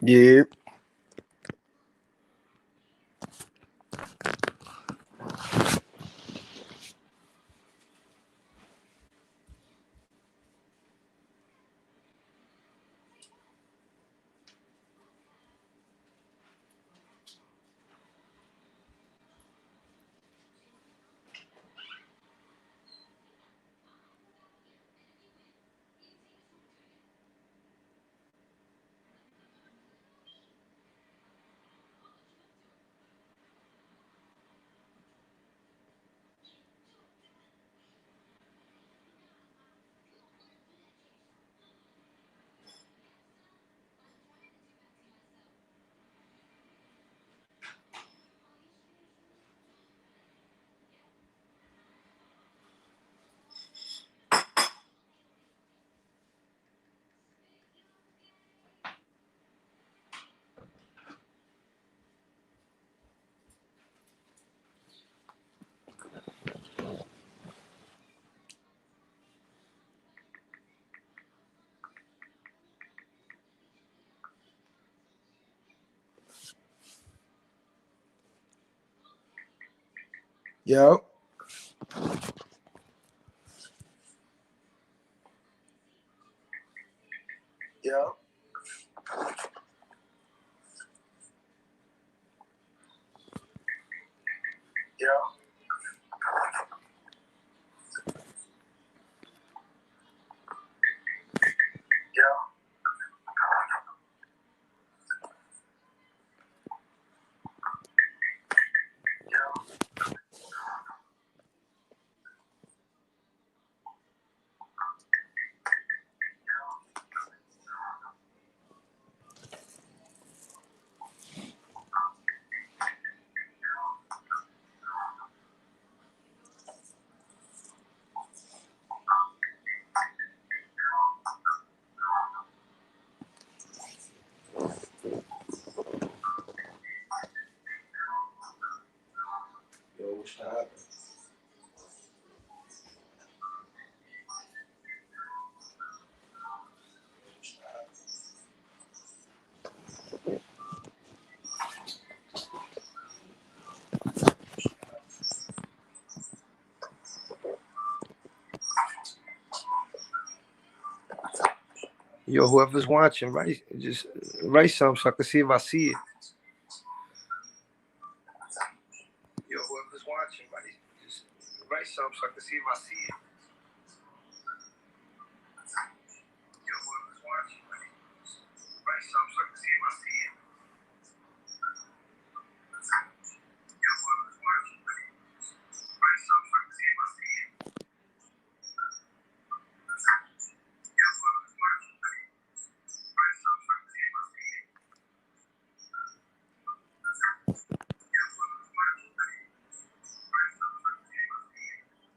Yeah. Yo. Yo. Yo. Yo. Yo, what's happening? Yo, whoever's watching, write something so I can see if I see it. Yo, whoever's watching, write something so I can see if I see it. Yo, whoever's watching, write something so I can see if I see it. Yo, whoever's watching, write something so I can see if I see it. Yo, whoever's watching, write something so I can see if I see it. Yo, whoever's watching, write something so I can see if I see it.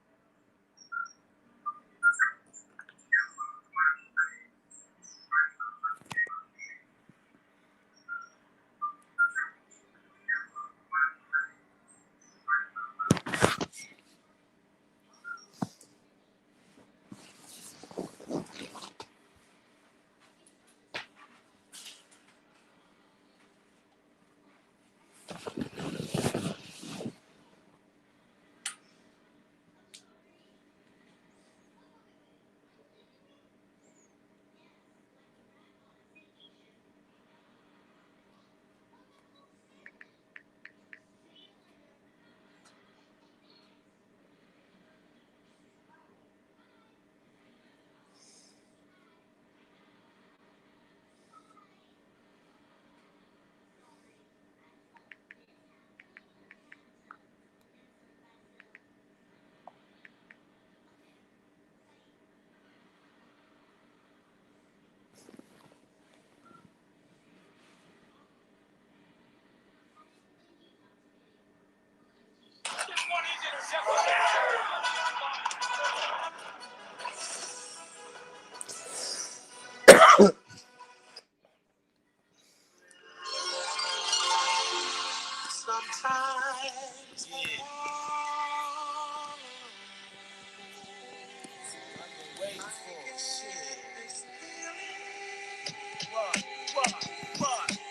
Sometimes, yeah. Waiting for shit. What?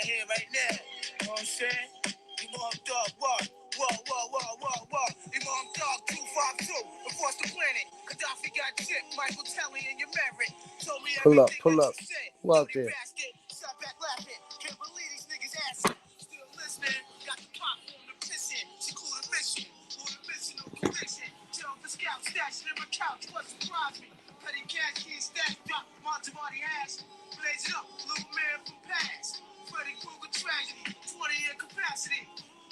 here, right now. You know what I'm saying? Imam Dog, what? Imam Dog 252, across the planet. Gaddafi got chipped, Michael Telly in your merit. Told me Pull up, everything pull that up. you said. Who out Dirty there? bastard, sat back laughing. Can't believe these niggas asking. Still listening, got the pop on the pissin'. Secluded mission, on a mission, no conviction. Tell the scout, stashing in my couch, what surprised me. Petty cash, keys stacked up, Montemarty ass. Blaze it up, little man from past. Freddy Krueger tragedy, 20-year capacity.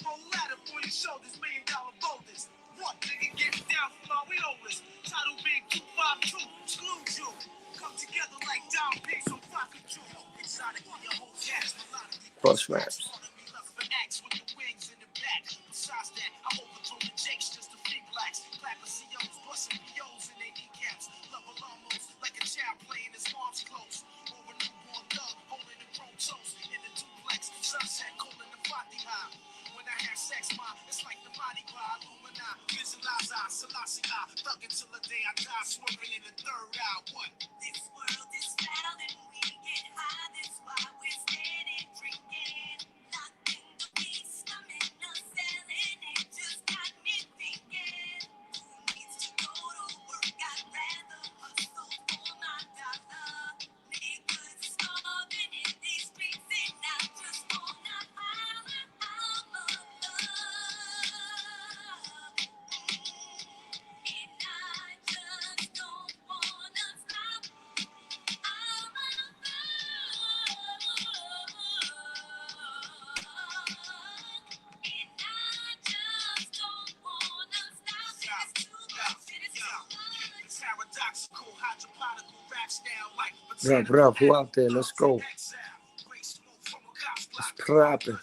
Roll ladder on your shoulders, $1 million boulders. What nigga get down from our wheelers? Title big 252, exclude you. Come together like Dom Peace on Flocka Jew. Exotic on your whole cast, Bus raps. with the wings in the back. Besides that, I overthrow the jakes just to be blacks. Clapping COs, busting POs in their kneecaps. Level almost like a child playing his mom's clothes. Or a newborn thug holding the chrome toast in the duplex. Sunset calling the Fatiha. When I have sex, ma, it's like the Mardi Gras. Illuminati, visualize I, Selassie I. Thug until the day I die, swerving in the third eye. What? This world is foul and we get high. That's why we're standing drinking. Locked in the beast, I'm in a cell and it just got me thinking. Who needs to go to work? I'd rather hustle for my dollar. Niggas starving in these streets and I just wanna holler out my love. And I just don't wanna stop. I'm a and I just don't wanna stop. It's too much, it's too much. Paradoxical, hydroponical raps now like Rap, who out there? Let's go. It's proper.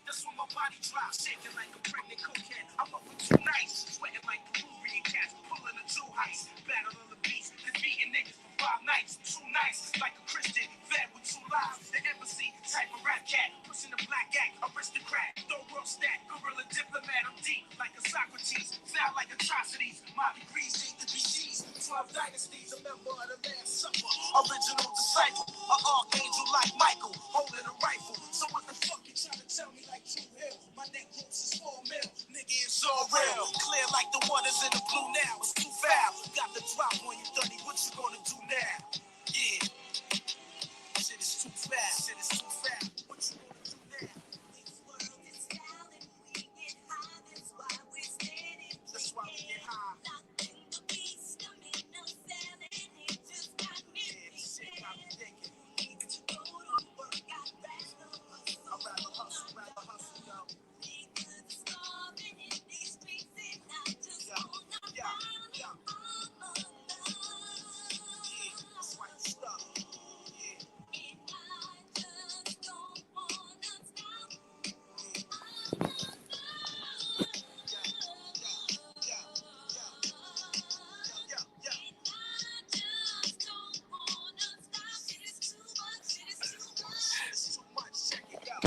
That's when my body drops, shaking like a pregnant cokehead. I'm up with two nights, sweating like Peruvian cats, pulling a two heist, battle on the beach, defeating niggas for 5 nights. 2 nights, like a Christian, fed with 2 lives. The embassy, type of rap cat, pushing the black act, aristocrat, third world stat, gorilla diplomat. I'm deep like a Socrates, foul like atrocities. My degrees ain't the BGs, 12 dynasties, a member of the Last Supper, original disciple, an archangel like Michael, holding a rifle. So what the fuck you trying to tell me like Drew Hill? My neck looks is 4 mil, nigga, it's all real. Clear like the waters in the blue now, it's too foul. Got the drop on you, 30, what you gonna do now? Yeah, shit is too fast, shit is too fast. What you gonna do now? This world is foul and we get high, that's why we're standing. That's why we get high. Locked in the beast, I'm in a cell and it just got me thinking. Who needs to go to work? I'd rather hustle, yo. Niggas starving in these streets and I just wanna holler out my love. That's right stuff. And I just don't wanna stop. I'm a it's too much, check it out.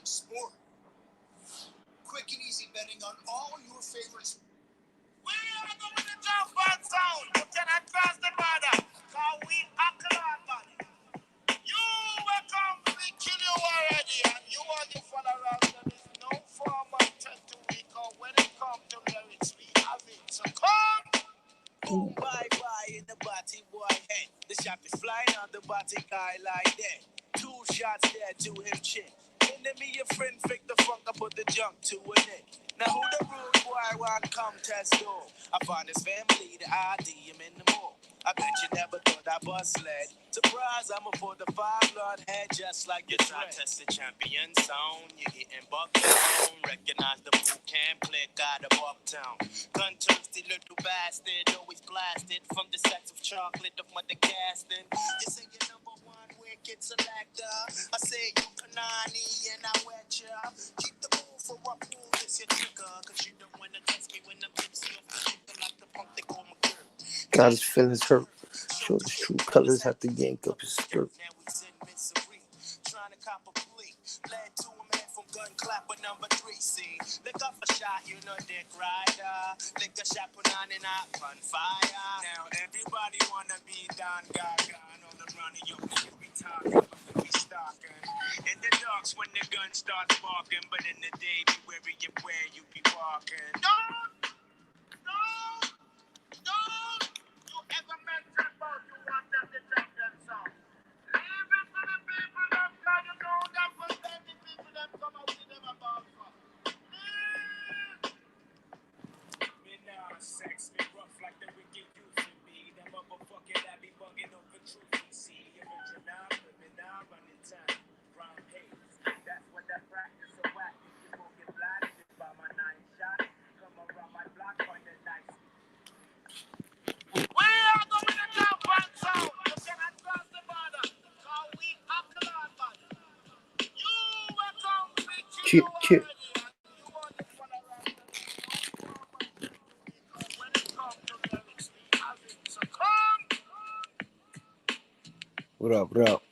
Sport. Quick and easy betting on all your favorites. We are going to jump on sound. You cannot cross the border. Cause we uncle our body. You were completely kill you already. And you are the follower. There is no form of test to week or when it comes to lyrics, we have it. So come. Boom, bye in the body boy head. The shot is flying on the body guy like that. 2 shots there to him chin. Enemy your friend fake the funk, I put the junk to a neck. Now who the rude boy want come test door? I find his family, the ID him in the mall. I bet you never thought I bust lead. Surprise, I'm a 4-5 blood head, just like your try test the champion zone. You're hitting Bucktown. Recognize the boot camp click out of Bucktown. Gun thirsty little bastard, always blasted from the sacks of chocolate of mother casting. You say you're number one wicked selector. I say you Panani and I wet ya. Keep the move for a pool, this your trigger. Cause you don't wanna test me when I'm tipsy off the liquor like the pump they call my girl. Got his feelings hurt. Show his true colors, have to yank up his skirt. Now he's in misery, trying to cop a plea. Led to a man from gun clapper number 3. See, lick up a shot, you know dick rider. Lick a shot, put on and out, on fire. Now everybody wanna be Don Gaga. And all around the yoke, you be talking, be stalking. In the darks when the gun starts barking, but in the day, be wary of where you be walking. Don't you ever mention about you want them to take them song. Leave it to the people that God, you know that for them the people that come out with them about fuck. Me now sex me rough like the wicked used to be. Them motherfucker that be bugging over truth and see. Original, women now running time. Round pace. That's what that practice so whack. You gon' get blasted by my 9 shots. Come around my block on the night. We are going to jump and sound. You cannot cross the border. Cause we have the Lord, man. You were come preaching Chip, chip. already. And you want to follow around the when it comes to lyrics, we have it. So come. What up, what up?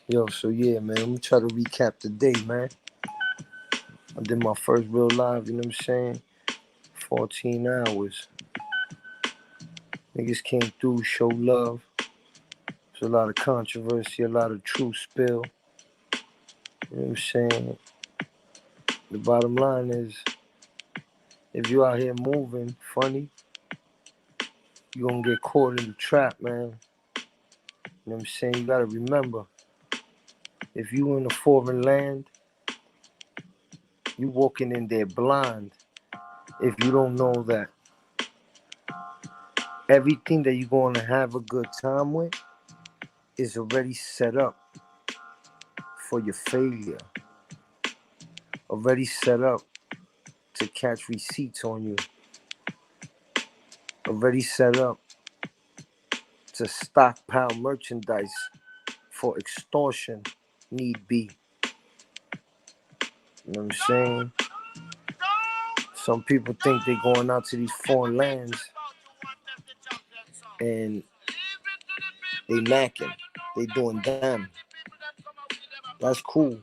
Yo, so yeah, man, I'm gonna try to recap the day, man. I did my first real live, you know what I'm saying? 14 hours. Niggas came through, show love. There's a lot of controversy, a lot of truth spill. You know what I'm saying? The bottom line is, if you out here moving funny, you gonna get caught in the trap, man. You know what I'm saying? You gotta remember, if you in a foreign land, you walking in there blind. If you don't know that everything that you're gonna have a good time with is already set up for your failure. Already set up to catch receipts on you. Already set up to stockpile merchandise for extortion, need be. You know what I'm saying? Some people think they're going out to these foreign lands and they macking, they doing them. That's cool.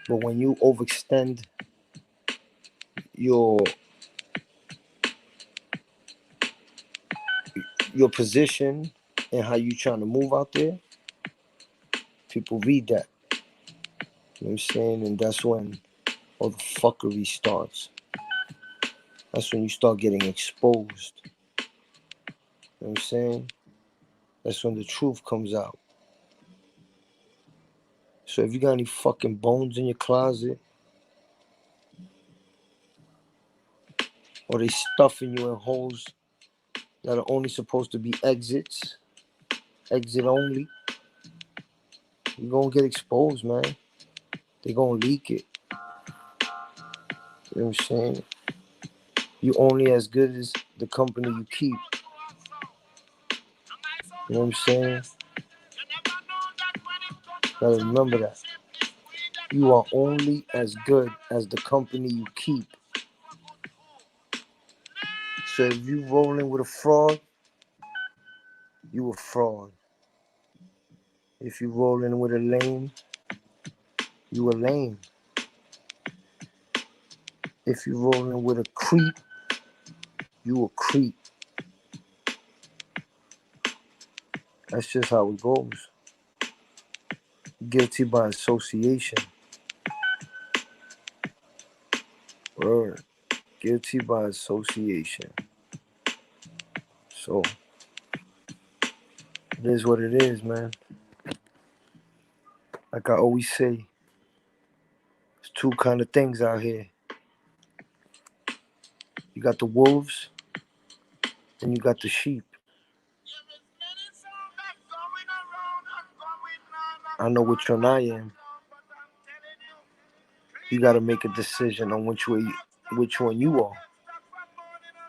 But when you overextend your position and how you trying to move out there, people read that. You know what I'm saying? And that's when all the fuckery starts. That's when you start getting exposed. You know what I'm saying? That's when the truth comes out. So if you got any fucking bones in your closet, or they stuffing you in holes that are only supposed to be exits, exit only, you're gonna get exposed, man. They're gonna leak it. You know what I'm saying? You only as good as the company you keep. You know what I'm saying? Gotta remember that. You are only as good as the company you keep. So if you rolling with a fraud, you a fraud. If you rolling with a lame, you a lame. If you rolling with a creep, you a creep. That's just how it goes. Guilty by association. Word. Guilty by association. So, it is what it is, man. Like I always say, there's two kind of things out here. You got the wolves and you got the sheep. I know which one I am. You got to make a decision on which one you are.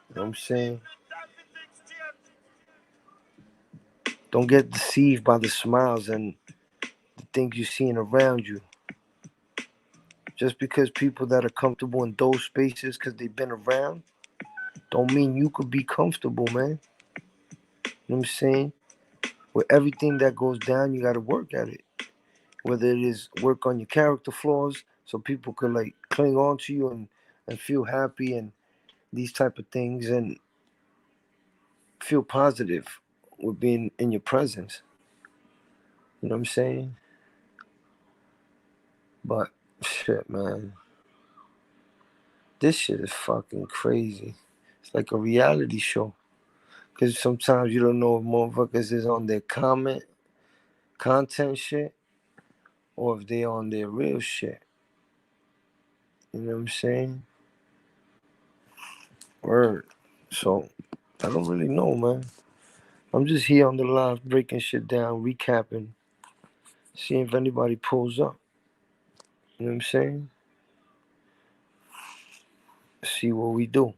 You know what I'm saying? Don't get deceived by the smiles and the things you're seeing around you. Just because people that are comfortable in those spaces because they've been around, don't mean you could be comfortable, man. You know what I'm saying? With everything that goes down, you got to work at it. Whether it is work on your character flaws so people could like cling on to you and feel happy and these type of things and feel positive with being in your presence. You know what I'm saying? But shit, man. This shit is fucking crazy. It's like a reality show. Cause sometimes you don't know if motherfuckers is on their content shit or if they on their real shit. You know what I'm saying? Word. So I don't really know, man. I'm just here on the live breaking shit down, recapping, seeing if anybody pulls up. You know what I'm saying? See what we do.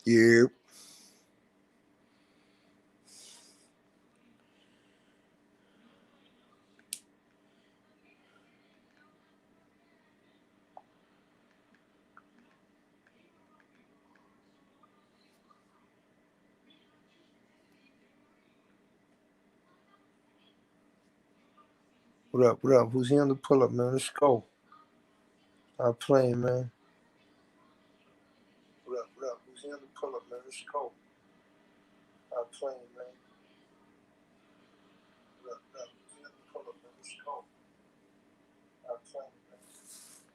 Yeah. What up? What up? Who's here on the pull up, man? Let's go. Stop playing, man. What up? What up? Who's here on the pull up, man? Let's go. Stop playing, man. What up? What up? Who's here on the pull up, man? Let's go. Stop playing, man. What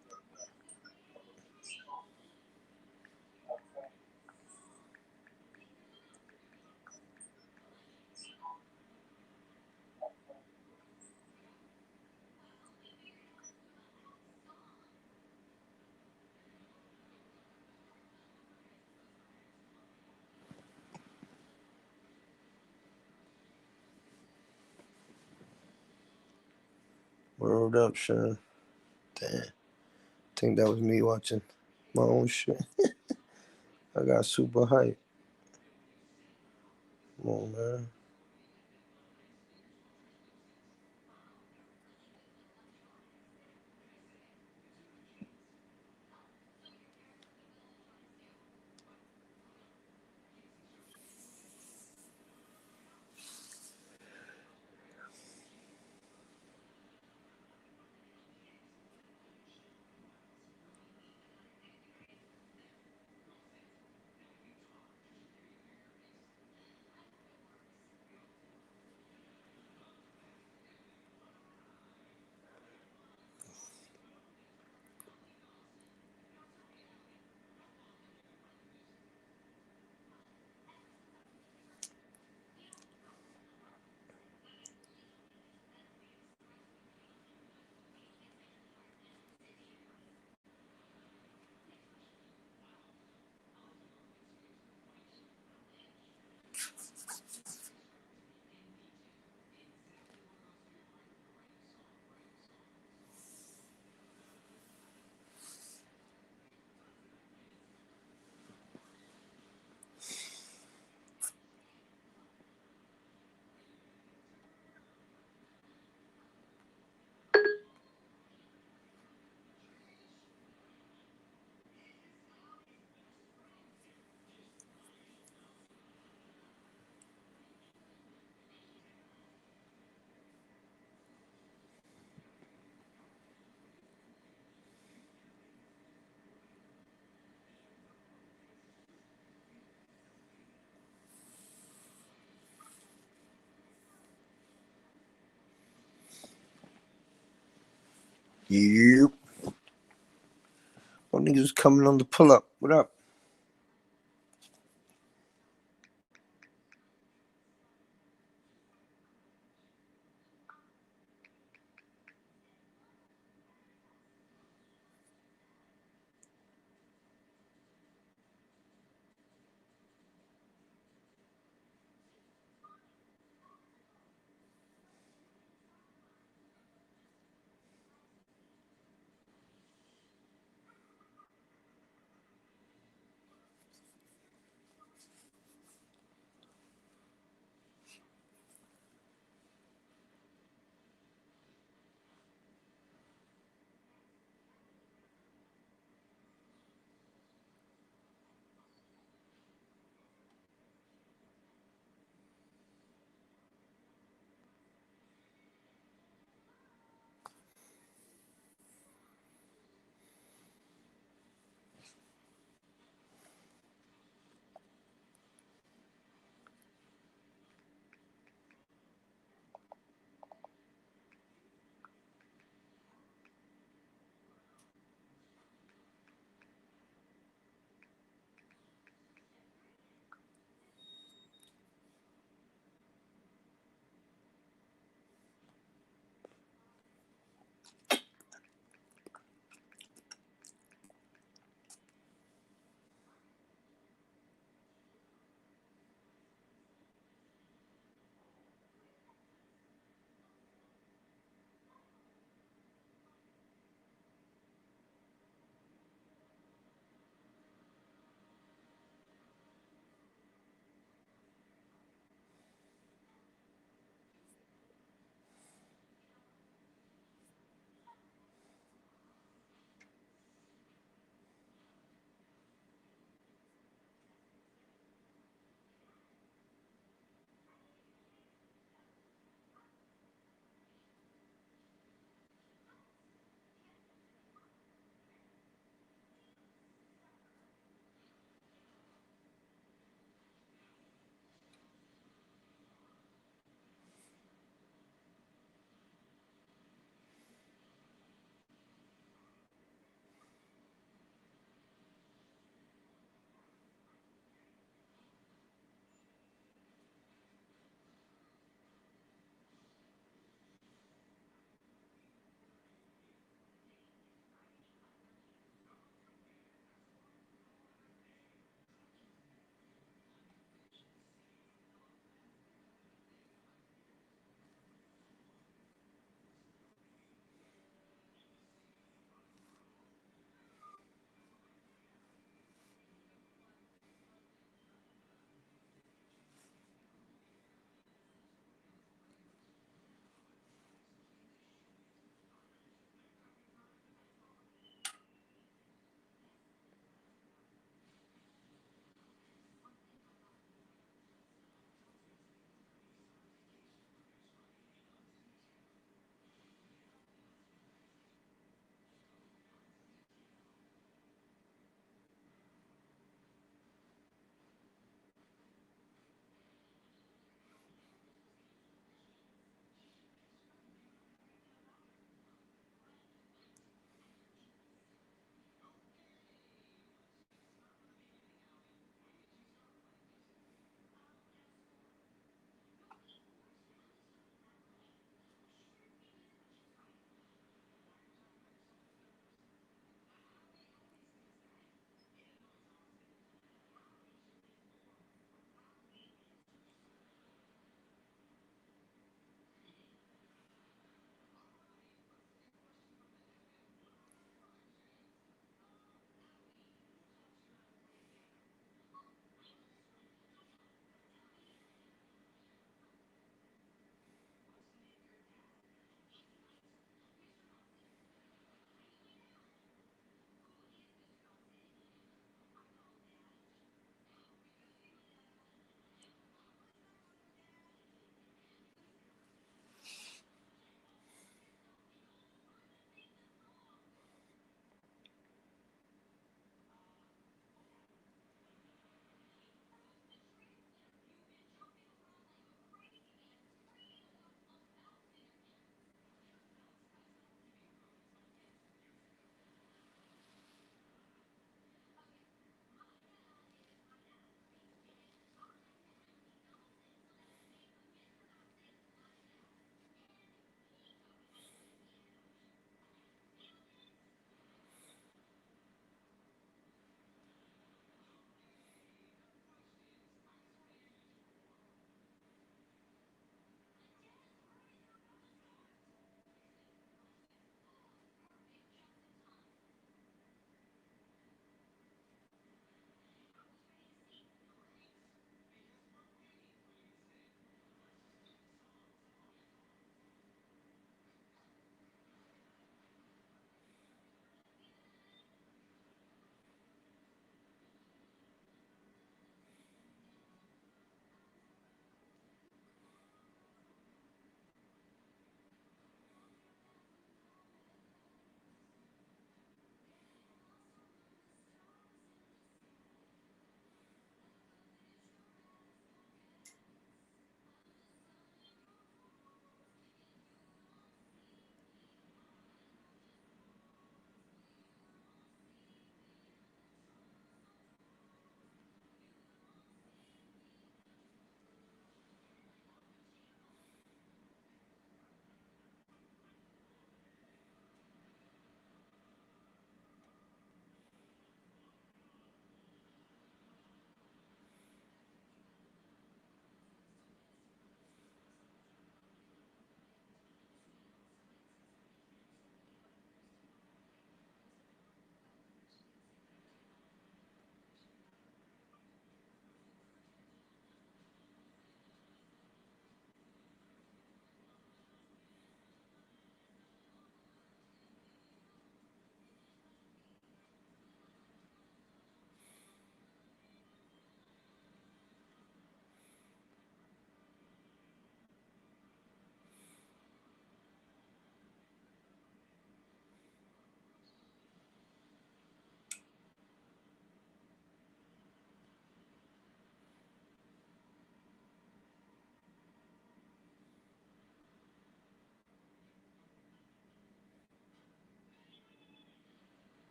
up? What up? Who's here on the pull up, man? Let's go. Stop playing. Word up, Sean. Damn. Think that was me watching my own shit. I got super hype. Come on, man. Yep. What niggas coming on the pull up? What up?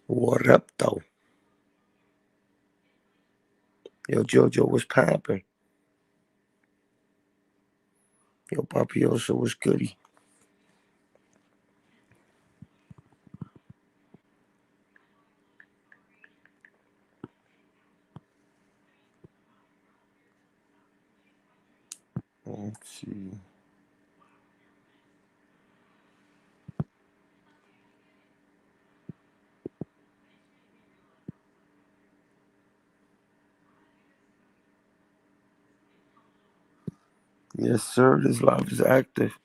What up, though? Yo, JoJo, what's poppin'? Yo, Papioso, what's goody? Let's see. Yes, sir. This live is active.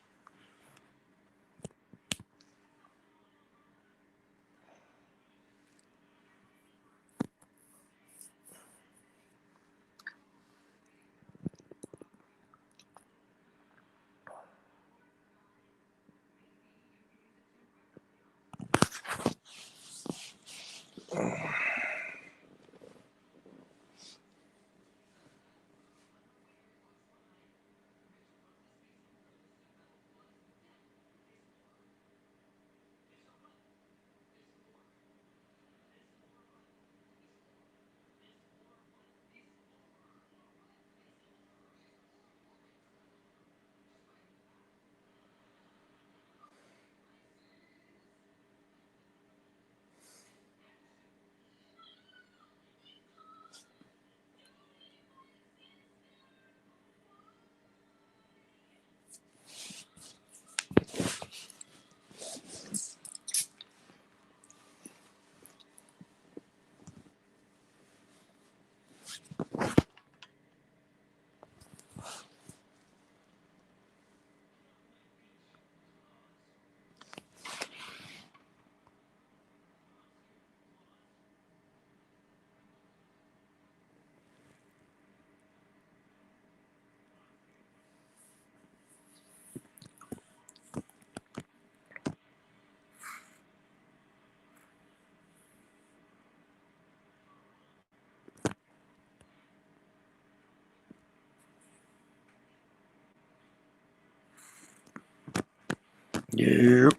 Yep.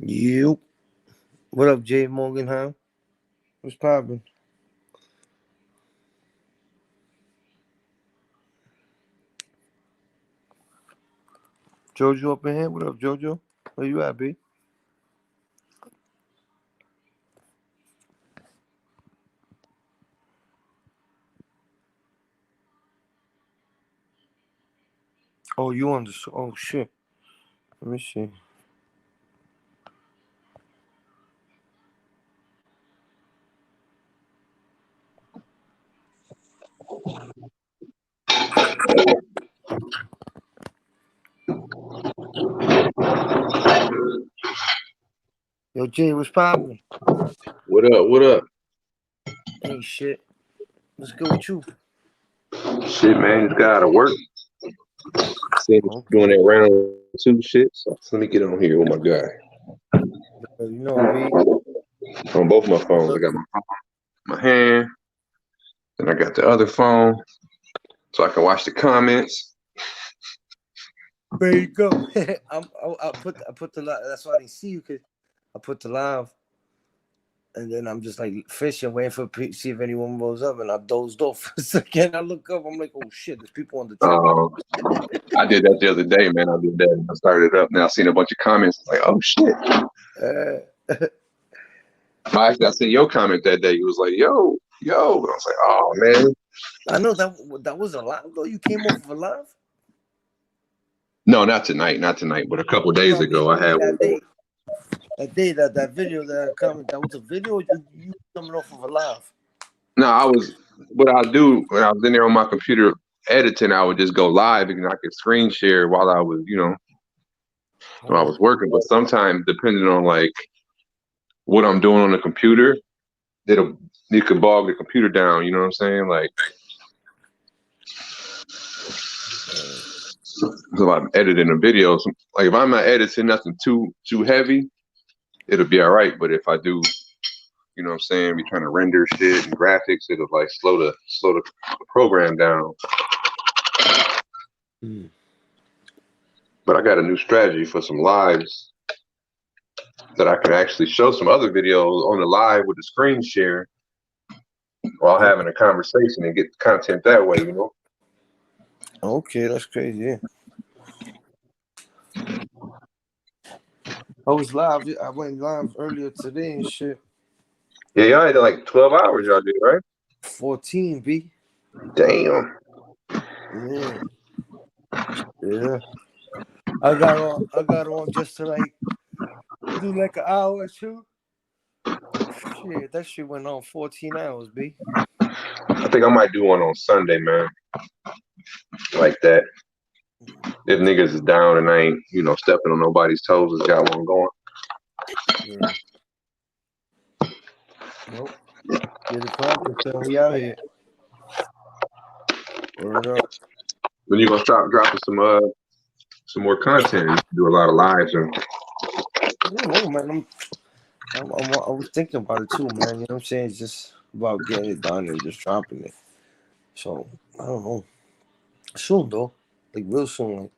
Yep. What up, Jay Morgan, huh? What's poppin'? JoJo up in here? What up, JoJo? Where you at, B? Oh, you on the... Oh, shit. Let me see. Yo, Jay, what's poppin'? What up? What up? Ain't shit. What's good with you? Shit, man, just gotta work. Seeing Okay. doing that round two shit. So let me get on here with my guy. You know, B. On both my phones. I got my phone in my hand, and I got the other phone so I can watch the comments. There you go. I put the live. That's why I didn't see you, cause I put the live, and then I'm just like fishing, waiting for see if anyone rolls up, and I dozed off for a second. I look up, I'm like, oh shit, there's people on the chat. I did that the other day, man. I did that, and I started it up. Now I seen a bunch of comments. Like, oh shit. Actually, I seen your comment that day. You was like, yo. I was like, oh man. I know that was a live though. You came off of a live. No, not tonight, not tonight. But a couple days No, I mean, ago, I had one. that day, that video that I comment, that was a video. Or you coming off of a live? No, I was. What I do when I was in there on my computer editing, I would just go live and I could screen share while I was, while I was working. But sometimes, depending on like what I'm doing on the computer, it could bog the computer down. You know what I'm saying? Like, so I'm editing a video. So, like, if I'm not editing nothing too heavy, it'll be all right. But if I do, you know what I'm saying, be trying to render shit and graphics, it'll like slow the program down. Mm. But I got a new strategy for some lives that I can actually show some other videos on the live with the screen share while having a conversation and get content that way, you know? Okay, that's crazy. Yeah. I was live. I went live earlier today and shit. Yeah, y'all had like 12 hours y'all did, right? 14, B. Damn. Yeah. Yeah. I got on just to like do like an hour or two. Shit, that shit went on 14 hours, B. I think I might do one on Sunday, man. Like that. If niggas is down and I ain't, stepping on nobody's toes, just got one going. Yeah. Nope. Get it poppin', son. We out here. Word up. When you gonna start dropping some more content? You do a lot of lives and I don't know, man. I was thinking about it too, man. You know what I'm saying? It's just about getting it done and just dropping it. So I don't know. Soon though, like real soon.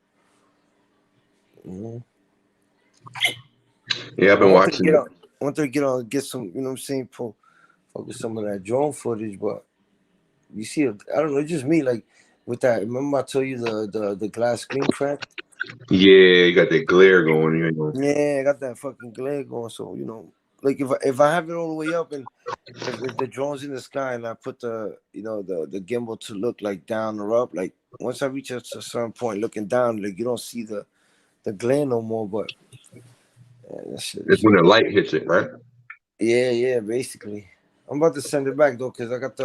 Like, yeah, I've been watching. I want to get some. You know what I'm saying? Focus some of that drone footage, but you see, I don't know. It's just me. Like with that. Remember I told you the glass screen crack? Yeah, you got that glare going. Yeah, I got that fucking glare going. So like if I have it all the way up and if the drone's in the sky and I put the the gimbal to look like down or up, like once I reach a certain point looking down, like you don't see the glare no more. But that shit It's is, when the light hits it, right? yeah, basically. I'm about to send it back though, cause I got the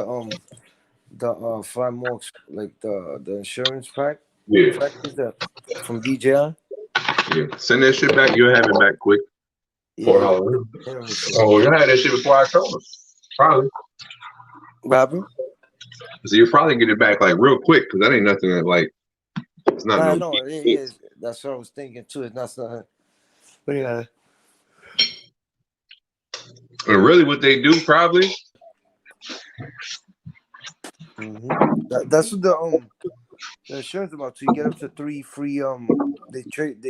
Flymarks, like the insurance pack. Yeah. Package that from DJI. Yeah. Send that shit back. You'll have it back quick. For Yeah. Halloween. Yeah, Oh, you had that shit before October. Probably. Robin? So you'll probably get it back like real quick because that ain't nothing that like it's not Nah, no. no, it is. That's what I was thinking too. It's not something. But yeah. And really, what they do probably. That's what the insurance about. So you get up to 3 free. They trade.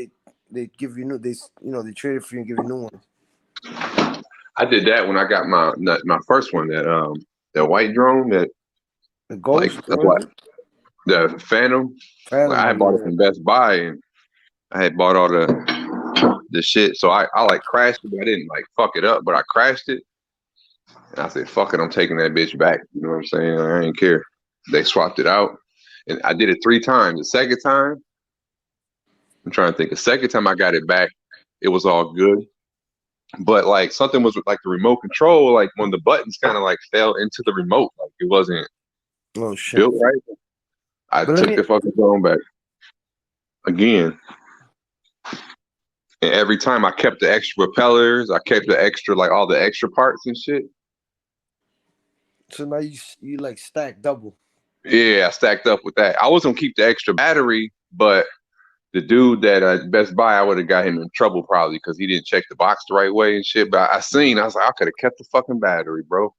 They give you new. They trade it for you and give you new ones. I did that when I got my first one. That white drone that The Ghost. like that's what the Phantom. Like, I had bought it from Best Buy and I had bought all the shit. So I like crashed it, but I didn't like fuck it up, but I crashed it. And I said, fuck it, I'm taking that bitch back. You know what I'm saying? I ain't care. They swapped it out. And I did it 3 times. The second time, I'm trying to think. The second time I got it back, it was all good. But like something was with like the remote control, like when the buttons kind of like fell into the remote, like it wasn't built right. I took the fucking phone back again. And every time I kept the extra propellers, I kept the extra, like all the extra parts and shit. So now you like stack double. Yeah, I stacked up with that. I was gonna keep the extra battery, but the dude that at Best Buy, I would have got him in trouble probably because he didn't check the box the right way and shit. But I was like, I could have kept the fucking battery, bro.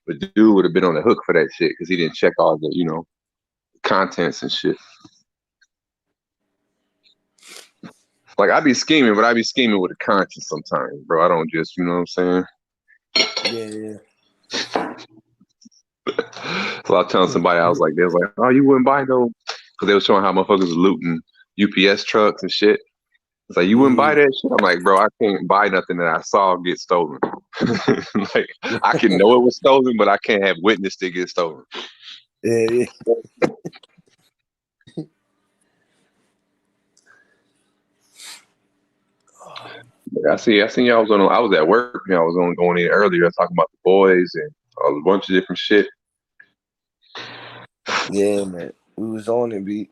But the dude would have been on the hook for that shit because he didn't check all the, contents and shit. Like I be scheming, but I be scheming with a conscience sometimes, bro. I don't just, you know what I'm saying? Yeah. So I was telling somebody, I was like, oh, you wouldn't buy no, because they were showing how motherfuckers was looting UPS trucks and shit. It's like, you wouldn't buy that shit? I'm like, bro, I can't buy nothing that I saw get stolen. Like, I can know it was stolen, but I can't have witnessed it get stolen. Yeah. I seen y'all was on. I was at work. I was on going in earlier talking about the boys and a bunch of different shit. Yeah, man. We was on it, beat.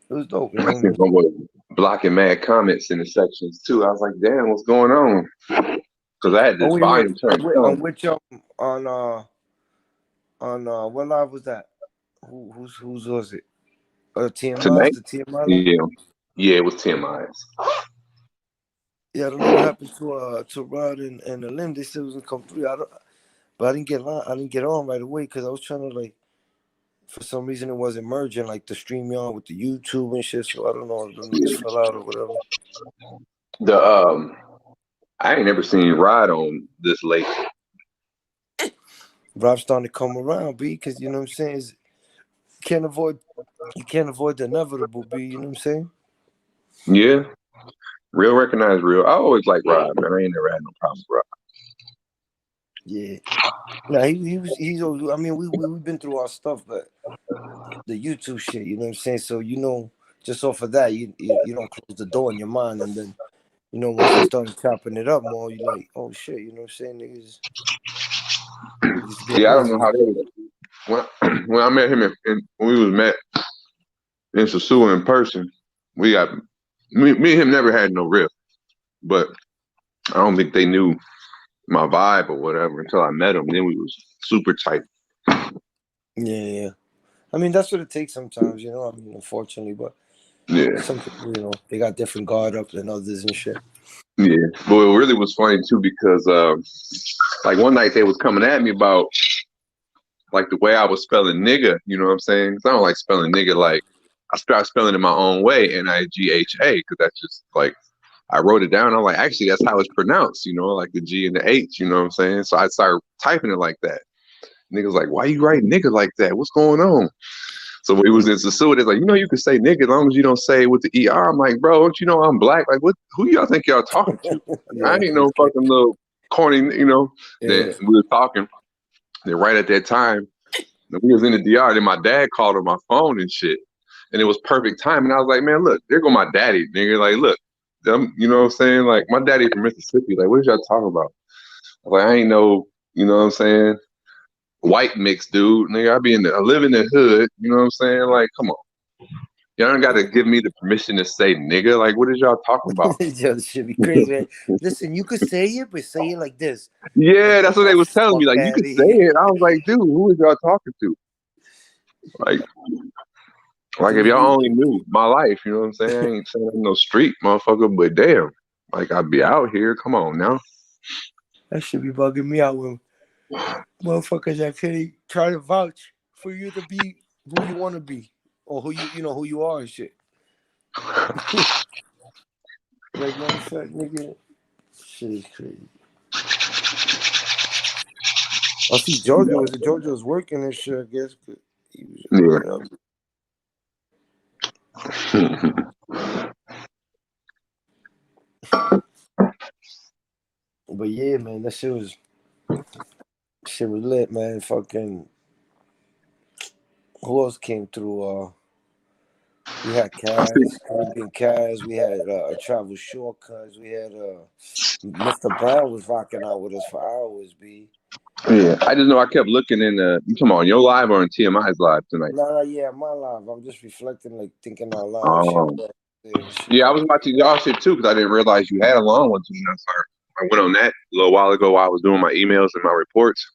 It was dope, I think I was blocking mad comments in the sections too. I was like, damn, what's going on? Because I had this volume turned on which on what live was that? Whose was it? TMI's, the TMI? Yeah, it was TMI's. Yeah, I don't know what happened to Rod and Alim. They said it was gonna come through. But I didn't get on right away because I was trying to, like, for some reason it wasn't merging, like the StreamYard with the YouTube and shit. So I don't know if the niggas fell out or whatever. I ain't never seen Rod on this late. Rob's starting to come around, B, because you know what I'm saying. You can't avoid the inevitable, B. You know what I'm saying? Yeah, real recognize real. I always like Rod, man. I ain't never had no problem with Rod. Yeah, no, he's. I mean, we've been through our stuff, but the YouTube shit, you know what I'm saying. So just off of that, you don't close the door in your mind, and then once you start chopping it up more, you're like, oh shit, you know what I'm saying, niggas. Yeah, I don't know how they was. When I met him when we was met in Sosua in person, me and him never had no riff, but I don't think they knew my vibe or whatever until I met him. Then we was super tight. Yeah. I mean, that's what it takes sometimes, I mean, unfortunately, but yeah, some people, they got different guard up than others and shit. Yeah, but it really was funny too because, like one night they was coming at me about like the way I was spelling nigga. You know what I'm saying? 'Cause I don't like spelling nigga. Like I started spelling it my own way, Nigha, because that's just like I wrote it down. I'm like, actually, that's how it's pronounced. Like the G and the H. You know what I'm saying? So I started typing it like that. Niggas like, why you write nigga like that? What's going on? So when we was in Sosua, it's like, you can say nigga as long as you don't say it with the ER. I'm like, bro, don't you know I'm black? Like, who y'all think y'all talking to? I ain't no fucking little corny, Then we were talking. Then right at that time, we was in the DR. Then my dad called on my phone and shit. And it was perfect time. And I was like, man, look, there go my daddy, nigga. Like, look, you know what I'm saying? Like, my daddy from Mississippi. Like, what is y'all talking about? I was like, I ain't no, you know what I'm saying? White mix, dude. Nigga, I live in the hood. You know what I'm saying? Like, come on. Y'all don't got to give me the permission to say nigga. Like, what is y'all talking about? Yo, this should be crazy, man. Listen, you could say it, but say it like this. Yeah, that's what they was telling me. Like, you could say it. I was like, dude, who is y'all talking to? Like if y'all only knew my life, you know what I'm saying? I ain't saying I'm no street motherfucker, but damn, like I'd be out here. Come on now. That should be bugging me out when motherfuckers actually try to vouch for you to be who you want to be or who who you are and shit. Like, matter of fact, nigga, shit is crazy. I see Jojo was working and shit, I guess, but he was But yeah, man, that shit was lit, man. Fucking who else came through? We had Caribbean Kaz, we had Travel Shortcuts, we had Mr. Brown was rocking out with us for hours, B. Yeah, I just know I kept looking in you come on, your live or in TMI's live tonight? No, yeah, my live. I'm just reflecting, like thinking out loud. Yeah, I was watching y'all shit too because I didn't realize you had a long one too. I went on that a little while ago while I was doing my emails and my reports.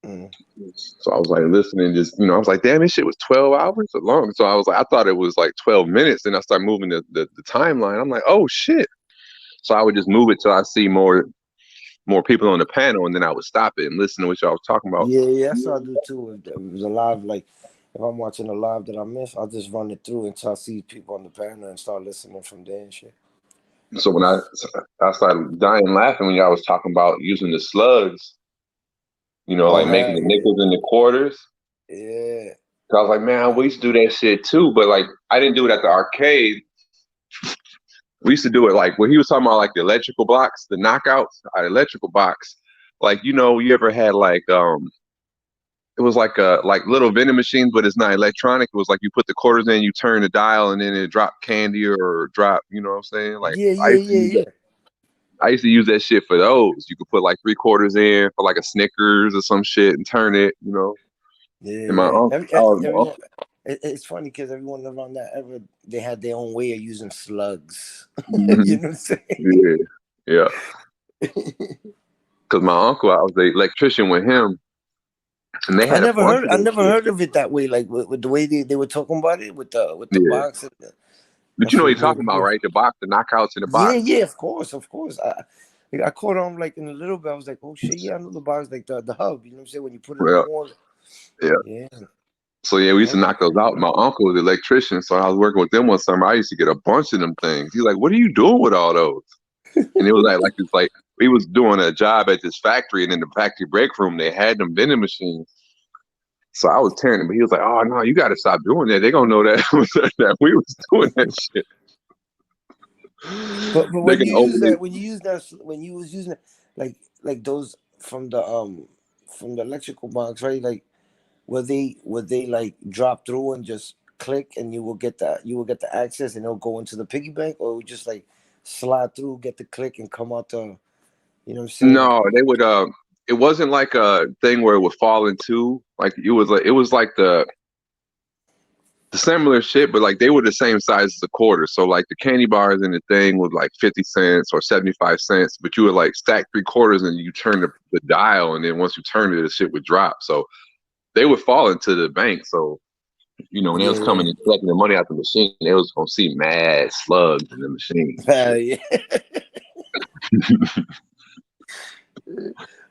So I was like listening, just I was like, damn, this shit was 12 hours long. So I was like, I thought it was like 12 minutes. Then I started moving the timeline. I'm like, oh shit. So I would just move it till I see more people on the panel, and then I would stop it and listen to what y'all was talking about. Yeah, that's what I do too. If it was a live, like if I'm watching a live that I miss, I'll just run it through until I see people on the panel and start listening from there and shit. So when I started dying laughing when y'all was talking about using the slugs, like making the nickels in the quarters. Yeah. So I was like, man, we used to do that shit too, but like I didn't do it at the arcade. We used to do it like when he was talking about like the electrical blocks, the knockouts, our electrical box. Like, you ever had like it was like little vending machines, but it's not electronic. It was like you put the quarters in, you turn the dial, and then it drop candy or drop, you know what I'm saying? Like yeah. I used to use that shit for those. You could put like 3/4 in for like a Snickers or some shit and turn it, you know. Yeah, And my uncle, everyone, it's funny because everyone around that era, they had their own way of using slugs. mm-hmm. You know what I'm saying? Yeah. Because my uncle, I was the electrician with him, and they had I never heard of it that way. Like with the way they were talking about it with the box. But you know what you're talking about, right? The box, the knockouts in the box. Yeah, of course. I caught on like in a little bit. I was like, oh shit, yeah, I know the box, like the hub. You know what I'm saying? When you put it in the wall. Yeah. So yeah, we used to knock those out. My uncle was an electrician, so I was working with them one summer. I used to get a bunch of them things. He's like, "What are you doing with all those?" And it was like he was doing a job at this factory, and in the factory break room, they had them vending machines. So I was tearing them, but he was like, "Oh no, you got to stop doing that. They gonna know that that we was doing that shit." But when you was using it, like those from the electrical box, right? Like, would they like drop through and just click, and you will get the access, and it'll go into the piggy bank, or it would just like slide through, get the click, and come out the, you know what I'm saying? No, they would. It wasn't like a thing where it would fall into. Like it was like the similar shit, but like they were the same size as a quarter. So like the candy bars in the thing was like 50 cents or 75 cents, but you would like stack 3/4 and you turn the dial, and then once you turn it, the shit would drop. So they would fall into the bank. So, you know, when they was coming and collecting the money out the machine, they was gonna see mad slugs in the machine. Yeah.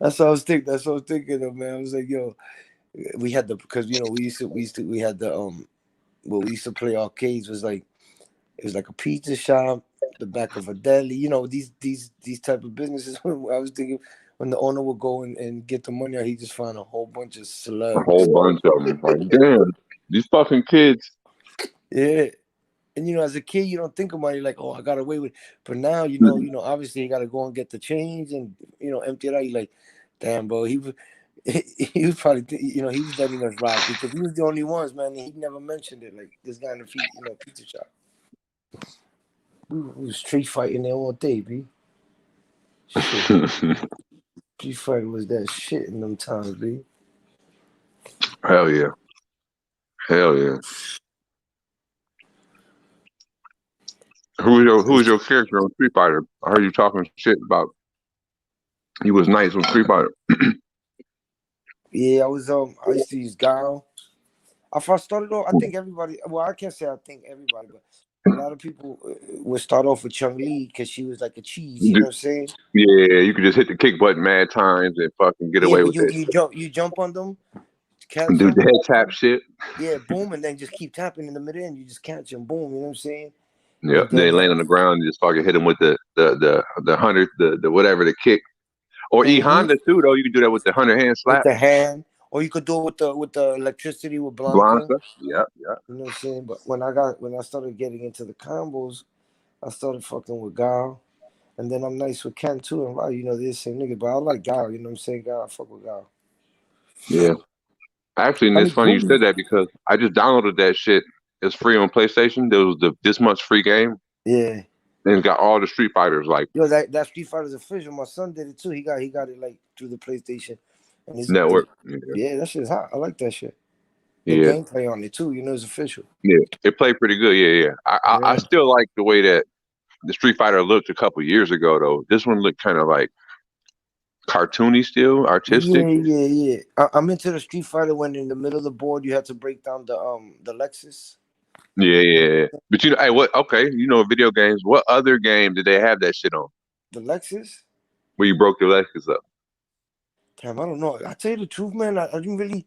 That's what I was thinking of, man. I was like, yo, we had because you know we had the well, we used to play arcades. It was like a pizza shop, the back of a deli. You know, these type of businesses. I was thinking when the owner would go and get the money out, he just found a whole bunch of slugs. A whole bunch of them. Like, damn, these fucking kids. Yeah. And you know, as a kid, you don't think about it like, oh, I got away with it. But now, you know, obviously you got to go and get the change and, you know, empty it out. You're like, damn, bro, he was probably, you know, he was letting us rob because he was the only ones, man. He never mentioned it. Like this guy in the pizza shop. We was street fighting there all day, B. Street fighting was that shit in them times, B. Hell yeah. Hell yeah. Who was your character on Street Fighter? I heard you talking shit about he was nice on Street Fighter. Yeah, I used to use Guile. I first started off, I think everybody, well, I can't say I think everybody, but a lot of people would start off with Chun-Li because she was like a cheese, you know what I'm saying? Yeah, you could just hit the kick button mad times and fucking get away with it. You jump on them, catch do them. The head tap shit. Yeah, boom, and then just keep tapping in the middle and you just catch them, boom, you know what I'm saying? Yeah, they land on the ground and just fucking hit them with the 100, the whatever, the kick. Or E-Honda too, though. You can do that with the 100-hand slap. With the hand. Or you could do it with the electricity with Blanca. Yeah. You know what I'm saying? But when I started getting into the combos, I started fucking with Guile. And then I'm nice with Ken too. And wow, you know, they're the same nigga, but I like Guile, you know what I'm saying? Guile, I fuck with Guile. Yeah. Actually, and it's funny you said that because I just downloaded that shit. It's free on PlayStation. There was this much free game. Yeah. And it's got all the Street Fighters like. Yo, that Street Fighter's official. My son did it too. He got it like through the PlayStation. And his network. Yeah, that shit's hot. I like that shit. The gameplay on it too, you know, it's official. Yeah, it played pretty good. Yeah. I still like the way that the Street Fighter looked a couple years ago, though. This one looked kind of like cartoony still, artistic. Yeah. I'm into the Street Fighter when in the middle of the board you had to break down the Lexus. Yeah. But you know, hey, what? Okay, you know, video games. What other game did they have that shit on? The Lexus. Where you broke the Lexus up? Damn, I don't know. I tell you the truth, man. I didn't really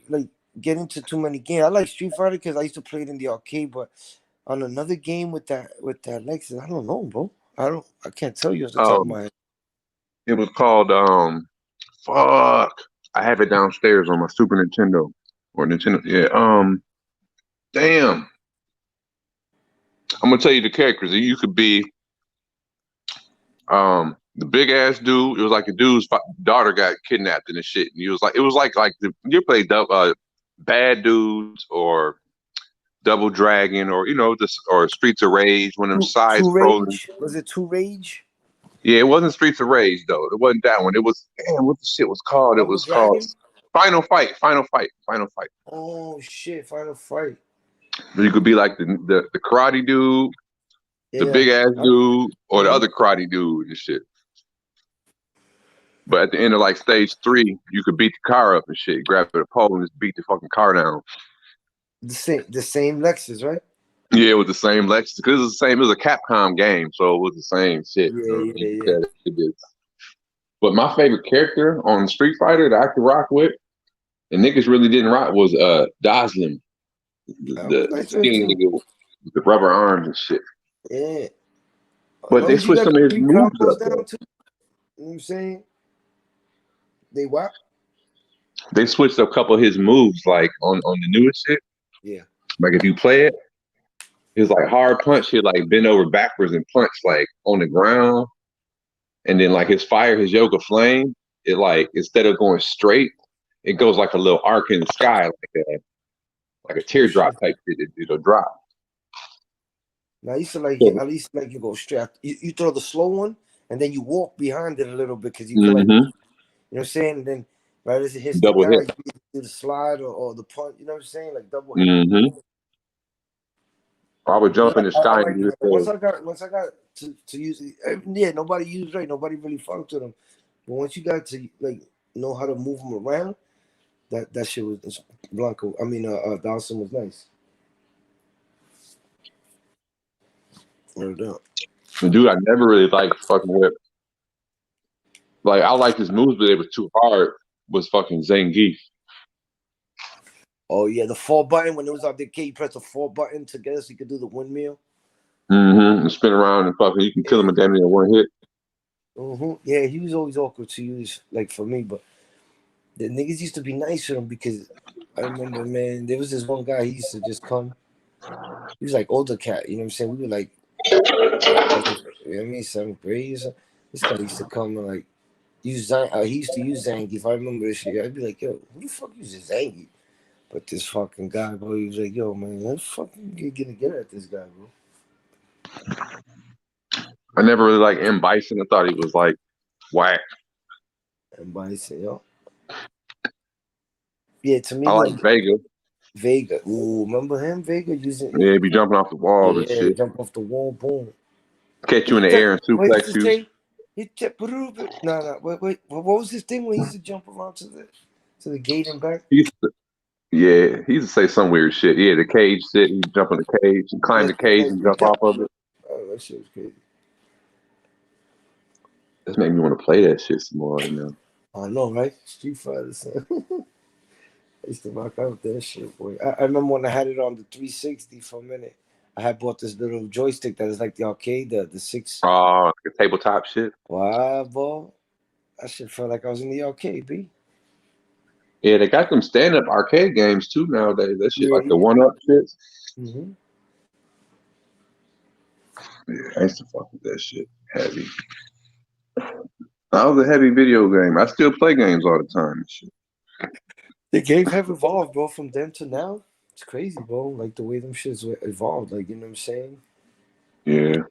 like get into too many games. I like Street Fighter because I used to play it in the arcade, but on another game with that Lexus, I don't know, bro. I can't tell you off the top of my head. It was called fuck. I have it downstairs on my Super Nintendo or Nintendo. Yeah. Damn. I'm gonna tell you the characters. You could be the big ass dude. It was like a dude's daughter got kidnapped and shit, and it was like you played Bad Dudes or Double Dragon or you know or Streets of Rage, one of them side scrolling. Was it 2 Rage? Yeah, it wasn't Streets of Rage though. It wasn't that one. It was what the shit was called? It was called Final Fight. Final Fight. Oh shit! Final Fight. You could be like the karate dude, the big ass dude, or the other karate dude and shit. But at the end of like stage 3, you could beat the car up and shit. Grab the pole and just beat the fucking car down. The same Lexus, right? Yeah, it was the same Lexus because it was the same. It was a Capcom game, so it was the same shit. Yeah. But my favorite character on Street Fighter that I could rock with, and niggas really didn't rock, was Doslim, the skinny nigga with the rubber arms and shit. Yeah. But they switched some of his moves up. You know what I'm saying? They what? They switched up a couple of his moves, like on the newest shit. Yeah. Like if you play it, it's like hard punch, he'd like bend over backwards and punch like on the ground. And then like his yoga flame, it like instead of going straight, it goes like a little arc in the sky, like a teardrop type shit. It'll drop. Now I used to like it, at least like you go straight. You throw the slow one and then you walk behind it a little bit because you feel like, you know what I'm saying? And then right as it hits the guy, you do the slide or the punch, you know what I'm saying? Like double hit. I would jump in the sky. Once I got to use it, yeah, nobody used Ray. Nobody really fucked with him. But once you got to like know how to move him around, that shit was Blanco. I mean, Dawson was nice. Dude, I never really liked fucking with. Like I liked his moves, but they were too hard. Was fucking Zangief. Oh yeah, the 4 button when it was out there, you press the 4 button together so you could do the windmill. And spin around and fucking you can kill him with damn near one hit. Yeah, he was always awkward to use, like for me, but the niggas used to be nice with him because I remember, man, there was this one guy, he used to just come. He was like older cat, you know what I'm saying? We were like, you know what I mean, 7th grade. This guy used to come and like use he used to use Zangief. I remember this shit. I'd be like, yo, who the fuck uses Zangief? But this fucking guy, bro, he was like, yo, man, let's fucking get at this guy, bro. I never really liked M. Bison. I thought he was like whack. M. Bison, yo. Yeah, to me, I like Vega. Vega. Ooh, remember him? Vega using. Yeah, he'd be jumping off the wall and shit. Jump off the wall, boom. Catch you in the air and suplex you. No. Wait. What was his thing when he used to jump around to the gate and back? He used to say some weird shit. Yeah, the cage sit, he'd jump in the cage and climb the cage and jump off of it. Oh, that shit was crazy. This made me want to play that shit some more right now. I know, right? Street Fighter, son. I used to rock out with that shit, boy. I remember when I had it on the 360 for a minute. I had bought this little joystick that is like the arcade, the 6. Oh, the tabletop shit. Wow, boy. That shit felt like I was in the arcade, B. Yeah, they got them stand-up arcade games too nowadays. That shit, like the one-up shit. Yeah, I used to fuck with that shit. Heavy. That was a heavy video game. I still play games all the time and shit. The games have evolved, bro, from then to now. It's crazy, bro. Like the way them shits evolved. Like, you know what I'm saying? Yeah.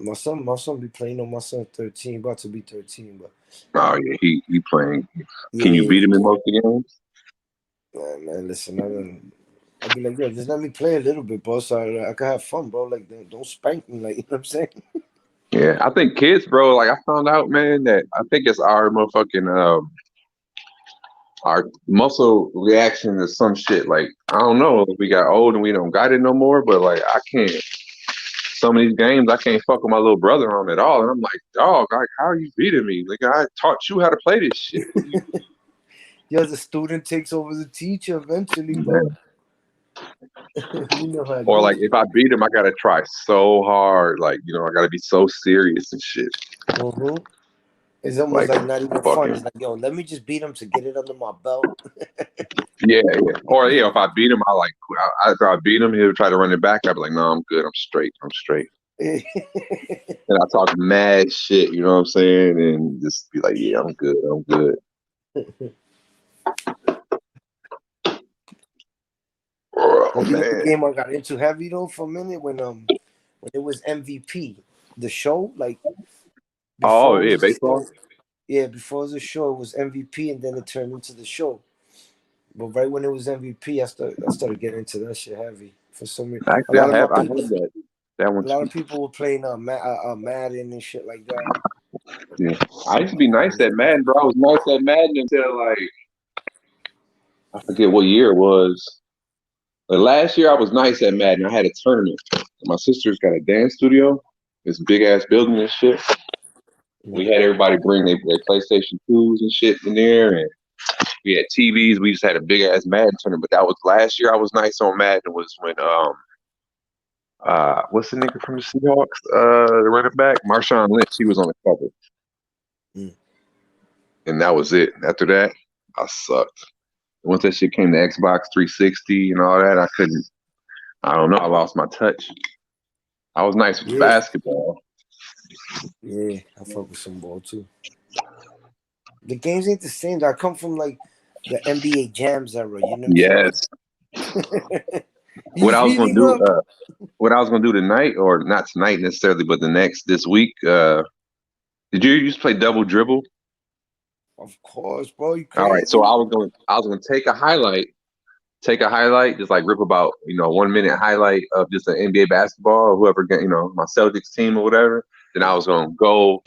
My son be playing on my son 13, about to be 13, but oh yeah, he playing. Can you beat him in most of the games? Man, listen, I'll be like, yo, just let me play a little bit, bro, so I can have fun, bro. Like, don't spank me, like, you know what I'm saying? Yeah, I think kids, bro. Like, I found out, man, that I think it's our motherfucking our muscle reaction to some shit. Like, I don't know if we got old and we don't got it no more, but like, I can't. Some of these games I can't fuck with my little brother on at all, and I'm like, dog, like, how are you beating me? Like, I taught you how to play this shit. Yo, the student takes over the teacher eventually, bro. You know how or like if I beat him, I gotta try so hard. Like, you know, I gotta be so serious and shit. It's almost like not even fun. It's like, yo, let me just beat him to get it under my belt. Yeah. Or yeah, if I beat him, if I beat him, he'll try to run it back. I'd be like, no, I'm good. I'm straight. And I talk mad shit, you know what I'm saying? And just be like, yeah, I'm good. Oh, man. The game I got into heavy though for a minute when it was MVP, the show, like Oh yeah, baseball. Yeah, before the show, it was MVP, and then it turned into the show. But right when it was MVP, I started getting into that shit heavy for some reason. Actually, I have that one. A lot of people were playing Madden and shit like that. Yeah, I used to be nice at Madden, bro. I was nice at Madden until like I forget what year it was. But last year I was nice at Madden. I had a tournament. My sister's got a dance studio, this big ass building and shit. We had everybody bring their PlayStation 2s and shit in there, and we had TVs. We just had a big ass Madden tournament. But that was last year. I was nice on Madden. Was when what's the nigga from the Seahawks? The running back, Marshawn Lynch. He was on the cover, and that was it. After that, I sucked. Once that shit came to Xbox 360 and all that, I couldn't. I don't know. I lost my touch. I was nice with basketball. Yeah, I fuck with some ball too. The games ain't the same. I come from like the NBA Jams era. You know what I'm saying? What I was gonna do tonight, or not tonight necessarily, but this week. Did you used to play Double Dribble? Of course, bro. You crazy? All right, so I was gonna take a highlight, just like rip about 1 minute highlight of just an NBA basketball or whoever my Celtics team or whatever. Then I was gonna go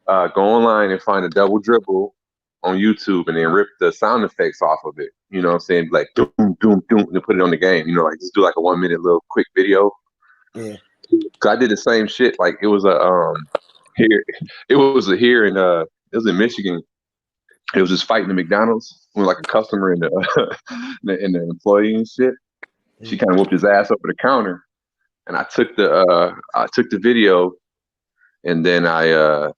online and find a Double Dribble on YouTube and then rip the sound effects off of it. You know what I'm saying? Like doom, doom, doom, and then put it on the game. Like just do like a 1 minute little quick video. Yeah. Cause I did the same shit. Like it was in Michigan. It was just fighting the McDonald's with like a customer and the employee and shit. She kind of whooped his ass up at the counter, and I took the video, and then I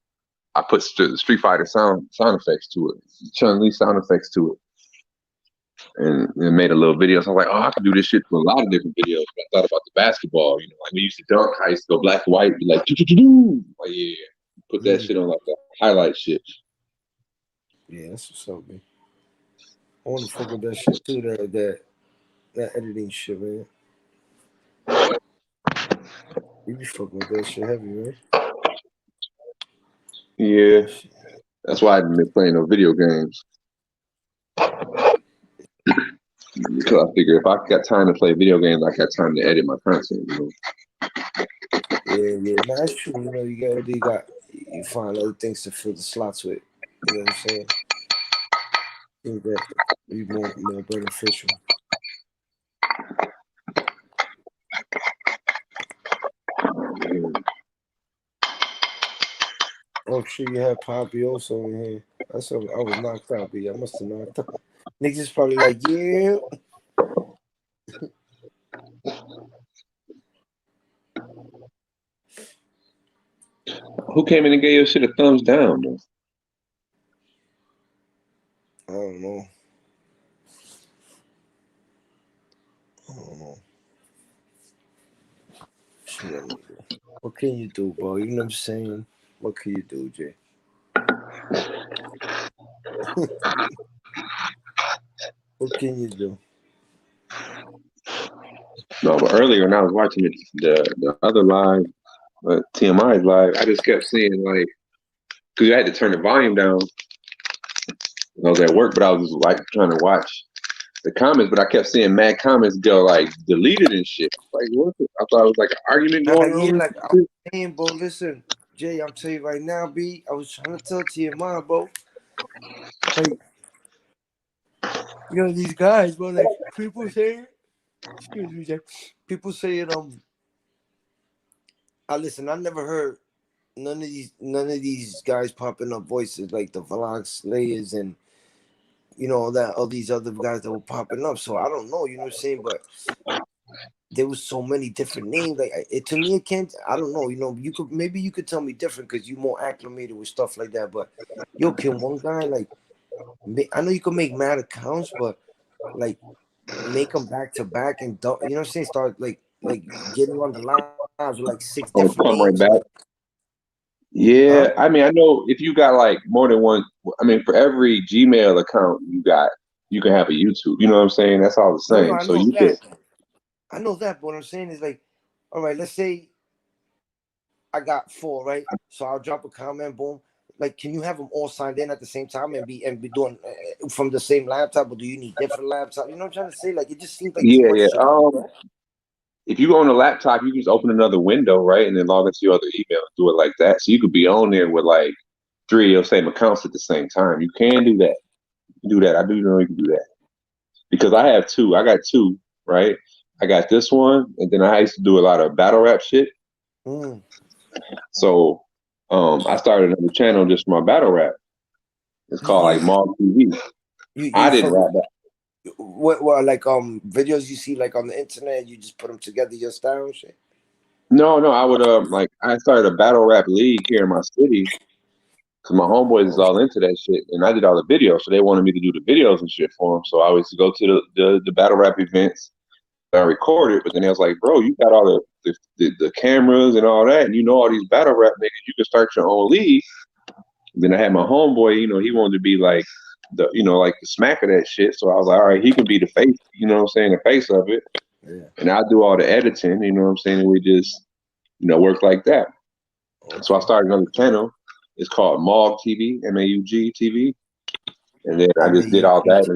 put Street Fighter sound effects to it, Chun-Li sound effects to it, and made a little video. So I was like, I can do this shit to a lot of different videos. But I thought about the basketball. Like we used to dunk, I used to go black and white, be like, like yeah, put that shit on like the highlight shit. Yeah, that's what's up, man. I want to fuck with that shit too. That editing shit, man. You be fucking with that shit heavy, man. Yeah, that's why I haven't been playing no video games. Because I figure if I got time to play video games, I got time to edit my content. Yeah, that's true. You find other things to fill the slots with. You know what I'm saying? I think that be more beneficial. Oh shit, you had Poppy also in here. I was knocked out, B. I must have knocked out. Niggas probably like, yeah. Who came in and gave your shit a thumbs down, though? I don't know. What can you do, bro? You know what I'm saying? What can you do, Jay? What can you do? No, but earlier when I was watching the other live, TMI's live, I just kept seeing like, because I had to turn the volume down. I was at work, but I was just like trying to watch the comments, but I kept seeing mad comments go like deleted and shit. Like, what? I thought it was like an argument going on. Like I'm saying, bro, listen, Jay, I'm telling you right now, B, I was trying to tell TMI, bro. Like, these guys, bro, like people saying, excuse me, Jay. People saying, listen, I never heard none of these guys popping up voices like the Vlog Slayers and all these other guys that were popping up. So I don't know, you know what I'm saying? But there was so many different names. Like to me, it can't. I don't know. You could tell me different because you're more acclimated with stuff like that. But can one guy like? I know you can make mad accounts, but like make them back to back and you know what I'm saying? Start like getting on the lives with like 6 different names. Right back. Yeah, I mean, I know if you got like more than one. I mean, for every Gmail account you can have a YouTube. You know what I'm saying? That's all the same. I know that, but what I'm saying is like, all right, let's say I got 4, right? So I'll drop a comment, boom. Like, can you have them all signed in at the same time and be doing from the same laptop, or do you need different laptops? You know what I'm trying to say? Like, it just seems like too Yeah, much yeah. shit. If you go on the laptop, you can just open another window, right, and then log into your other email and do it like that. So you could be on there with like 3 of your same accounts at the same time. You can do that. Do that. I do know you can do that because I have 2. I got 2, right? I got this one, and then I used to do a lot of battle rap shit. So I started another channel just for my battle rap. It's called like Mog TV. I didn't rap that. What like videos you see like on the internet? You just put them together your style and shit. No, I would like I started a battle rap league here in my city because my homeboys is all into that shit, and I did all the videos, so they wanted me to do the videos and shit for them. So I always go to the battle rap events. I recorded, but then I was like, bro, you got all the cameras and all that, and you know all these battle rap niggas. You can start your own league. Then I had my homeboy, he wanted to be like like the smack of that shit. So I was like, all right, he can be the face, the face of it. Yeah. And I'll do all the editing, and we just, work like that. Okay. So I started another channel. It's called Maug TV, MAUG TV. And then I just did all that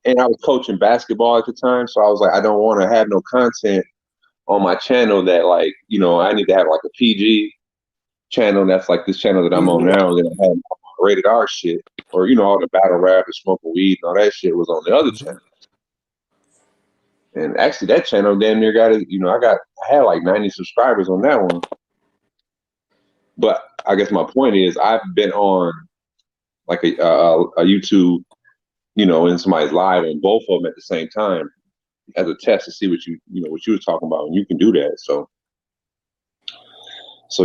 and I was coaching basketball at the time. So I was like, I don't want to have no content on my channel that like, I need to have like a PG channel that's like this channel that I'm on now. And then I had rated R shit, or all the battle rap and smoking weed and all that shit was on the other channel. And actually, that channel damn near got it. I had like 90 subscribers on that one. But I guess my point is, I've been on like a YouTube, in somebody's live on both of them at the same time as a test to see what you were talking about, and you can do that. So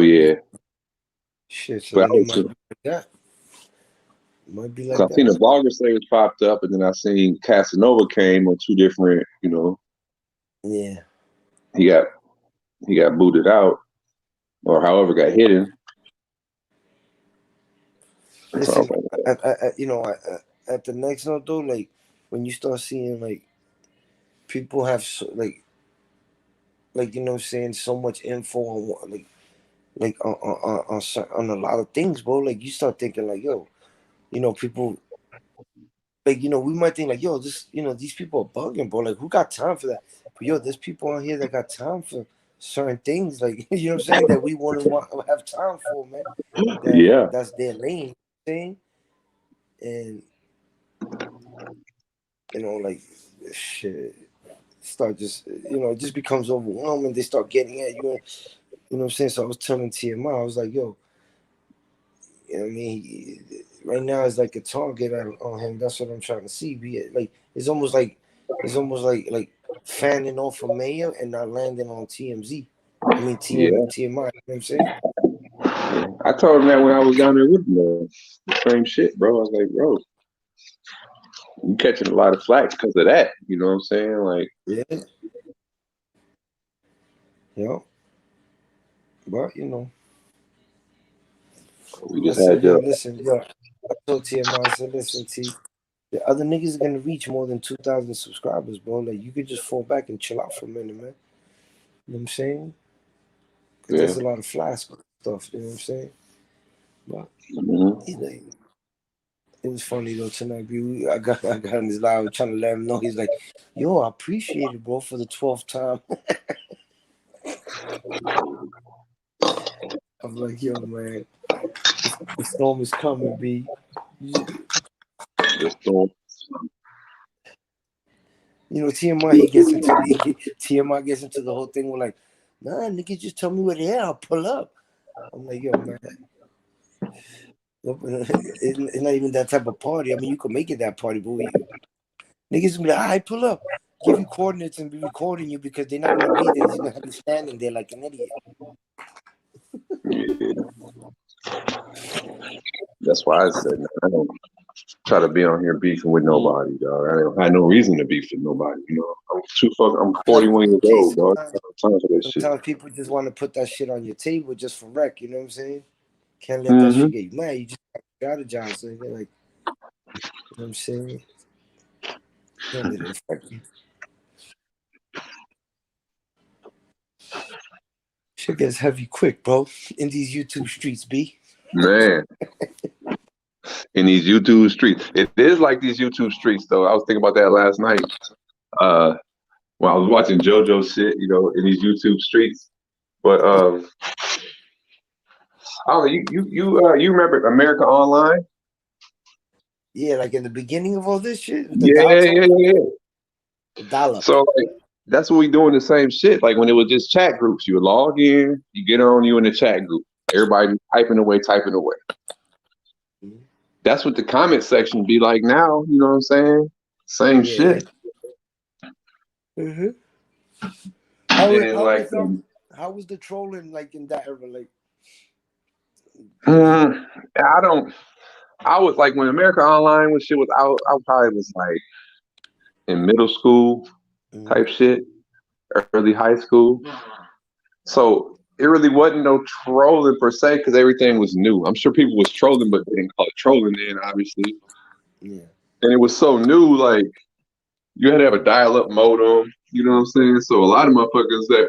yeah. Shit, so but might be like that. Might be like I've seen the Vlogger Slayers popped up, and then I seen Casanova came on 2 different, Yeah. He got booted out, or however got hidden. Listen, at the next note though, like when you start seeing like people have like so much info on on a lot of things, bro. Like you start thinking like, yo, people like we might think like, yo, this these people are bugging, bro. Like who got time for that? But yo, there's people on here that got time for certain things, like you know what I'm saying, that we want to have time for, man. That's their lane, thing. And like shit start just it just becomes overwhelming. They start getting at you, you know what I'm saying. So I was telling TMI, I was like, yo, I mean, right now it's like a target on him. That's what I'm trying to see. Be it like it's almost like fanning off from Mayor and not landing on TMZ. I mean TMI. You know what I'm saying? I told him that when I was down there with him. The same shit, bro. I was like, bro, you catching a lot of flack because of that. You know what I'm saying? Like, yeah. But we just had to listen. Yo, I told TMI, I said, listen, T. The other niggas are gonna reach more than 2,000 subscribers, bro. Like you could just fall back and chill out for a minute, man. You know what I'm saying? Cause there's a lot of flash stuff. You know what I'm saying? But it was funny though tonight. I got in his live trying to let him know. He's like, "Yo, I appreciate it, bro, for the 12th time." I'm like, "Yo, man, the storm is coming, B." The storm. TMI TMI gets into the whole thing with like, nah, nigga, just tell me where they are. I'll pull up. I'm like, yo, man. It's not even that type of party. I mean, you can make it that party, but niggas will be like, all right, pull up. Give you coordinates and be recording you because they're not going to be there. They're going to have you standing there like an idiot. That's why I said, man, I don't try to be on here beefing with nobody, dog. I had no reason to beef with nobody, I'm 41 years old, dog. Sometimes people just want to put that shit on your table just for wreck, you know what I'm saying? Can't let that shit get you mad. You just strategize. So they're like, you know what I'm saying? Can't let it affect you. Shit gets heavy quick, bro. In these YouTube streets, B. Man. In these YouTube streets. It is like these YouTube streets, though. I was thinking about that last night. When I was watching JoJo shit, you know, in these YouTube streets. But I don't know, you remember America Online? Yeah, like in the beginning of all this shit. Yeah. The dial-up. So like, that's what we doing the same shit. Like when it was just chat groups, you would log in, you get on, you in the chat group. Everybody typing away. Mm-hmm. That's what the comment section be like now. You know what I'm saying? Same shit. Mm-hmm. How was the trolling like in that era? Like, I was like when America Online was shit was out. I probably was like in middle school type shit, early high school. So it really wasn't no trolling per se because everything was new. I'm sure people was trolling, but they didn't call it trolling then, obviously. Yeah. And it was so new, like you had to have a dial-up modem. You know what I'm saying? So a lot of motherfuckers that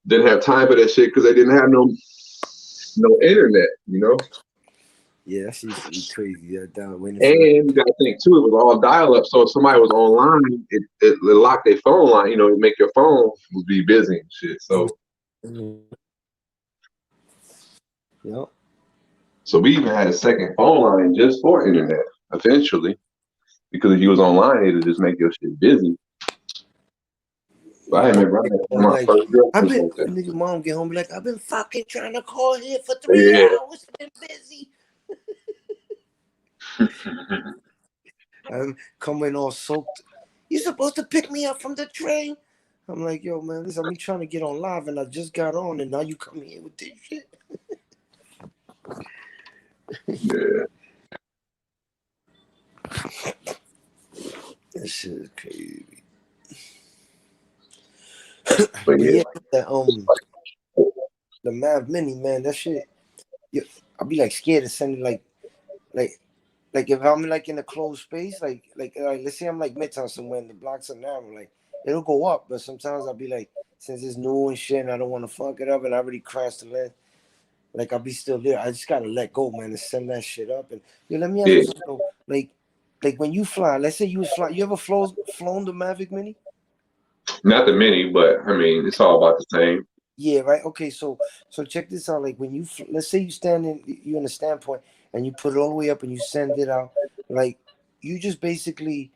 didn't have time for that shit because they didn't have no internet. You know? Yeah, that used to be crazy. Yeah, and you got to think too, it was all dial-up. So if somebody was online, it locked their phone line. You know, it make your phone be busy and shit. So. Yep. So we even had a second phone line just for internet eventually, because if you was online, it'd just make your shit busy. So I remember my first girl. Nigga, mom get home, be like, I've been fucking trying to call here for 3 hours. I've been busy. I'm coming all soaked. You supposed to pick me up from the train? I'm like, yo, man, listen, I'm trying to get on live, and I just got on, and now you come here with this shit. Yeah. That shit is crazy. But yeah, the Mav Mini, man, that shit. Yeah, I'll be like scared to send it like if I'm like in a closed space, like let's say I'm like midtown somewhere and the blocks are narrow, like it'll go up, but sometimes I'll be like, since it's new and shit and I don't want to fuck it up and I already crashed the lens, like I'll be still there. I just gotta let go, man, and send that shit up. And let me ask you something, like when you fly, let's say you was flying, you ever flown the Mavic Mini? Not the Mini, but I mean it's all about the same. Yeah, right. Okay, so check this out. Like when you let's say you're in a standpoint and you put it all the way up and you send it out, like you just basically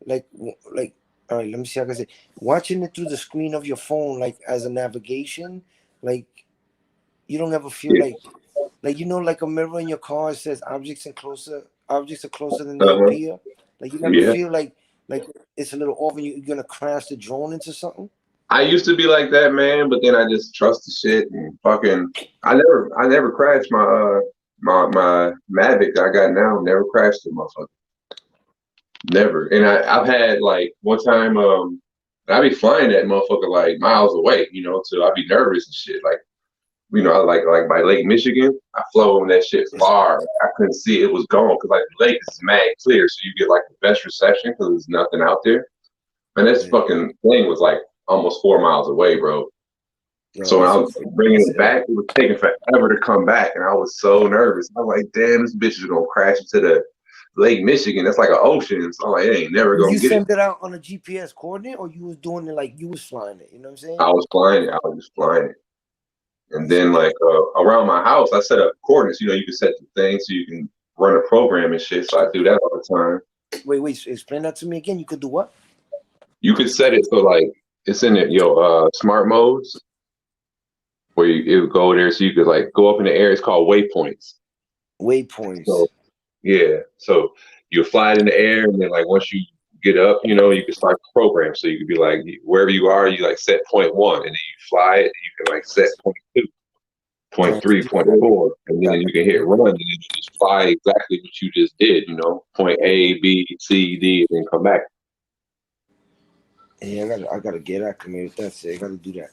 like all right, let me see how I can say, watching it through the screen of your phone, like as a navigation, like you don't ever feel like you know, like a mirror in your car says objects are closer than they appear. Like you never feel like it's a little off and you're gonna crash the drone into something. I used to be like that, man, but then I just trust the shit and fucking. I never crashed my my Mavic I got now. Never crashed it, motherfucker. Never. And I've had like one time, I be flying that motherfucker like miles away, you know, so I be nervous and shit. Like, you know, I like by Lake Michigan, I flew on that shit far. I couldn't see it was gone because like the lake is mad clear, so you get like the best reception because there's nothing out there. And this fucking thing was like almost 4 miles away, bro. So when I was bringing it back, it was taking forever to come back, and I was so nervous. I was like, damn, this bitch is gonna crash into the Lake Michigan. That's like an ocean. So I'm like, it ain't never gonna get it. You sent it out on a GPS coordinate, or you was doing it like you was flying it? You know what I'm saying? I was flying it. I was just flying it. And then like around my house, I set up coordinates. You know, you can set the thing so you can run a program and shit. So I do that all the time. Wait, explain that to me again. You could do what? You could set it so like it's in your smart modes, where it would go there, so you could like go up in the air. It's called waypoints. Waypoints. So, yeah. So you fly it in the air, and then like once you get up, you know, you can start the program. So you could be like wherever you are, you like set 0.1, and then you fly it, and you can like set 0.2, 0.3, 0.4, and then you can hit run, and then you just fly exactly what you just did. You know, point A, B, C, D, and then come back. Yeah, I gotta get acclimated. That's it. I gotta do that.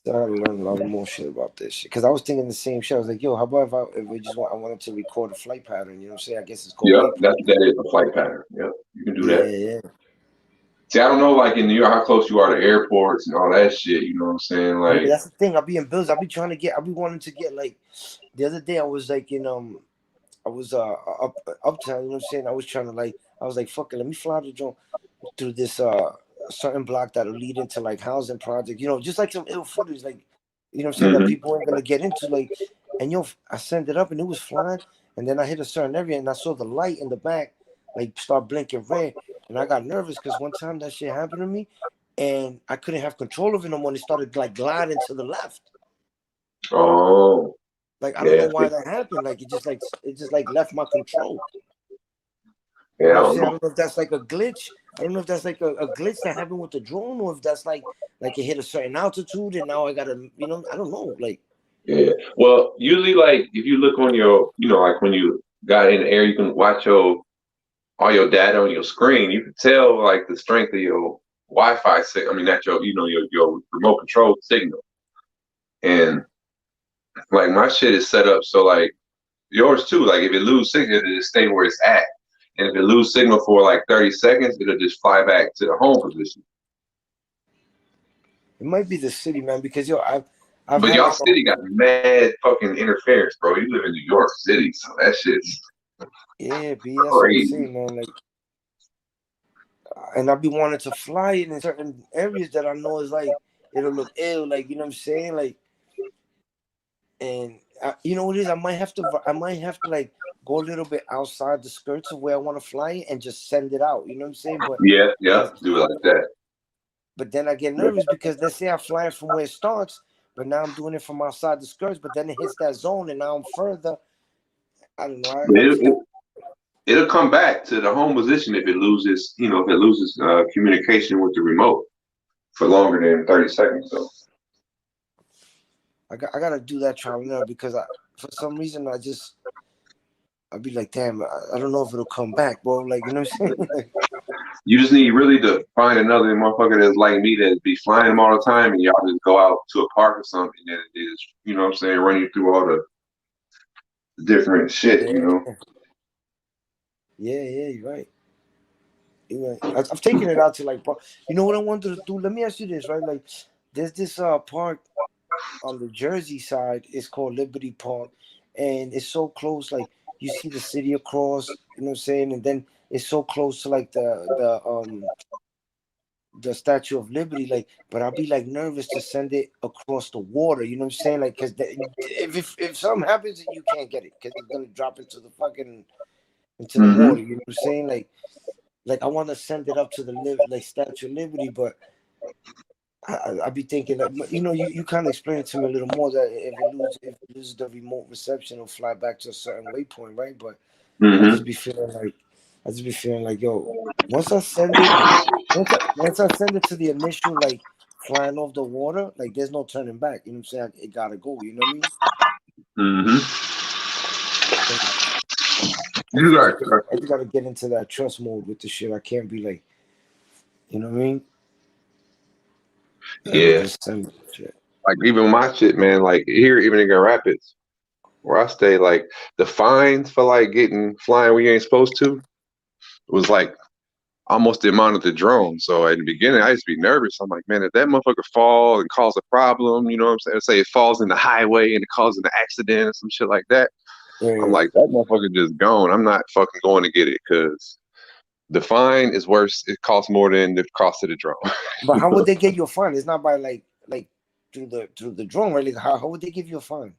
So I gotta learn a lot more shit about this shit. Cause I was thinking the same shit. I was like, yo, how about if we just I wanted to record a flight pattern? You know what I'm saying? I guess it's called. Yeah, that is a flight pattern. Yeah, you can do that. Yeah. See, I don't know, like in New York, how close you are to airports and all that shit. You know what I'm saying? Yeah, Like, that's the thing. I'll be in bills. I'll be wanting to get like the other day I was like in I was uptown, you know what I'm saying? I was trying to like I was like, fuck it, let me fly the drone through this certain block that'll lead into like housing project, you know, just like some ill footage, like you know what I'm saying, that people ain't gonna get into, like, and I sent it up and it was flying, and then I hit a certain area and I saw the light in the back like start blinking red, and I got nervous because one time that shit happened to me and I couldn't have control of it no more. It started like gliding to the left. oh, like I don't know why that happened. Like it just like left my control. Yeah, You know what I'm saying? I don't know if that's like a glitch. I don't know if that's like a glitch that happened with the drone, or if that's like it hit a certain altitude and now I gotta, you know, I don't know. Like, yeah. Well, usually, like if you look on your, you know, like when you got in the air, you can watch all your data on your screen. You can tell like the strength of your Wi-Fi signal. I mean, that's your, you know, your remote control signal. And like my shit is set up so like yours too. Like if it lose signal, it'll just stay where it's at. And if it lose signal for like 30 seconds, it'll just fly back to the home position. it might be the city, man, because I've But had y'all like city got mad fucking interference, bro. You live in New York City, so that shit's yeah, B, that's what I'm crazy. saying, man. Like, and I'll be wanting to fly it in certain areas that I know is like it'll look ill, like, you know what I'm saying, like, and you know what it is, I might have to like go a little bit outside the skirts of where I want to fly it and just send it out, you know what I'm saying, but Yeah, then do it like that. But then I get nervous because let's say I fly it from where it starts, but now I'm doing it from outside the skirts, but then it hits that zone and now I'm further. I don't know. It'll come back to the home position if it loses, you know, if it loses communication with the remote for longer than 30 seconds. So I gotta do that trial and error because for some reason I'd be like, damn, I don't know if it'll come back, bro. Like, you know what I'm saying? you just need really to find another motherfucker that's like me that be flying them all the time, and y'all just go out to a park or something, and it is, you know what I'm saying, run you through all the different shit, you know. Yeah, you're right. You're right. I've taken it out to like, you know what I wanted to do? Let me ask you this, right? Like, there's this park on the Jersey side. It's called Liberty Park, and it's so close. Like, you see the city across. You know what I'm saying? And then it's so close to like the Statue of Liberty. Like, but I'll be like nervous to send it across the water. You know what I'm saying? Like, because if something happens, you can't get it because it's gonna drop into the the water. You know what I'm saying? Like I want to send it up to the Statue of Liberty, but I'd be thinking that, you know, you kind of explain it to me a little more that if it loses the remote reception, it'll fly back to a certain waypoint, right? But I just be feeling like, yo, once I send it to the initial like flying off the water, like there's no turning back. You know what I'm saying? It gotta go. You know what I mean? I just gotta get into that trust mode with the shit. I can't be like, you know what I mean? Yeah. Like even my shit, man, like here, even in Grand Rapids, where I stay, like the fines for like getting flying where you ain't supposed to was like almost the amount of the drone. So in the beginning, I used to be nervous. I'm like, man, if that motherfucker fall and cause a problem, you know what I'm saying? Say it falls in the highway and it causes an accident or some shit like that. I'm like, that motherfucker just gone. I'm not fucking going to get it because the fine is worse. It costs more than the cost of the drone. But how would they get you a fine? It's not by like through the drone, right? Like how would they give you a fine?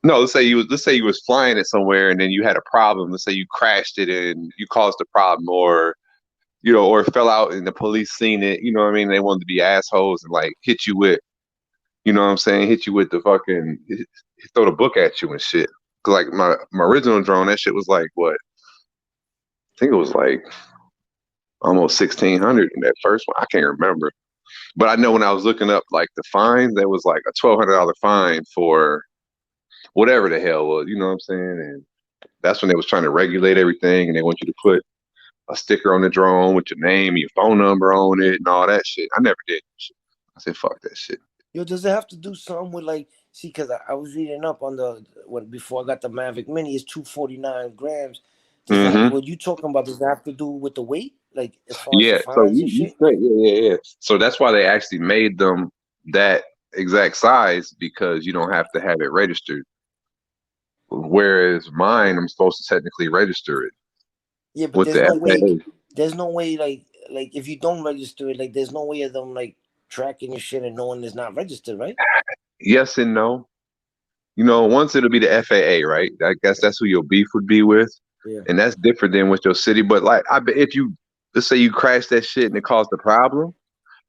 No, let's say you was flying it somewhere and then you had a problem. Let's say you crashed it and you caused a problem, or you know, or it fell out and the police seen it. You know what I mean? They wanted to be assholes and like hit you with, you know what I'm saying? Hit you with the fucking throw the book at you and shit. Cause like my original drone, that shit was like what? I think it was like almost 1,600 in that first one. I can't remember, but I know when I was looking up like the fines, there was like a $1,200 fine for whatever the hell was. You know what I'm saying? And that's when they was trying to regulate everything, and they want you to put a sticker on the drone with your name, your phone number on it, and all that shit. I never did that shit. I said, fuck that shit. Yo, does it have to do something with like? See, because I was reading up on before I got the Mavic Mini, it's 249 grams. Does that, what you talking about? Does that have to do with the weight? like as far as the So fines and you shit? straight, yeah. So that's why they actually made them that exact size, because you don't have to have it registered. Whereas mine, I'm supposed to technically register it Yeah, but with there's the no way. FAA. There's no way, like if you don't register it, like there's no way of them like tracking your shit and knowing it's not registered, right? Yes and no. Once it'll be the FAA, right? I guess that's who your beef would be with, Yeah. and that's different than with your city. But like, I bet if you, let's say you crash that shit and it caused a problem,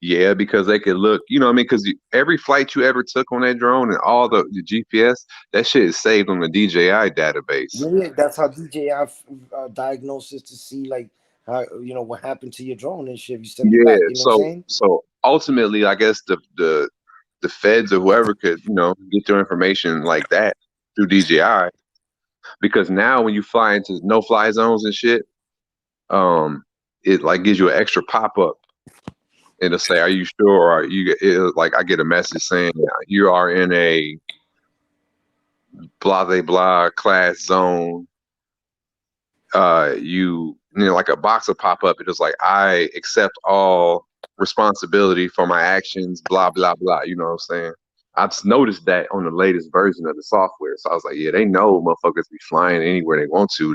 yeah, because they could look, you know what I mean? Because every flight you ever took on that drone and all the GPS, that shit is saved on the DJI database. Yeah, that's how DJI diagnosis to see like how what happened to your drone and shit. You send it Yeah, back. You know what I'm saying? so ultimately, I guess the feds or whoever could, get your information like that through DJI, because now when you fly into no-fly zones and shit, it like gives you an extra pop-up. It'll say, "Are you sure?" Or like I get a message saying you are in a blah blah blah class zone. Like a box will pop up. It's just like, I accept all responsibility for my actions. Blah blah blah. You know what I'm saying? I've noticed that on the latest version of the software. So I was like, yeah, they know motherfuckers be flying anywhere they want to.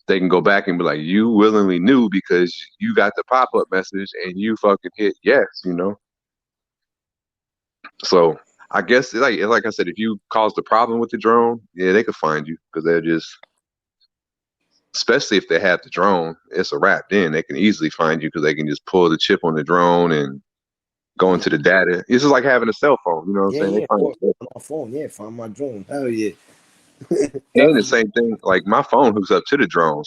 They can go back and be like, you willingly knew because you got the pop-up message and you fucking hit yes. So I guess like I said, if you caused a problem with the drone, yeah, they could find you, because they're just, especially if they have the drone, it's a wrap. Then they can easily find you because they can just pull the chip on the drone and go into the data. It's just like having a cell phone. You know what I'm Yeah, saying? They yeah, of find course. it. On my phone, yeah, find my drone. Hell yeah. And the same thing, like my phone hooks up to the drone,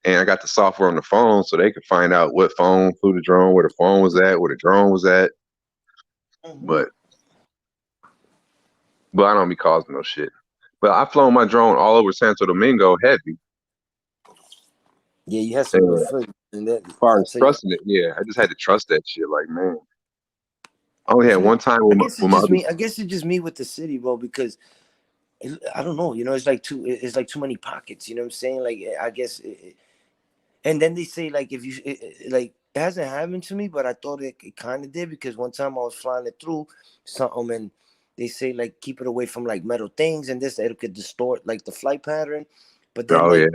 and I got the software on the phone, so they can find out what phone flew the drone, where the phone was at, where the drone was at. But I don't be causing no shit. But I've flown my drone all over Santo Domingo heavy. Yeah, you had some good footage. And that, As far I as tell you, trusting it, yeah, I just had to trust that shit. Like, man, I only had one time I with guess it's my just other. me. I guess it's just me with the city, bro. Because I don't know. It's like too many pockets. You know what I'm saying? Like I guess. And then they say like if you like it hasn't happened to me, but I thought it kind of did, because one time I was flying it through something and they say like keep it away from like metal things and this, it could distort like the flight pattern. But then Oh yeah,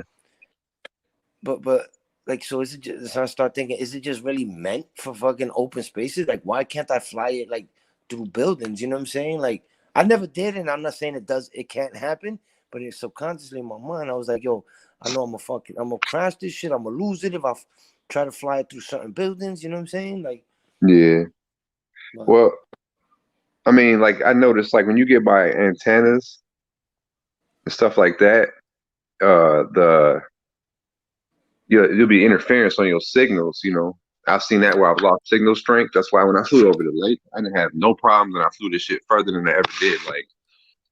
like but like, so is it just, so I start thinking, is it just really meant for fucking open spaces? Like why can't I fly it like through buildings? You know what I'm saying? Like I never did, and I'm not saying it can't happen, but it's subconsciously in my mind I was like, yo, I know I'm gonna crash this shit. I'm gonna lose it if I try to fly it through certain buildings. You know what I'm saying? Like, yeah. but, Well, I mean, like I noticed, like when you get by antennas and stuff like that, there'll be interference on your signals. I've seen that where I've lost signal strength. That's why when I flew over the lake, I didn't have no problem, and I flew this shit further than I ever did, like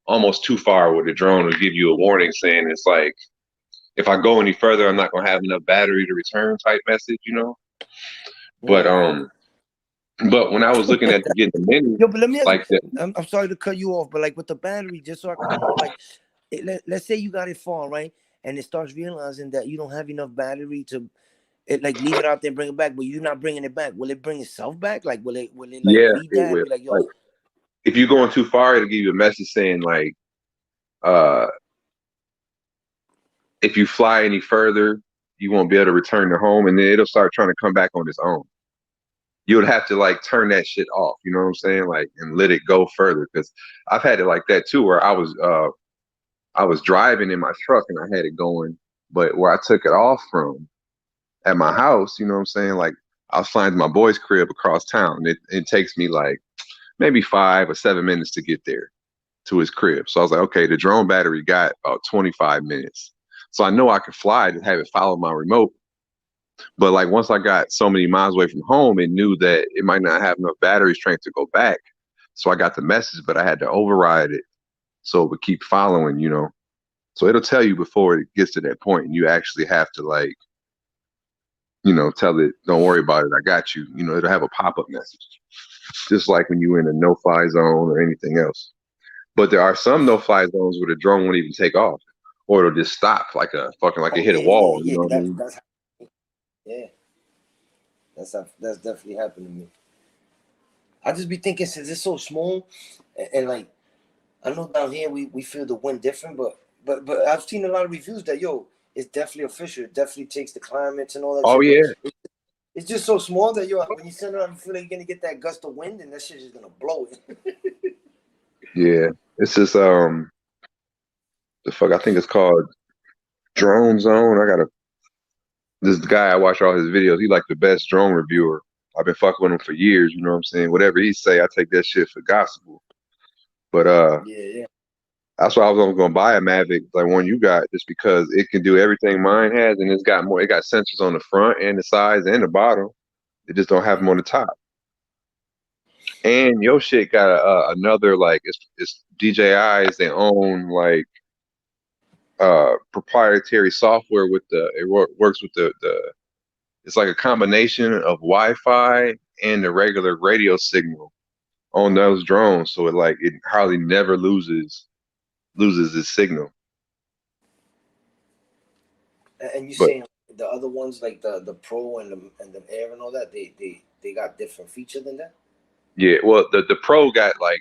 almost too far, where the drone will give you a warning saying it's like, if I go any further, I'm not gonna have enough battery to return type message. But but when I was looking at getting the menu, yo, but let me ask like you. I'm sorry to cut you off, but like with the battery, just so I can know, like, let's say you got it fall right, and it starts realizing that you don't have enough battery to like leave it out there and bring it back, but you're not bringing it back. Will it bring itself back? Like, will it like yeah, read it that and will. be like, Like yo? if you're going too far, it'll give you a message saying like, uh, if you fly any further, you won't be able to return to home, and then it'll start trying to come back on its own. You would have to like turn that shit off, you know what I'm saying? Like, and let it go further. Because I've had it like that too, where I was driving in my truck and I had it going, but where I took it off from at my house, you know what I'm saying? Like I was flying to my boy's crib across town. It takes me like maybe 5 or 7 minutes to get there to his crib. So I was like, okay, the drone battery got about 25 minutes. So I know I could fly to have it follow my remote. But like once I got so many miles away from home, it knew that it might not have enough battery strength to go back. So I got the message, but I had to override it so it would keep following. So it'll tell you before it gets to that point, and you actually have to like, tell it, don't worry about it, I got you. It'll have a pop-up message, just like when you're in a no-fly zone or anything else. But there are some no-fly zones where the drone won't even take off, or it'll just stop like a fucking like it Oh hit a yeah, yeah, wall. You yeah. know what I mean? That's Yeah, that's definitely happened to me. I just be thinking since it's so small, and like I know down here we feel the wind different, but I've seen a lot of reviews that it's definitely official. It definitely takes the climates and all that Oh shit. yeah, But it's just so small that when you send it out, you feel like you're gonna get that gust of wind, and that shit is gonna blow it. yeah. It's just the fuck I think it's called Drone Zone. I got this guy I watch all his videos. He like the best drone reviewer. I've been fucking with him for years. You know what I'm saying? Whatever he say, I take that shit for gospel. But Yeah. that's why I was only gonna buy a Mavic like one you got, just because it can do everything mine has, and it's got more. It got sensors on the front and the sides and the bottom. They just don't have them on the top. And your shit got another like it's DJI's their own like proprietary software with works with the it's like a combination of Wi-Fi and the regular radio signal on those drones, so it hardly never loses its signal. And you But saying the other ones like the Pro and the Air and all that they got different feature than that? yeah, well the Pro got like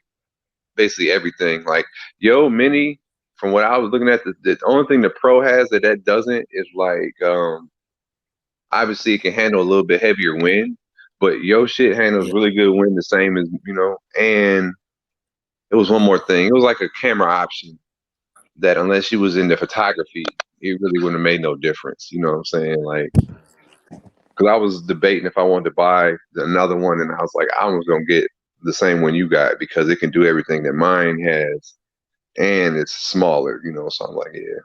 basically everything. Like Yo Mini, from what I was looking at, the only thing the Pro has that doesn't is like obviously it can handle a little bit heavier wind, but Yo shit handles Yeah. really good wind, the same as and it was one more thing. It was like a camera option that unless you was into photography, it really wouldn't have made no difference. You know what I'm saying? Like, because I was debating if I wanted to buy another one, and I was like, I was gonna get the same one you got because it can do everything that mine has, and it's smaller. So I'm like, yeah,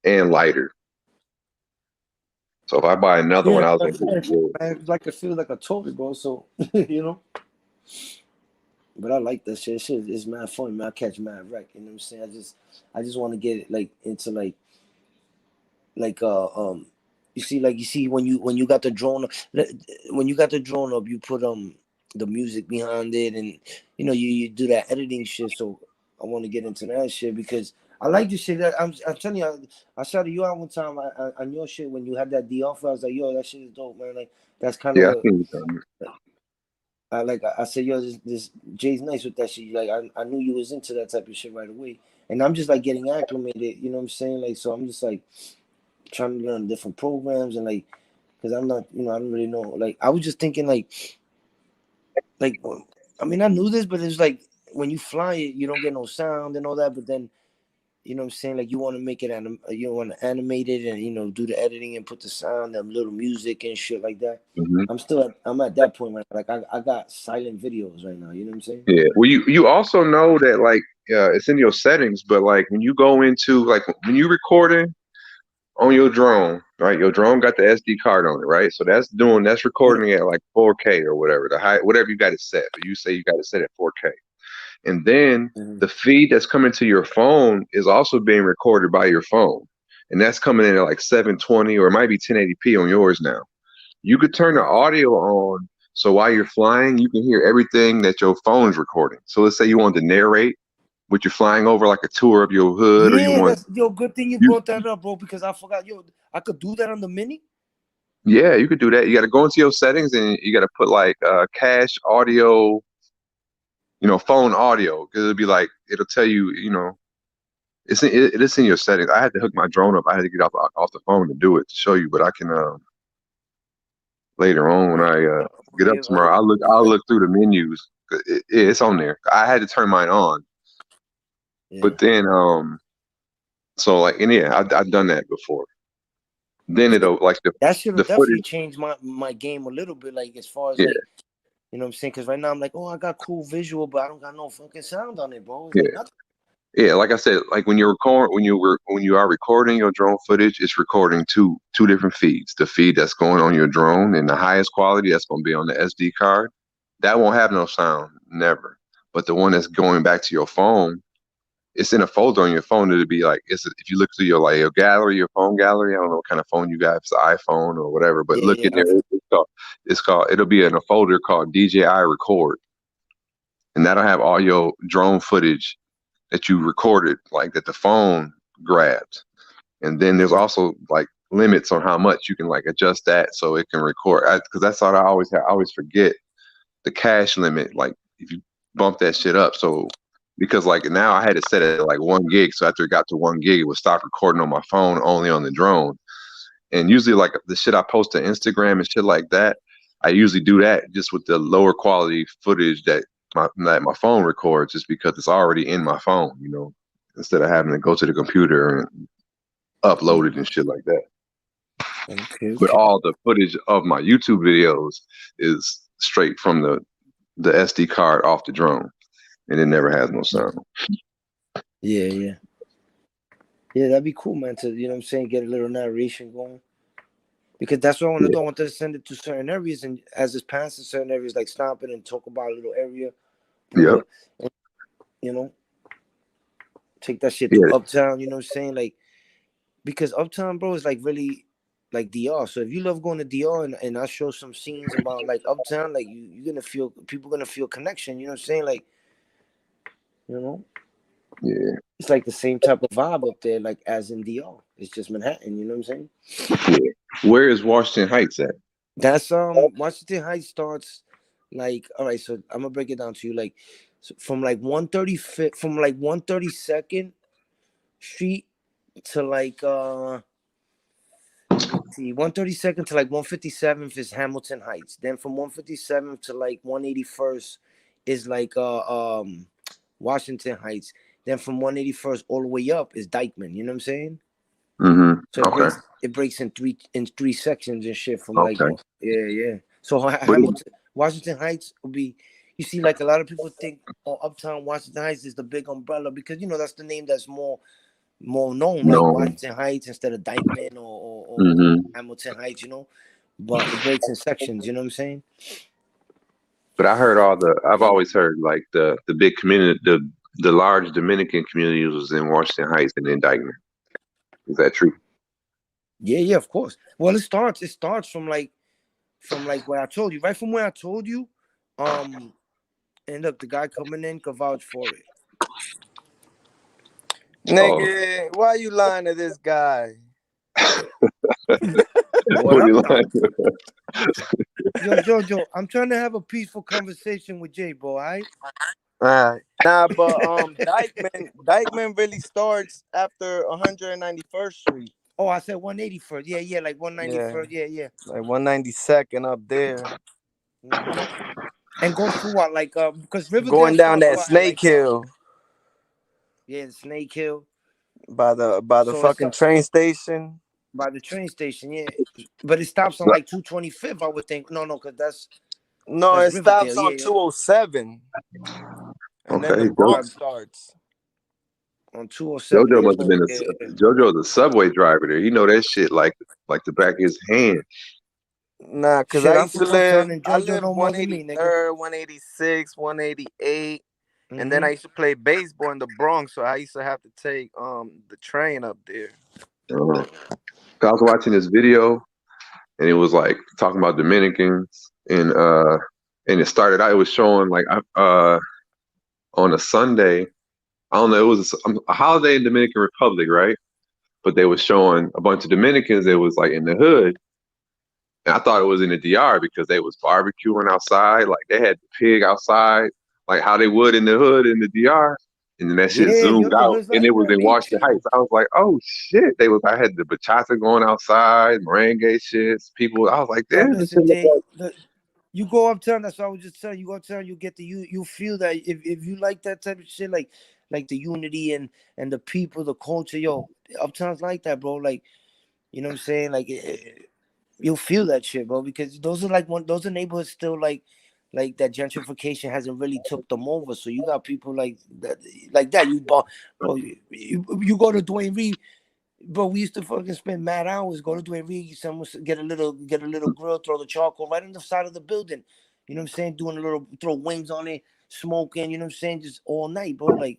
and lighter. So if I buy another Yeah, one, I was gonna that's get nice. it. I like to feel like a toy, bro. So But I like that shit. Shit is mad fun, man. I catch mad wreck. You know what I'm saying? I just want to get it like into like you see when you got the drone up, you put the music behind it, and you do that editing shit. So I want to get into that shit because I like this shit. I'm telling you, I shouted you out one time on your shit when you had that D offer. I was like, yo, that shit is dope, man. Like that's kind of Yeah, I what think I said, yo, this Jay's nice with that shit. Like I knew you was into that type of shit right away. And I'm just like getting acclimated, you know what I'm saying? Like so I'm just like trying to learn different programs and like because I'm not, I don't really know. Like I was just thinking like I mean I knew this, but it's like when you fly it, you don't get no sound and all that, but then you know what I'm saying? Like you want to make it you want to animate it and do the editing and put the sound and little music and shit like that. Mhm. I'm at that point right now. Like I got silent videos right now. You know what I'm saying? Yeah. Well, you also know that like it's in your settings, but like when you go into like when you recording on your drone, right? Your drone got the SD card on it, right? So that's Yeah. recording at like 4K or whatever, whatever you got it set. But you say you got it set at 4K. And then Mm-hmm. the feed that's coming to your phone is also being recorded by your phone. And that's coming in at like 720 or it might be 1080p on yours now. You could turn the audio on so while you're flying, you can hear everything that your phone's recording. So let's say you want to narrate what you're flying over, like a tour of your hood, or you Yeah, want that's good thing you you brought that up, bro, because I forgot. Yo, I could do that on the mini. yeah, you could do that. You got to go into your settings and you got to put like cache audio, phone audio, because it'll be like it'll tell you, it is in your settings. I had to hook my drone up. I had to get off the phone to do it to show you, but I can later on when I get up Yeah, tomorrow. I'll look through the menus. It's on there. I had to turn mine on, yeah. but then so like and yeah, I've done that before. Then Yeah, it'll like that should the have definitely footage. changed my game a little bit, like as far as Yeah, like you know what I'm saying. Because right now I'm like, oh, I got cool visual, but I don't got no fucking sound on it, bro. It's like yeah. nothing. Yeah, like I said, like when you are recording your drone footage, it's recording two different feeds. The feed that's going on your drone in the highest quality, that's going to be on the SD card. That won't have no sound, never. But the one that's going back to your phone, it's in a folder on your phone. It'll be like if you look through your gallery, your phone gallery. I don't know what kind of phone you got, if it's an iPhone or whatever. But Yeah, look in there. It's called. It'll be in a folder called DJI Record, and that'll have all your drone footage that you recorded, like that the phone grabbed. And then there's also like limits on how much you can like adjust that so it can record. Because that's all I always have. I always forget the cache limit. Like if you bump that shit up, so because like now I had it set at like 1 gig. So after it got to 1 gig, it would stop recording on my phone, only on the drone. And usually like the shit I post to Instagram and shit like that, I usually do that just with the lower quality footage that my phone records, just because it's already in my phone, you know, instead of having to go to the computer and upload it and shit like that. Okay. But all the footage of my YouTube videos is straight from the SD card off the drone, and it never has no sound. Yeah, that'd be cool, man. To, you know what I'm saying, get a little narration going. Because that's what I want to do. I want to send it to certain areas, and as it's passed in certain areas, like stop it and talk about a little area. Yeah. You know, take that shit to Uptown. You know what I'm saying? Like, because Uptown, bro, is like really like DR. So if you love going to DR and I show some scenes about like Uptown, like you're gonna feel, people gonna feel connection. You know what I'm saying? Like, you know. Yeah. It's like the same type of vibe up there, like as in DR. It's just Manhattan, you know what I'm saying? Yeah. Where is Washington Heights at? That's Washington Heights starts like, all right, so I'm gonna break it down to you. Like, so from like 135th, from like 132nd Street to like let's see, 132nd to like 157th is Hamilton Heights. Then from 157th to like 181st is like Washington Heights. Then from 181st all the way up is Dyckman. You know what I'm saying? Mm-hmm. So it breaks in three sections and shit from like yeah. So Hamilton, Washington Heights will be. You see, like a lot of people think, oh, Uptown Washington Heights is the big umbrella because you know that's the name that's more known, like Washington Heights instead of Dyckman or Hamilton Heights, you know. But it breaks in sections. You know what I'm saying? But I've always heard like the big community, the large Dominican community was in Washington Heights and in Dyckman. Is that true? Yeah, of course. Well, it starts from like where I told you, right from where I told you. And look, the guy coming in could vouch for it. Nigga, why you lying to this guy? What you lying Yo, Jojo, I'm trying to have a peaceful conversation with Jay, bro. All right? Nah, but Dyckman really starts after 191st Street. Oh, I said 181st. Yeah, like 191st. Yeah. Like 192nd up there. Mm-hmm. And goes through what, like because Riverdale going down that Snake like, Hill. Yeah, the Snake Hill. By the fucking train station. By the train station, yeah. But it stops on like 225th, I would think. No, because that's it Riverdale. stops on 207. And then the Bronx starts. On 207. JoJo must have been JoJo's a subway driver there. He know that shit like the back of his hand. Nah, because I used to live 183rd, 186, 188. And then I used to play baseball in the Bronx, so I used to have to take the train up there. I was watching this video, and it was like talking about Dominicans, and it started out. It was showing like on a Sunday. I don't know. It was a holiday in Dominican Republic, right? But they were showing a bunch of Dominicans. It was like in the hood, and I thought it was in the DR because they was barbecuing outside. Like they had the pig outside, like how they would in the hood in the DR. And then that shit zoomed out, and it was in Washington Heights. I was like, "Oh shit!" I had the bachata going outside, merengue shits. People, I was like, "Damn." You go uptown. That's what I was just telling you. Go uptown, you get you feel that if you like that type of shit, like the unity and the people, the culture, yo, uptown's like that, bro. Like, you know what I'm saying? Like, you'll feel that shit, bro. Because those are neighborhoods still like that gentrification hasn't really took them over. So you got people like that. You bro, you go to Dwayne Reed, bro. We used to fucking spend mad hours. Go to Dwayne Reed, someone get a little grill, throw the charcoal right on the side of the building. You know what I'm saying? Doing a little, throw wings on it, smoking. You know what I'm saying? Just all night, bro. Like,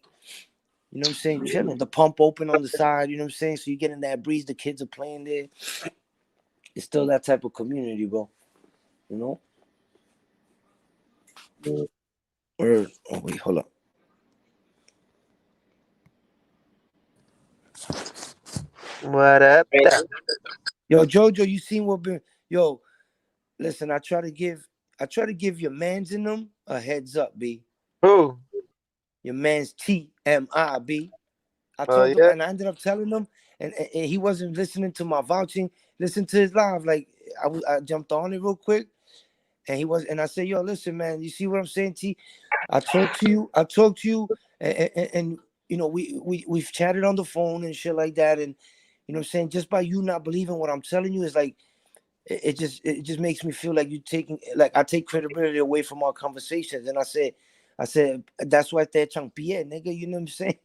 you know what I'm saying? Chilling. The pump open on the side. You know what I'm saying? So you get in that breeze. The kids are playing there. It's still that type of community, bro. You know? Oh wait, hold up. What up? Yo, Jojo, you seen what been? Yo, listen, I try to give your mans in them a heads up, B. Who? Your man's TMI, B. I told him, and I ended up telling him, and he wasn't listening to my vouching. Listen to his live. Like I jumped on it real quick, and he was, and I said, "Yo, listen, man, you see what I'm saying, T? I talked to you, and you know, we've chatted on the phone and shit like that, and you know what I'm saying, just by you not believing what I'm telling you is like, it just makes me feel like you taking, like I take credibility away from our conversations." And I said that's why they're chunky, nigga. You know what I'm saying?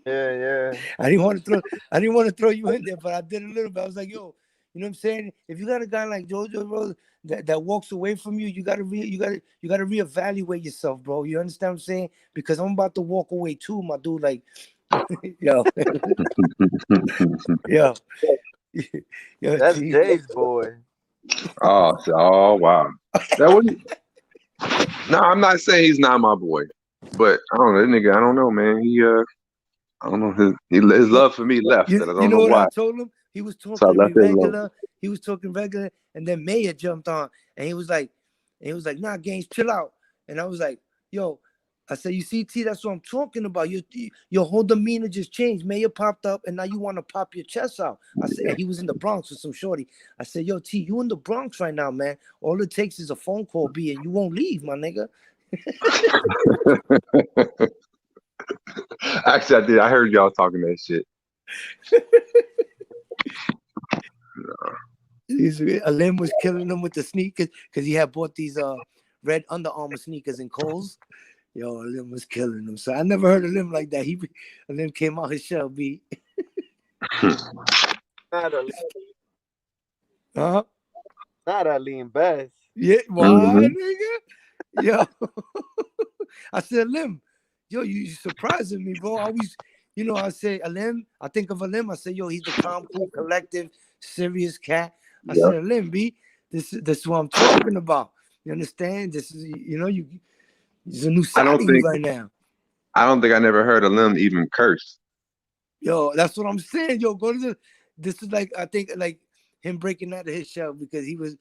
Yeah. I didn't want to throw you in there, but I did a little bit. I was like, yo, you know what I'm saying? If you got a guy like Jojo, bro, that walks away from you, you gotta reevaluate yourself, bro. You understand what I'm saying? Because I'm about to walk away too, my dude. Like, yo, yo, that's Jay's boy. Oh wow. That was No, I'm not saying he's not my boy, but I don't know, that nigga. I don't know, man. I don't know, his love for me left. And I don't know what why. I told him? He was talking So I to me left it alone. regular. He was talking regular, and then Maya jumped on, and he was like, "Nah, Gaines, chill out." And I was like, "Yo," I said, "You see, T, that's what I'm talking about. Your whole demeanor just changed. Maya popped up, and now you want to pop your chest out." I said, and he was in the Bronx with some shorty. I said, "Yo, T, you in the Bronx right now, man? All it takes is a phone call, B, and you won't leave, my nigga." Actually, I did. I heard y'all talking that shit. Alim was killing them with the sneakers because he had bought these red Under Armour sneakers in Kohl's. Yo, Alim was killing them. So I never heard of Alim like that. Alim came out his shell, B. Not Alim. Huh? Not Alim Best. Yeah, why, nigga? Yo, I said, Alim, yo, you surprising me, bro. I always, you know, I say Alim. I think of Alim. I say, yo, he's the calm, cool, collective, serious cat. I said, Alim, B, this is what I'm talking about. You understand? This is, you know, he's a new side of you right now. I don't think I never heard Alim even curse. Yo, that's what I'm saying. Yo, go to this is like, I think like him breaking out of his shell because he was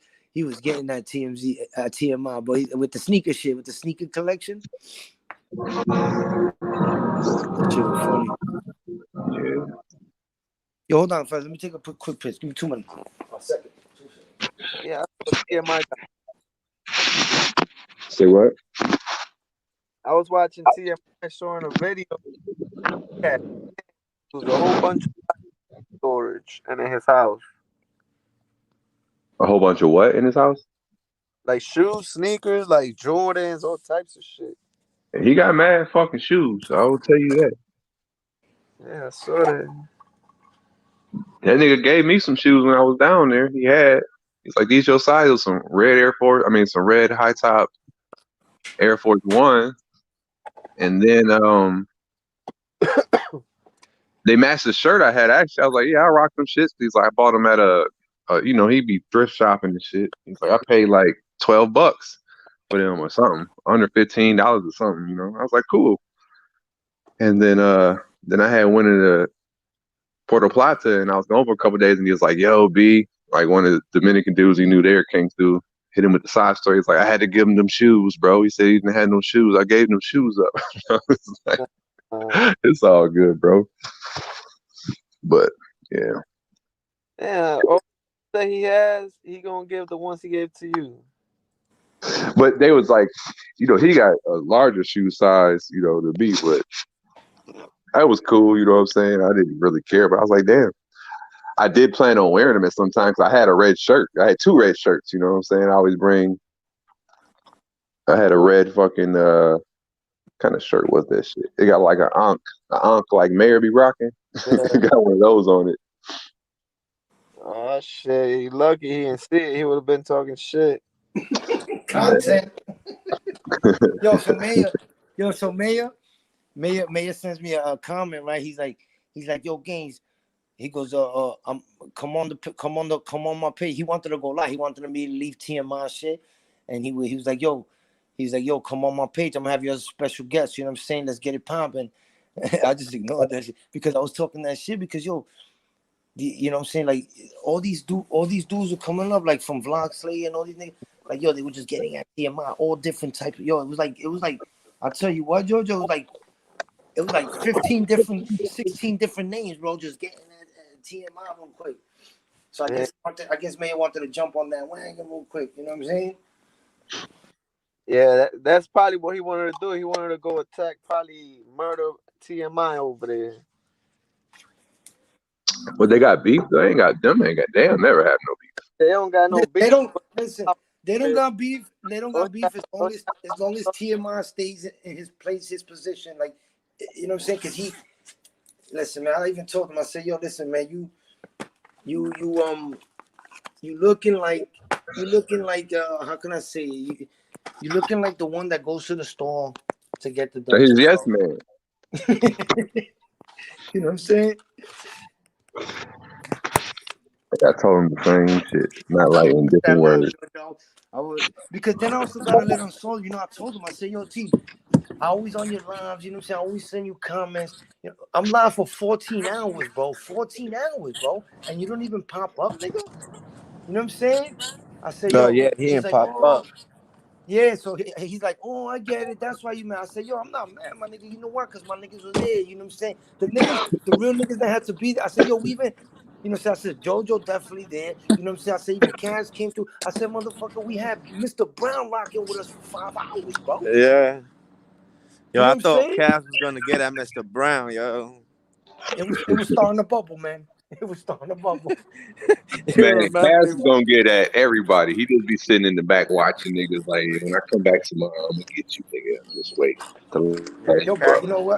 getting that TMI, but with the sneaker shit, with the sneaker collection. That shit was funny. Yeah. Yo, hold on, first. Let me take a quick piss. Give me 2 minutes. A second. Yeah, TMI. Say what? I was watching TMI showing a video. Yeah, it was a whole bunch of storage and in his house. A whole bunch of what in his house? Like shoes, sneakers, like Jordans, all types of shit. He got mad fucking shoes. I will tell you that. Yeah, I saw that. That nigga gave me some shoes when I was down there. He's like, these your size? Some red some red high top Air Force One. And then they matched the shirt I had. Actually, I was like, yeah, I rock them shits. He's like, I bought them at he'd be thrift shopping and shit. He's like, I paid like $12 for them or something, under $15 or something, you know. I was like, cool. And then I had went into Puerto Plata and I was gone for a couple of days and he was like, yo, B, like one of the Dominican dudes he knew there came through, hit him with the side story. He's like, I had to give him them shoes, bro. He said he didn't have no shoes. I gave him them shoes up. It's like, it's all good, bro. But yeah. Yeah, all that he has, he gonna give the ones he gave to you. But they was like, you know, he got a larger shoe size, you know, than me, but that was cool, you know what I'm saying? I didn't really care, but I was like, damn. I did plan on wearing them at some time because I had a red shirt. I had 2 red shirts, you know what I'm saying? I had a red fucking kind of shirt was that shit. It got like an ankh like Mayor be rocking. It got one of those on it. Oh shit! He lucky he didn't see it. He would have been talking shit. Content. So Mayor sends me a comment, right? He's like, yo, Gaines. He goes, come on my page. He wanted to go live. He wanted me to leave TMI shit, and he was like, yo, come on my page. I'm gonna have you as a special guest. You know what I'm saying? Let's get it popping. I just ignored that shit because I was talking that shit because yo, You know what I'm saying? Like all these dudes are coming up like from Vlog Slayer and all these niggas. Like yo, they were just getting at TMI, all different types. Yo, it was like I'll tell you what, Georgia, it was like 15 different, 16 different names, bro, just getting at TMI real quick. So I guess Mayor wanted to jump on that wagon real quick. You know what I'm saying? Yeah, that's probably what he wanted to do. He wanted to go attack, probably murder TMI over there. Well, they got beef. They ain't got never have no beef. They don't got no beef. They don't listen. They don't got beef. They don't got beef as long as TMI stays in his place, his position. Like, you know what I'm saying? Because listen, man. I even told him. I said, yo, listen, man. You looking like how can I say? You looking like the one that goes to the store to get the. He's yes man. You know what I'm saying? I told him the same shit, not like in different words. Because then I also got a little soul. You know, I told him, I said, yo, T, I always on your lives, you know what I'm saying? I always send you comments. You know, I'm live for 14 hours, bro. 14 hours, bro. And you don't even pop up, nigga. You know what I'm saying? I said, yo, yeah, he ain't like, pop up. Yeah, so he's like, oh, I get it. That's why you mad. I said, yo, I'm not mad, my nigga. You know what? Because my niggas were there. You know what I'm saying? The real niggas that had to be there. I said, yo, even, you know what I'm saying? I said, JoJo definitely there. You know what I'm saying? I said, even Cass came through. I said, motherfucker, we had Mr. Brown rocking with us for 5 hours, bro. Yeah. Yo, I thought Cass was going to get at Mr. Brown, yo. It was starting to bubble, man. It was starting to bubble. Man, Cass is gonna get at everybody. He just be sitting in the back watching niggas like, when I come back tomorrow, I'm gonna get you, nigga. Just wait. Yo, bro, you know what?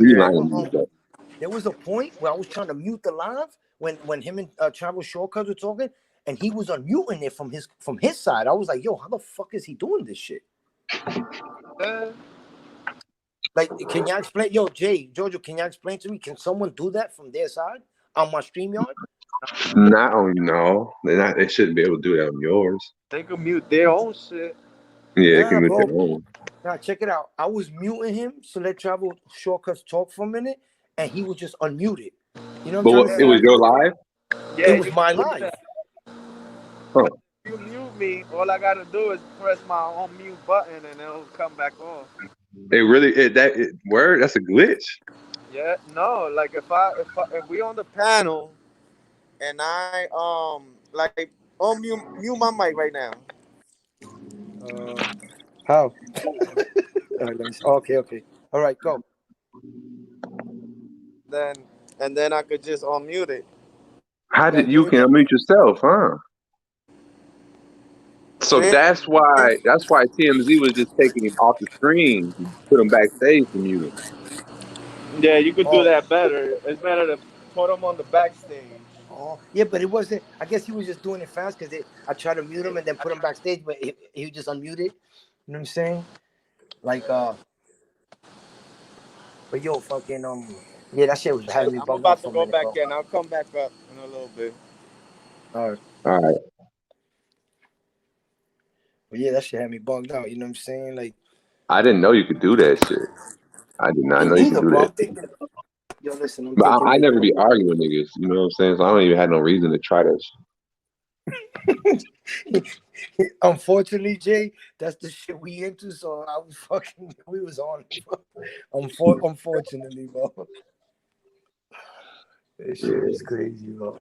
There was a point where I was trying to mute the live when him and Travel Shortcuts were talking, and he was unmuting it from his side. I was like, yo, how the fuck is he doing this shit? Like, can y'all explain? Yo, Jojo, can y'all explain to me? Can someone do that from their side on my StreamYard? No. They shouldn't be able to do that on yours. They can mute their own shit. Yeah, they can mute their own. Now, check it out. I was muting him so let Travel Shortcuts talk for a minute, and he was just unmuted. You know what I'm saying? It was your live? Yeah, it was my live. Huh. You mute me, all I gotta do is press my unmute button and it'll come back on. Word? That's a glitch. Yeah, no, like if we on the panel and I like mute my mic right now. How? Okay. All right, go. Then I could just unmute it. How did you can unmute yourself, huh? So that's why TMZ was just taking him off the screen, put him backstage to mute him. Yeah, you could do that better. It's better to put him on the backstage. Oh, yeah, but it wasn't. I guess he was just doing it fast because I tried to mute him and then put him backstage, but he just unmuted. You know what I'm saying? Like, but yo, fucking yeah, that shit was having me bugged out. I'm about to go back in. I'll come back up in a little bit. All right. But yeah, that shit had me bugged out. You know what I'm saying? Like, I didn't know you could do that shit. I did not know you could do that. Yo, listen, I never be arguing with niggas. You know what I'm saying? So I don't even have no reason to try that shit. Unfortunately, Jay, that's the shit we into. So we was on. Unfortunately, bro. This shit is crazy, bro.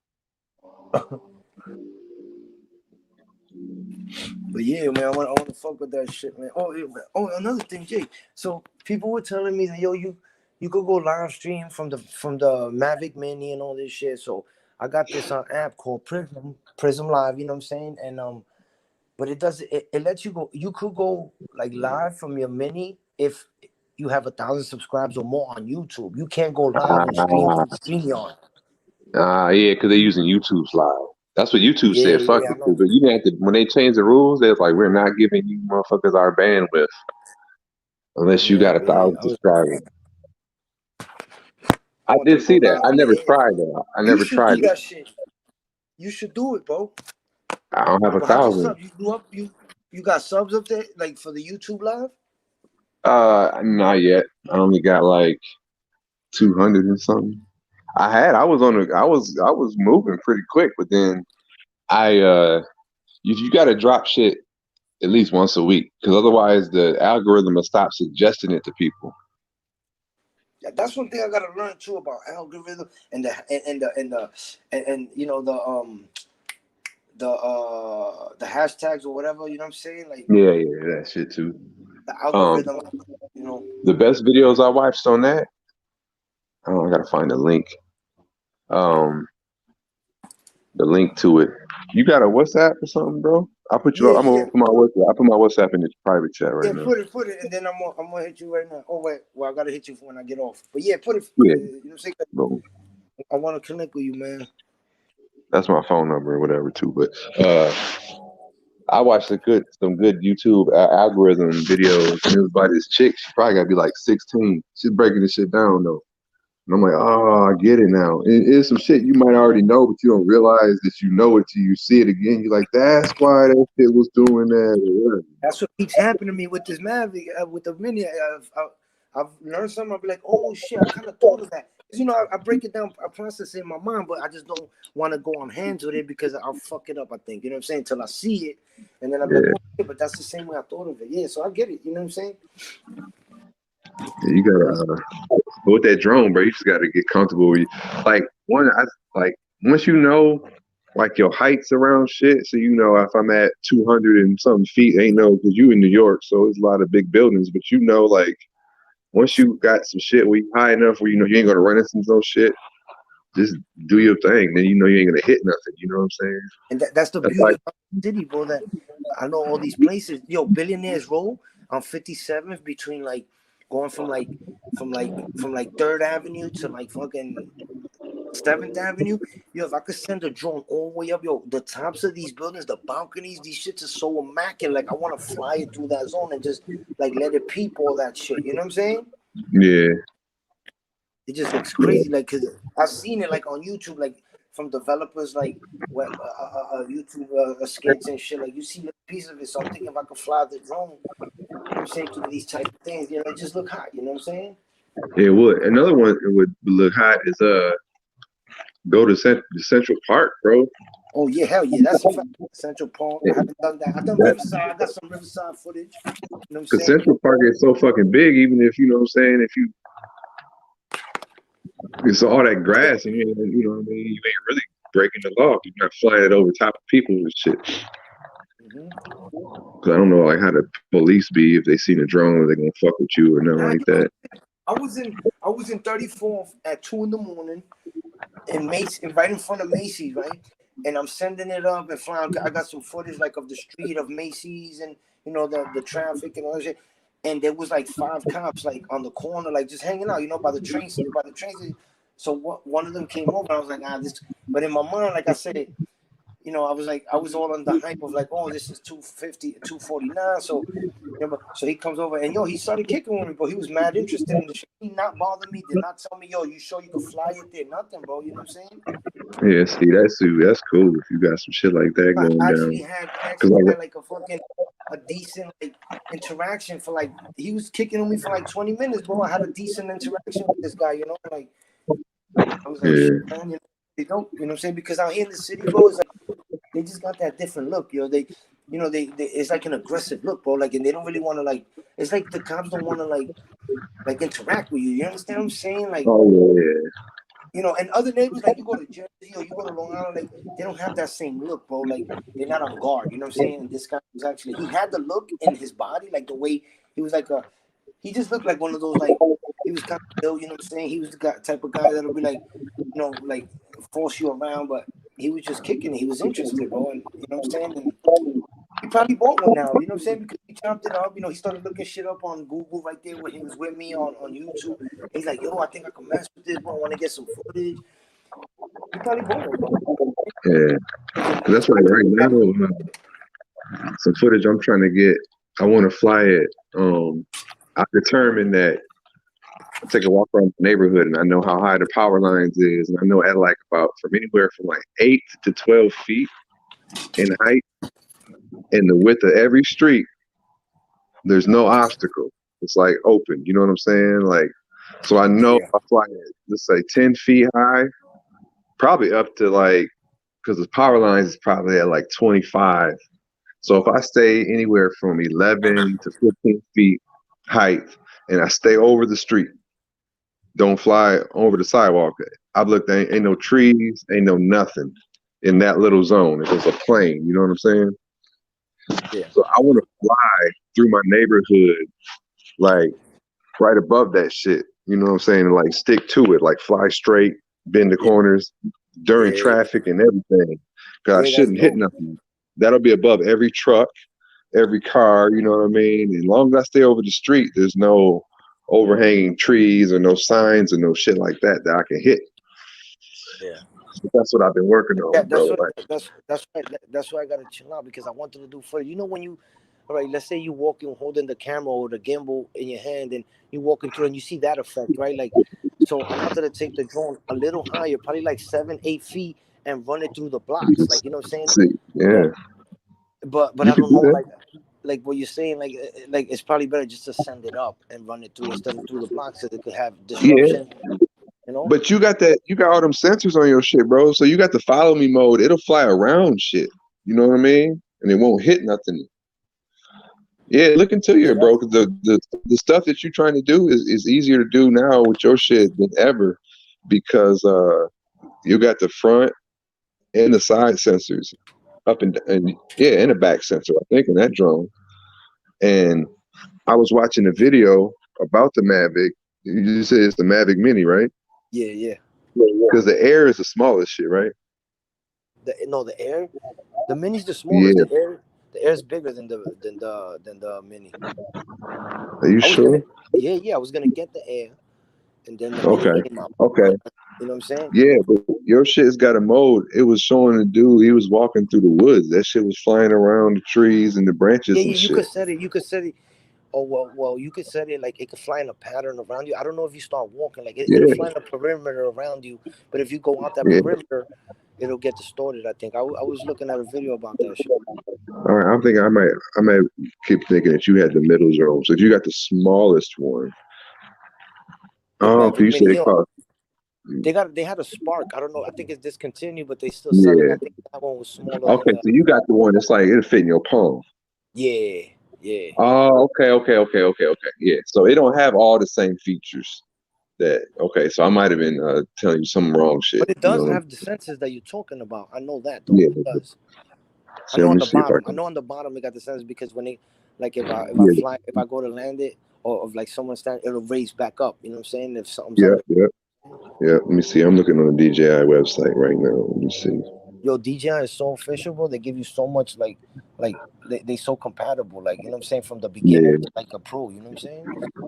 But yeah, man, I want to fuck with that shit, man. Oh, another thing, Jay. So people were telling me that yo, you could go live stream from the Mavic Mini and all this shit. So I got this app called Prism Live. You know what I'm saying? And but it does it lets you go. You could go like live from your Mini if you have 1,000 subscribers or more on YouTube. You can't go live and stream from StreamYard. Yeah, because they're using YouTube's live. That's what YouTube said. Fuck it. But you didn't have to. When they changed the rules, they was like, we're not giving you motherfuckers our bandwidth unless you got 1,000 subscribers. I did see that. I never tried that. I never tried it. That shit. You should do it, bro. I don't have 1,000. You got subs up there, like for the YouTube live? Not yet. I only got like 200 and something. I was moving pretty quick, but then you got to drop shit at least once a week, because otherwise the algorithm will stop suggesting it to people. Yeah, that's one thing I gotta learn too about algorithm and you know the hashtags or whatever. You know what I'm saying? Like yeah, that shit too. The algorithm, you know. The best videos I watched on that. Oh, I gotta find the link. The link to it. You got a WhatsApp or something, bro? I'll put you. I'm gonna put my WhatsApp. I put my WhatsApp in this private chat right now. Put it, and then I'm gonna hit you right now. Oh wait, well I gotta hit you when I get off. But yeah, put it. Yeah. You know what I'm saying? I want to connect with you, man. That's my phone number or whatever too. But I watched some good YouTube algorithm videos, and it was by this chick. She probably got to be like 16. She's breaking this shit down though. And I'm like, oh, I get it now. It is some shit you might already know, but you don't realize that you know it till you see it again. You're like, that's why that shit was doing that. That's what keeps happening to me with this Mavic, with the Mini. I've learned something. I'll be like, oh shit, I kind of thought of that. You know, I break it down, I process it in my mind, but I just don't want to go on hands with it because I'll fuck it up, I think. You know what I'm saying? Until I see it, and then I'm like, oh, but that's the same way I thought of it. Yeah, so I get it. You know what I'm saying? Yeah, you gotta with that drone, bro. You just gotta get comfortable with like once you know like your heights around shit. So you know if I'm at 200 and something feet, ain't no because you in New York, so it's a lot of big buildings. But you know, like once you got some shit where you high enough where you know you ain't gonna run into no shit, just do your thing. Then you know you ain't gonna hit nothing. You know what I'm saying? And that's the beauty of the city, bro. That I know all these places. Yo, Billionaires Row on 57th between like going from 3rd Avenue to like fucking 7th Avenue. Yo, if I could send a drone all the way up, yo, the tops of these buildings, the balconies, these shits are so immaculate. Like I want to fly it through that zone and just like let it peep all that shit. You know what I'm saying? Yeah. It just looks crazy, like because I've seen it like on YouTube, like from developers, like YouTube skits and shit. Like you see a piece of it, so I'm thinking if I could fly the drone, I'm saying to these type of things, you know, it just look hot. You know what I'm saying? Yeah, it would. Another one it would look hot is go to Central Park, bro. Oh yeah, hell yeah, that's a fact. Central Park. I haven't done that. I've done Riverside. I got some Riverside footage. You know what I'm saying? Central Park is so fucking big, even if you know what I'm saying, if you it's all that grass and you know what I mean, you ain't really breaking the law. You're not flying it over top of people and shit. Cause I don't know like how the police be if they seen a drone, they're gonna fuck with you or nothing like that. I was in 34th at 2 a.m. in Macy's, right in front of Macy's, right? And I'm sending it up and flying. I got some footage like of the street of Macy's and you know the traffic and all that shit. And there was like 5 cops like on the corner, like just hanging out, you know, by the train station. So one of them came over. And I was like, this. But in my mind, like I said, you know, I was all on the hype of like, oh, this is 250, 249. So, you know, so he comes over and he started kicking with me, but he was mad interested in the shit. He not bother me, did not tell me, yo, you sure you can fly it there? Nothing, bro. You know what I'm saying? Yeah, see, that's cool if you got some shit like that going down. I actually had like a decent like interaction for like he was kicking on me for like 20 minutes, bro. I had a decent interaction with this guy, you know, like I was like, shit, man, they don't, you know what I'm saying? Because out here in the city, bro, it's like they just got that different look, yo. They it's like an aggressive look, bro. Like, and they don't really want to like. It's like the cops don't want to like interact with you. You understand what I'm saying? Like, you know, and other neighbors, like you go to Jersey or you go to Long Island, like they don't have that same look, bro. Like they're not on guard. You know what I'm saying? And this guy was actually he had the look in his body, like the way he was he just looked like one of those like he was kind of ill. You know what I'm saying? He was the type of guy that'll be like, you know, like force you around, but he was just kicking it. He was interested, bro. And you know what I'm saying? And he probably bought one now, you know what I'm saying? Because he chopped it up, you know, he started looking shit up on Google right there when he was with me on YouTube. And he's like, yo, I think I can mess with this, bro. I want to get some footage. He probably bought one, bro. Yeah. That's like right now, some footage I'm trying to get, I want to fly it. I determined that I take a walk around the neighborhood and I know how high the power lines is. And I know at like about from anywhere from like 8 to 12 feet in height and the width of every street, there's no obstacle. It's like open. You know what I'm saying? Like So I know if I fly at, let's say 10 feet high, probably up to like, because the power lines is probably at like 25. So if I stay anywhere from 11 to 15 feet height and I stay over the street, don't fly over the sidewalk. I've looked, ain't no trees, ain't no nothing in that little zone. If it's a plane, you know what I'm saying? Yeah. So I want to fly through my neighborhood, like right above that shit. You know what I'm saying? And like stick to it, like fly straight, bend the corners during traffic and everything. Because I shouldn't hit nothing. That'll be above every truck, every car, you know what I mean? And as long as I stay over the street, there's no overhanging trees or no signs or no shit like that I can hit. Yeah. So that's what I've been working on, that's bro. That's why I gotta chill out, because I wanted to do footage. You know, when you, all right, let's say you walking holding the camera or the gimbal in your hand and you walking through and you see that effect, right? Like, so I wanted to take the drone a little higher, probably like 7-8 feet, and run it through the blocks, like, you know what I'm saying? Yeah. But I don't know, like what you're saying, like it's probably better just to send it up and run it through instead of through the blocks, so it could have disruption. Yeah. You know? But you got all them sensors on your shit, bro. So you got the follow me mode. It'll fly around shit. You know what I mean? And it won't hit nothing. Yeah, look into it, bro. Cause the stuff that you're trying to do is easier to do now with your shit than ever, because you got the front and the side sensors up and the back sensor, I think, in that drone. And I was watching a video about the Mavic. You just said it's the Mavic Mini, right? Yeah. Because the Air is the smallest shit, right? The Air, the Mini's the smallest. Yeah. The Air's bigger than the Mini. Are you sure? I was gonna get the Air, and then the Mini came out. Okay. You know what I'm saying? Yeah, but your shit's got a mode. It was showing the dude, he was walking through the woods. That shit was flying around the trees and the branches and shit. You could set it. Oh well, you could set it like it could fly in a pattern around you. I don't know if you start walking, like it'll fly in a perimeter around you. But if you go out that perimeter, it'll get distorted. I think I was looking at a video about that shit. All right, I'm thinking I might keep thinking that you had the middle zone. So if you got the smallest one. You said it cost. They had a Spark. I don't know. I think it's discontinued, but they still sell it. I think that one was smaller. Okay, so you got the one that's like it'll fit in your palm. Yeah. Oh, okay. Yeah, so it don't have all the same features. So I might have been telling you some wrong shit. But it does have the sensors that you're talking about. I know that though. It does. I know on the bottom it got the sensors, because when if I go to land it, or if like someone stand, it'll raise back up. You know what I'm saying? If something's Yeah. Let me see. I'm looking on the DJI website right now. Let me see. Yo, DJI is so official, bro. They give you so much, like they so compatible, like, you know what I'm saying, from the beginning to like a pro. You know what I'm saying?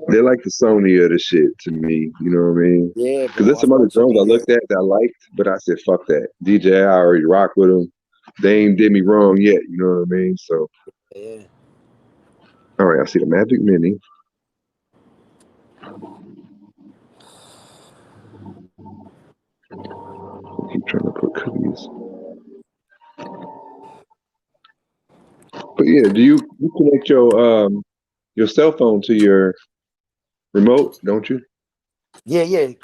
They're like the Sony of the shit to me. You know what I mean? Yeah. Because there's some other drones I looked at that I liked, but I said fuck that. DJI, I already rock with them. They ain't did me wrong yet. You know what I mean? So. Yeah. All right, I see the Mavic Mini. I keep trying to put cookies. But yeah, do you connect your cell phone to your remote? Don't you? Yeah. You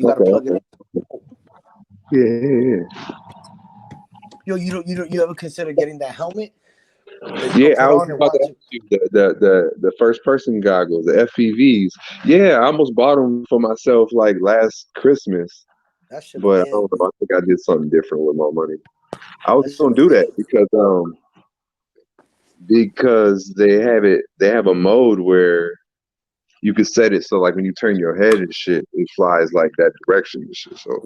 gotta plug it in. Yeah. Yo, you ever consider getting that helmet? Yeah, I was about to ask you the first person goggles, the FPVs. Yeah, I almost bought them for myself like last Christmas, but I don't know. I think I did something different with my money. I was gonna do that because they have a mode where you could set it so like when you turn your head and shit, it flies like that direction and shit. So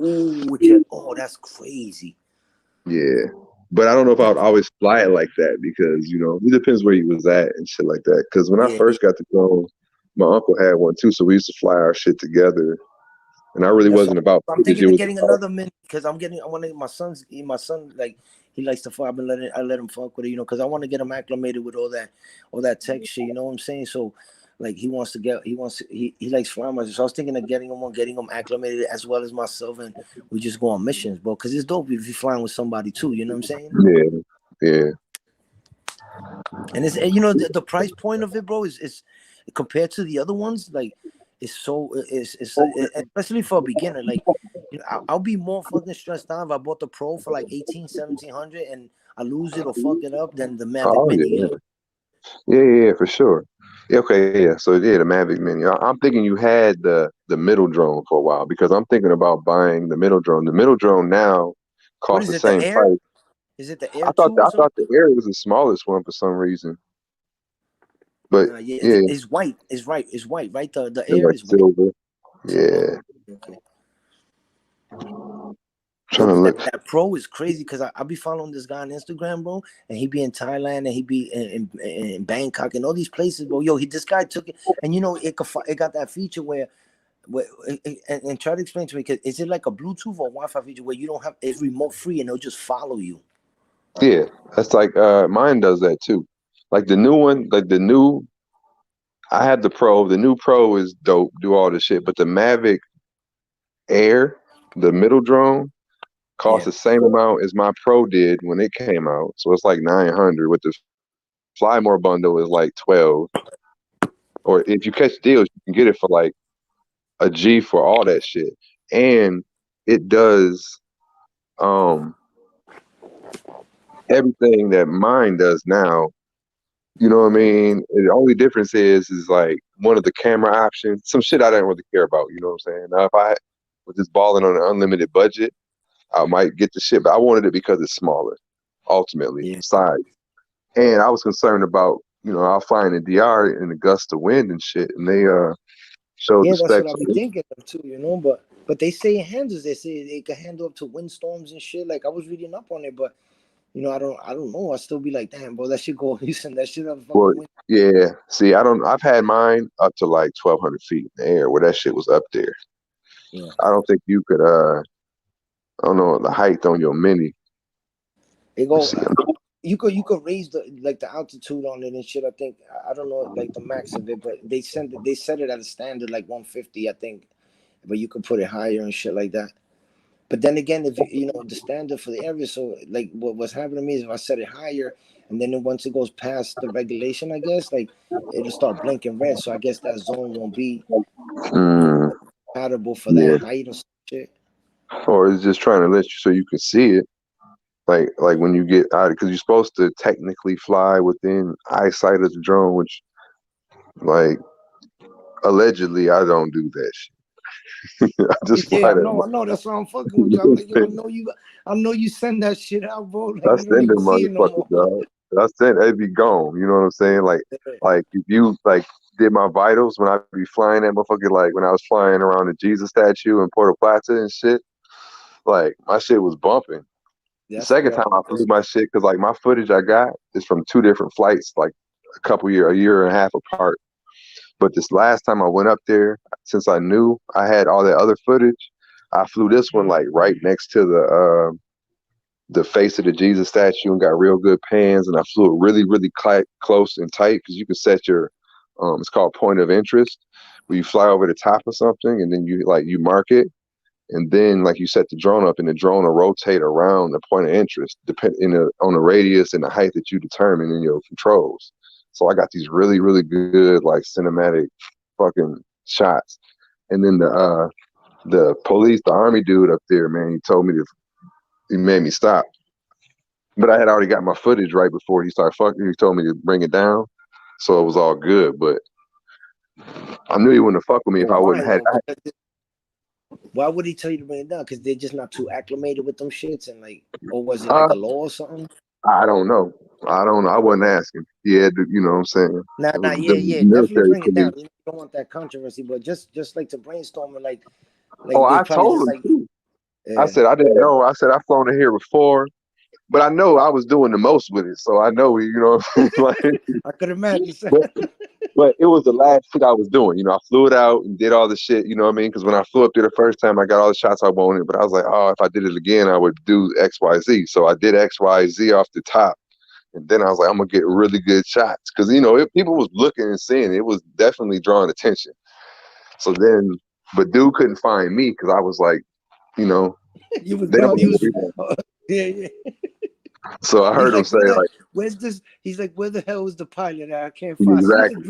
that's crazy. Yeah. But I don't know if I would always fly it like that, because, you know, it depends where you was at and shit like that. Because when I first got the drone, my uncle had one too, so we used to fly our shit together. And I really wasn't about. I'm thinking of getting another Mini, because I want to get my son, like, he likes to fly. I let him fuck with it, you know, because I want to get him acclimated with all that tech shit. You know what I'm saying? So, like, he likes flying. So I was thinking of getting him acclimated as well as myself, and we just go on missions, bro. Because it's dope if you're flying with somebody too. You know what I'm saying? Yeah. And it's, you know, the price point of it, bro, is compared to the other ones, like, especially for a beginner. Like, you know, I'll be more fucking stressed out if I bought the Pro for like 1700 and I lose it or fuck it up than the Mavic Mini. Yeah. Yeah, for sure. Yeah, okay, yeah. So yeah, the Mavic Mini. I'm thinking you had the middle drone for a while because I'm thinking about buying the middle drone. The middle drone now costs the same price. Is it the Air? I thought the Air was the smallest one for some reason. But it's white. It's right. It's white, right? The Air is silver. White. Yeah. Okay. That Pro is crazy because I'll be following this guy on Instagram, bro, and he be in Thailand and he be in Bangkok and all these places, bro. Yo, this guy took it, and you know it got that feature where and try to explain to me, cause is it like a Bluetooth or Wi-Fi feature where you don't have it's remote free and it'll just follow you? Yeah, that's like mine does that too. Like the new one, I had the Pro. The new Pro is dope, do all the shit, but the Mavic Air, the middle drone, costs the same amount as my Pro did when it came out. So it's like 900. With the Fly More bundle is like 12. Or if you catch deals, you can get it for like a G for all that shit. And it does everything that mine does now. You know what I mean? The only difference is like one of the camera options, some shit I didn't really care about. You know what I'm saying? Now, if I was just balling on an unlimited budget, I might get the shit, but I wanted it because it's smaller, ultimately, size. And I was concerned about, you know, I was flying in DR in a gust of wind and shit, and they showed the specs. That's what I be thinking of too, you know. But they say it handles. They say it can handle up to windstorms and shit. Like I was reading up on it, but you know, I don't know. I still be like, damn, bro, that shit go. You send that shit up. Well, yeah. See, I've had mine up to like 1,200 feet in the air, where that shit was up there. Yeah. I don't think you could. I don't know the height on your Mini. It goes. You could raise the altitude on it and shit. I think I don't know like the max of it, but they set it at a standard like 150, I think. But you could put it higher and shit like that. But then again, if you know the standard for the area, so like what's happening to me is if I set it higher, and then once it goes past the regulation, I guess like it'll start blinking red. So I guess that zone won't be compatible for that height or some shit. Or it's just trying to let you so you can see it, like when you get out, because you're supposed to technically fly within eyesight of the drone, which like allegedly I don't do that shit. I just fly that. I know. That's why I'm fucking with you. I'm like, yo, I know you send that shit out, bro. Like, I send them motherfuckers, dog. I send it'd be gone. You know what I'm saying? Like if you like did my vitals when I be flying that motherfucker, like when I was flying around the Jesus statue in Puerto Plata and shit, like my shit was bumping. The second time I flew my shit, because like my footage I got is from 2 different flights, like a year and a half apart. But this last time I went up there, since I knew I had all that other footage, I flew this one like right next to the face of the Jesus statue and got real good pans, and I flew it really, really close and tight, because you can set your it's called point of interest, where you fly over the top of something and then you mark it, and then like you set the drone up, and the drone will rotate around the point of interest depending on the radius and the height that you determine in your controls. So I got these really, really good like cinematic fucking shots. And then the police, the army dude up there, man, he made me stop. But I had already got my footage right before he started fucking. He told me to bring it down, so it was all good. But I knew he wouldn't have fucked with me if I wouldn't have had it. Why would he tell you to bring it down? Because they're just not too acclimated with them shits, and like, or was it like a law or something? I don't know. I wasn't asking. Yeah, you know what I'm saying? Yeah. Definitely bring it down. You don't want that controversy, but just like to brainstorm and like I told him too. Yeah. I said I didn't know. I said I've flown it here before, but I know I was doing the most with it, so I know, you know. Like, I could imagine. But it was the last shit I was doing. You know, I flew it out and did all the shit, you know what I mean? Because when I flew up there the first time, I got all the shots I wanted, but I was like, oh, if I did it again, I would do X, Y, Z. So I did X, Y, Z off the top. And then I was like, I'm going to get really good shots. Because, you know, people was looking and seeing it was definitely drawing attention. So then, but dude couldn't find me because I was like, you know. Yeah. So I heard him say, like, where's this? He's like, where the hell is the pilot? I can't find. Exactly.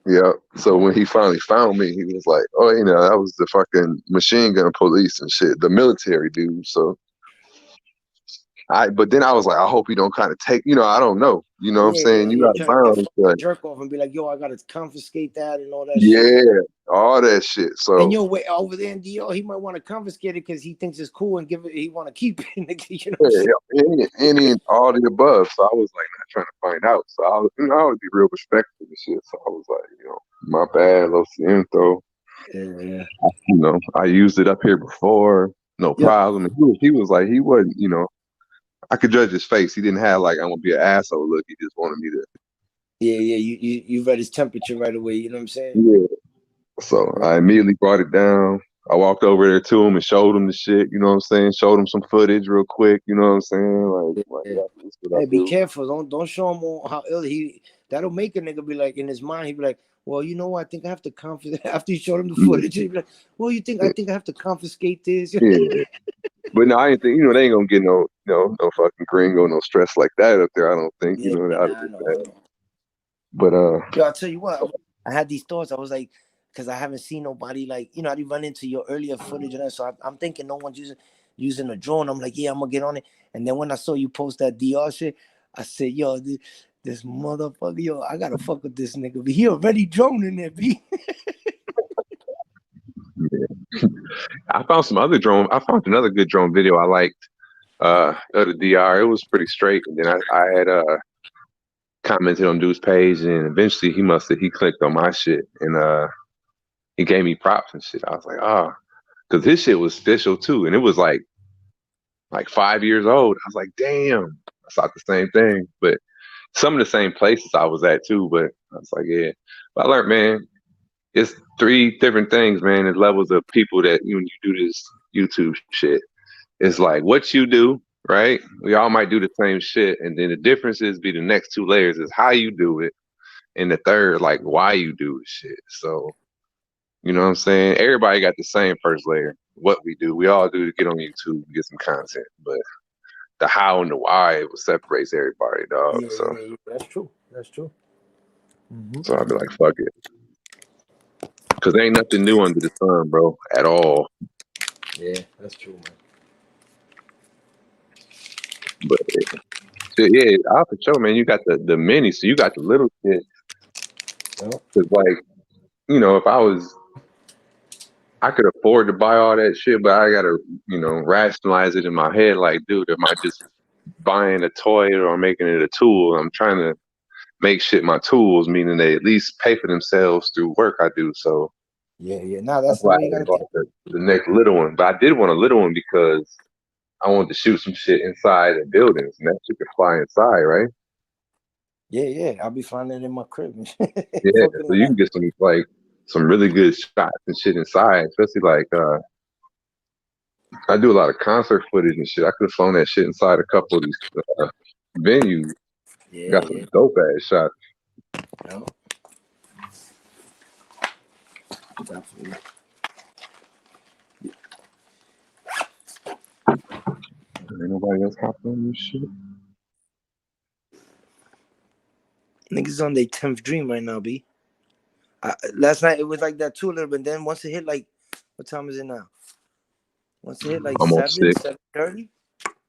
Yeah. So when he finally found me, he was like, "Oh, you know, that was the fucking machine gun police and shit, the military dude." So but then I was like, I hope he don't kind of take, I don't know. You know what I'm saying? You got to learn to jerk off and be like, yo, I got to confiscate that and all that shit. Yeah, all that shit. So and wait over there in DR, he might want to confiscate it because he thinks it's cool and give it. He want to keep it. You know any and all the above. So I was like not trying to find out. So I was, I would be real respectful and shit. So I was like, my bad, Lo Siento. Yeah. I used it up here before, no problem. And he was like, he wasn't, I could judge his face. He didn't have like I'm gonna be an asshole look. He just wanted me to. Yeah. You read his temperature right away. You know what I'm saying? Yeah. So I immediately brought it down. I walked over there to him and showed him the shit. You know what I'm saying? Showed him some footage real quick. You know what I'm saying? Hey, be careful. Don't show him how ill he. That'll make a nigga be like in his mind. He be like, well, you know what? I think I have to confiscate. After you showed him the footage, he be like, well, I think I have to confiscate this. Yeah. But no, I didn't think, they ain't gonna get no fucking gringo, no stress like that up there. I don't think, that. But yo, I'll tell you what, I had these thoughts. I was like, because I haven't seen nobody like, I didn't run into your earlier footage and that. So I'm thinking no one's using a drone. I'm like, yeah, I'm gonna get on it. And then when I saw you post that DR shit, I said, yo, this motherfucker, yo, I gotta fuck with this nigga. But he already droning it, B. Yeah. I found another good drone video I liked of the DR. It was pretty straight. And then I had commented on dude's page, and eventually he clicked on my shit and he gave me props and shit. I was like, because his shit was official too, and it was like 5 years old. I was like, damn, I thought the same thing, but some of the same places I was at too. But I was like, yeah. But I learned, man, it's 3 different things, man. There's levels of people that when you do this YouTube shit, it's like what you do, right? We all might do the same shit, and then the differences be the next 2 layers is how you do it, and the third, like why you do shit. So, you know what I'm saying? Everybody got the same first layer. What we do, we all do to get on YouTube, get some content, but the how and the why is what separates everybody, dog. Yeah, that's true. Mm-hmm. So I'll be like, fuck it. Because there ain't nothing new under the sun, bro, at all. Yeah, that's true, man. But yeah, I'll for sure, man. You got the mini, so you got the little shit. Because like, if I could afford to buy all that shit, but I gotta, rationalize it in my head. Like, dude, am I just buying a toy or making it a tool? I'm trying to make shit my tools, meaning they at least pay for themselves through work I do. So yeah. Now that's why I bought the next little one. But I did want a little one because I wanted to shoot some shit inside the buildings, and that shit could fly inside, right? Yeah. I'll be flying it in my crib. Yeah, so you can get some really good shots and shit inside, especially like I do a lot of concert footage and shit. I could have flown that shit inside a couple of these venues. Got some dope ass shots. Yeah. Definitely. Ain't nobody else hopping on this shit. Niggas on their 10th dream right now, B. Last night it was like that too a little bit. Then once it hit like, what time is it now? Once it hit like 7:30.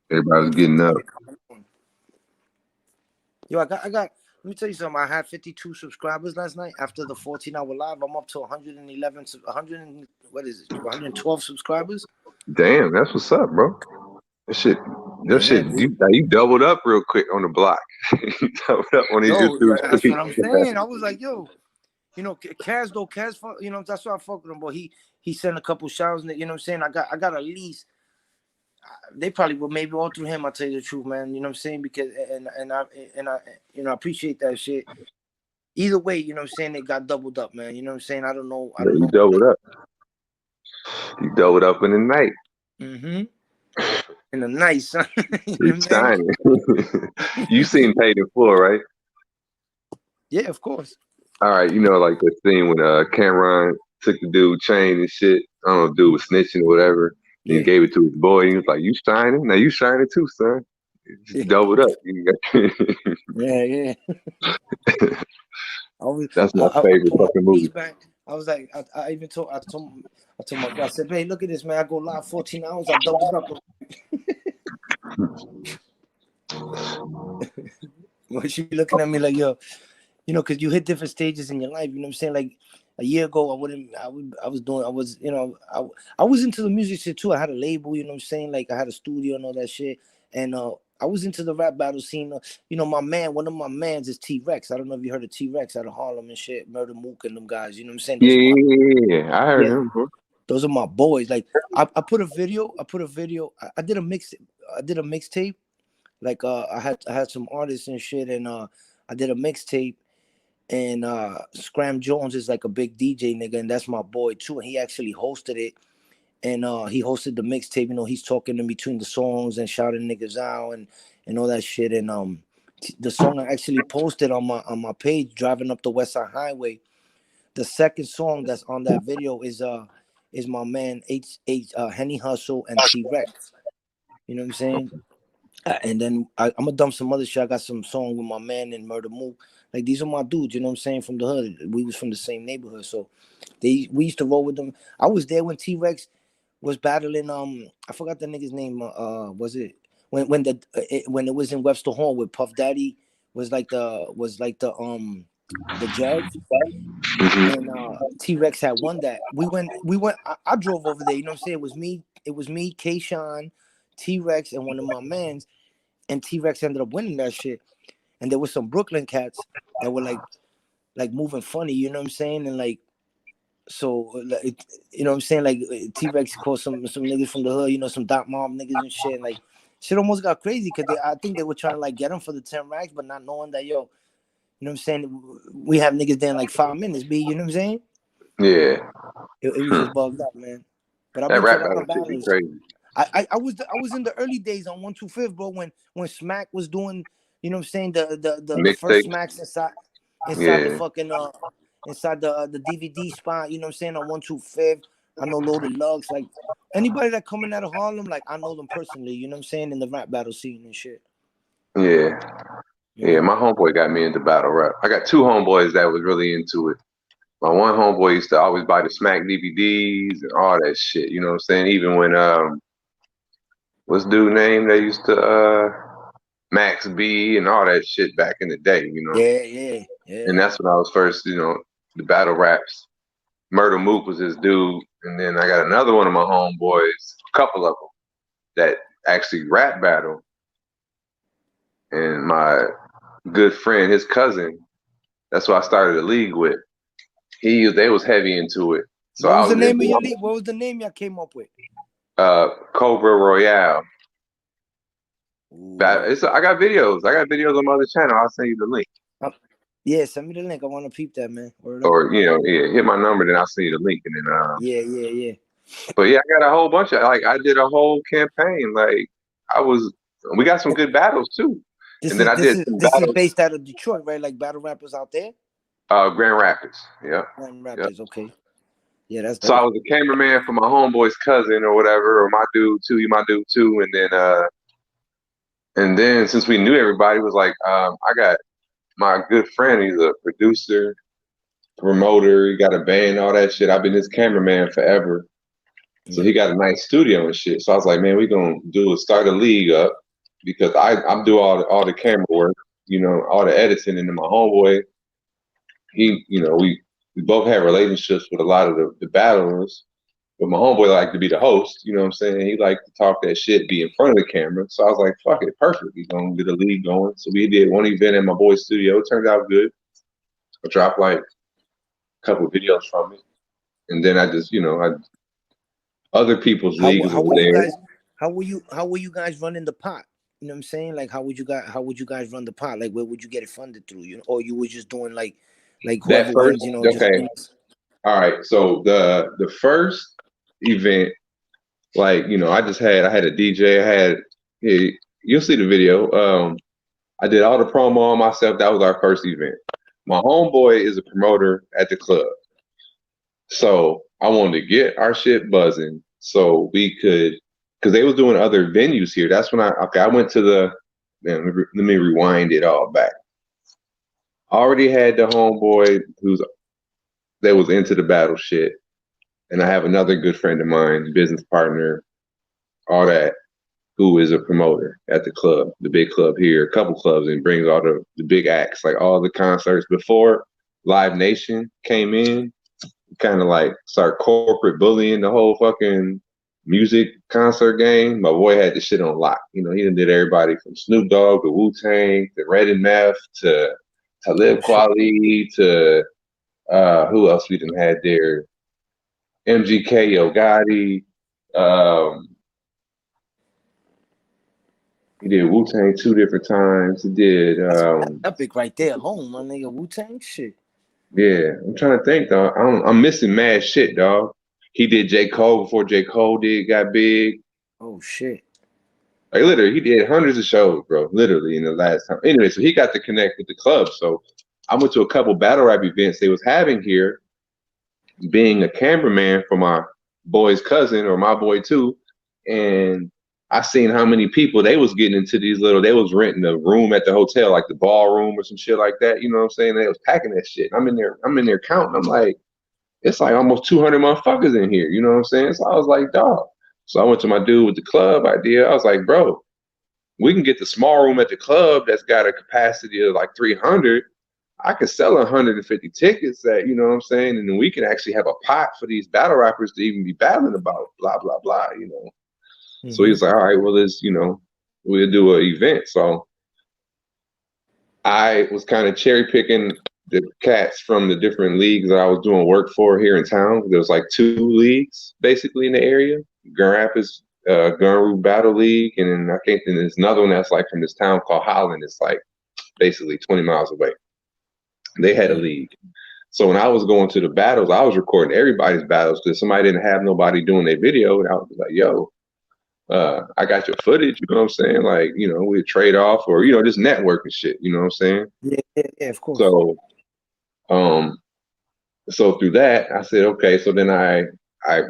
Everybody's getting up. Yo, I got. Let me tell you something. I had 52 subscribers last night. After the 14-hour live, I'm up to 112 subscribers. Damn, that's what's up, bro. That shit, you doubled up real quick on the block. You doubled up on these YouTube. That's what I'm saying. I was like, yo, Kaz, that's why I fuck with him. But he sent a couple shouts, you know what I'm saying? I got at least. They probably will maybe all through him. I'll tell you the truth, man. You know what I'm saying? Because and I appreciate that shit. Either way, you know what I'm saying, it got doubled up, man. You know what I'm saying? I don't know. You doubled up. You doubled up in the night. Mm-hmm. In the night, son. You shining. You seen Paid in Full, right? Yeah, of course. All right, like the scene when Cameron took the dude chain and shit. I don't know, dude was snitching or whatever. Yeah. He gave it to his boy. He was like, "You shining? Now you shining too, son." Just doubled up. Yeah. That's my favorite fucking movie. Back. I was like, I even told my girl, I said, "Hey, look at this, man. I go live 14 hours. I doubled up." Well, she be looking at me like, yo, you know, because you hit different stages in your life. You know what I'm saying? Like a year ago, I was into the music shit too. I had a label, you know what I'm saying? Like I had a studio and all that shit. And I was into the rap battle scene. You know, one of my mans is T-Rex. I don't know if you heard of T-Rex out of Harlem and shit, Murder Mook and them guys. You know what I'm saying? Yeah, I heard him. Those are my boys. Like I put a video. I did a mixtape. Like I had some artists and shit, and I did a mixtape. And Scram Jones is like a big DJ nigga, and that's my boy too. And he actually hosted it. And he hosted the mixtape. You know, he's talking in between the songs and shouting niggas out and all that shit. And the song I actually posted on my page, Driving Up the West Side Highway. The second song that's on that video is my man Henny Hustle and T-Rex. You know what I'm saying? And then I'm gonna dump some other shit. I got some song with my man in Murder Mook. Like these are my dudes, you know what I'm saying, from the hood. We was from the same neighborhood, so we used to roll with them. I was there when T-Rex was battling. I forgot the nigga's name. Was it when it was in Webster Hall with Puff Daddy was like the judge, and T-Rex had won that. We went. I drove over there. You know what I'm saying? It was me, K-Shine, T-Rex, and one of my mans. And T-Rex ended up winning that shit. And there was some Brooklyn cats that were like moving funny, you know what I'm saying? And like, so, like, you know what I'm saying? Like T-Rex called some niggas from the hood, you know, some Dot Mob niggas and shit. And like, shit almost got crazy because I think they were trying to like get him for the 10 racks, but not knowing that, yo, you know what I'm saying? We have niggas there in like 5 minutes, B, you know what I'm saying? Yeah. It was just bugged up, man. But I've that been rap to a lot of battle battles. crazy. I was in the early days on 125, bro, when Smack was doing, you know what I'm saying, the first Smacks inside the fucking inside the DVD spot, you know what I'm saying, on 125. I know Loaded Lugs, like anybody that coming out of Harlem, like I know them personally, you know what I'm saying, in the rap battle scene and shit. Yeah. Yeah, my homeboy got me into battle rap. I got 2 homeboys that was really into it. My one homeboy used to always buy the Smack DVDs and all that shit, you know what I'm saying? Even when what's dude name they used to Max B and all that shit back in the day, you know. Yeah. And that's when I was first, you know, the battle raps. Murder Mook was his dude, and then I got another one of my homeboys, a couple of them, that actually rap battle. And my good friend, his cousin, that's who I started the league with. They was heavy into it. So what was the name of your league? What was the name y'all came up with? Cobra Royale. I got videos. I got videos on my other channel. I'll send you the link. Yeah, send me the link. I want to peep that, man. Or hit my number, then I'll send you the link, and then yeah. But yeah, I got a whole bunch of I did a whole campaign. Like we got some good battles too. This is based out of Detroit, right? Like battle rappers out there. Grand Rapids, yeah. Grand Rapids, okay. Yeah, that's dope. So I was a cameraman for my homeboy's cousin or whatever, or my dude too. And then since we knew everybody, it was like I got my good friend. He's a producer, promoter. He got a band, all that shit. I've been his cameraman forever. So he got a nice studio and shit. So I was like, man, we gonna start a league up because I'm do all the camera work, you know, all the editing, and then my homeboy, he, you know, we both had relationships with a lot of the battlers, but my homeboy liked to be the host, you know what I'm saying? He liked to talk that shit, be in front of the camera. So I was like, fuck it, perfect. We're gonna get a league going. So we did one event in my boy's studio. It turned out good. I dropped like a couple of videos from it. And then I just, you know, other people's leagues over there. How were you guys running the pot? You know what I'm saying? Like how would you guys run the pot? Like where would you get it funded through? You know, or you were just doing like whoever wins, you know, okay. All right. So the first event, like, you know, I had a DJ, you'll see the video. I did all the promo on myself. That was our first event. My homeboy is a promoter at the club. So I wanted to get our shit buzzing so we could, because they was doing other venues here. That's when I went to man, let me rewind it all back. Already had the homeboy that was into the battle shit. And I have another good friend of mine, business partner, all that, who is a promoter at the club, the big club here, a couple clubs, and brings all the big acts, like all the concerts. Before Live Nation came in, kind of like start corporate bullying the whole fucking music concert game. My boy had the shit on lock. You know, he done did everybody from Snoop Dogg to Wu-Tang to Red and Meth to Talib Kweli to who else we done had there? MGK, Yo Gotti. He did Wu-Tang 2 different times. He did Epic right there alone, my nigga. Wu-Tang shit. Yeah, I'm trying to think though. I'm missing mad shit, dog. He did J. Cole before J. Cole got big. Oh shit. Like literally, he did hundreds of shows, bro. Literally in the last time. Anyway, so he got to connect with the club. So I went to a couple battle rap events they was having here, being a cameraman for my boy's cousin or my boy too, and I seen how many people they was getting into these they was renting a room at the hotel, like the ballroom or some shit like that. You know what I'm saying? They was packing that shit. I'm in there counting. I'm like, it's like almost 200 motherfuckers in here. You know what I'm saying? So I was like, dog. So I went to my dude with the club idea. I was like, bro, we can get the small room at the club that's got a capacity of like 300. I could sell 150 tickets that, you know what I'm saying? And then we can actually have a pot for these battle rappers to even be battling about, blah, blah, blah, you know? Mm-hmm. So he was like, all right, well, we'll do an event. So I was kind of cherry picking the cats from the different leagues that I was doing work for here in town. There was like 2 leagues basically in the area. Grand Rapids Gunru Battle League, and then I think there's another one that's like from this town called Holland. It's like basically 20 miles away. They had a league. So when I was going to the battles, I was recording everybody's battles because somebody didn't have nobody doing their video. And I was like, yo, I got your footage, you know what I'm saying? Like, you know, we'd trade off or, you know, just networking shit, you know what I'm saying? Yeah, of course. So through that, I said, okay, so then I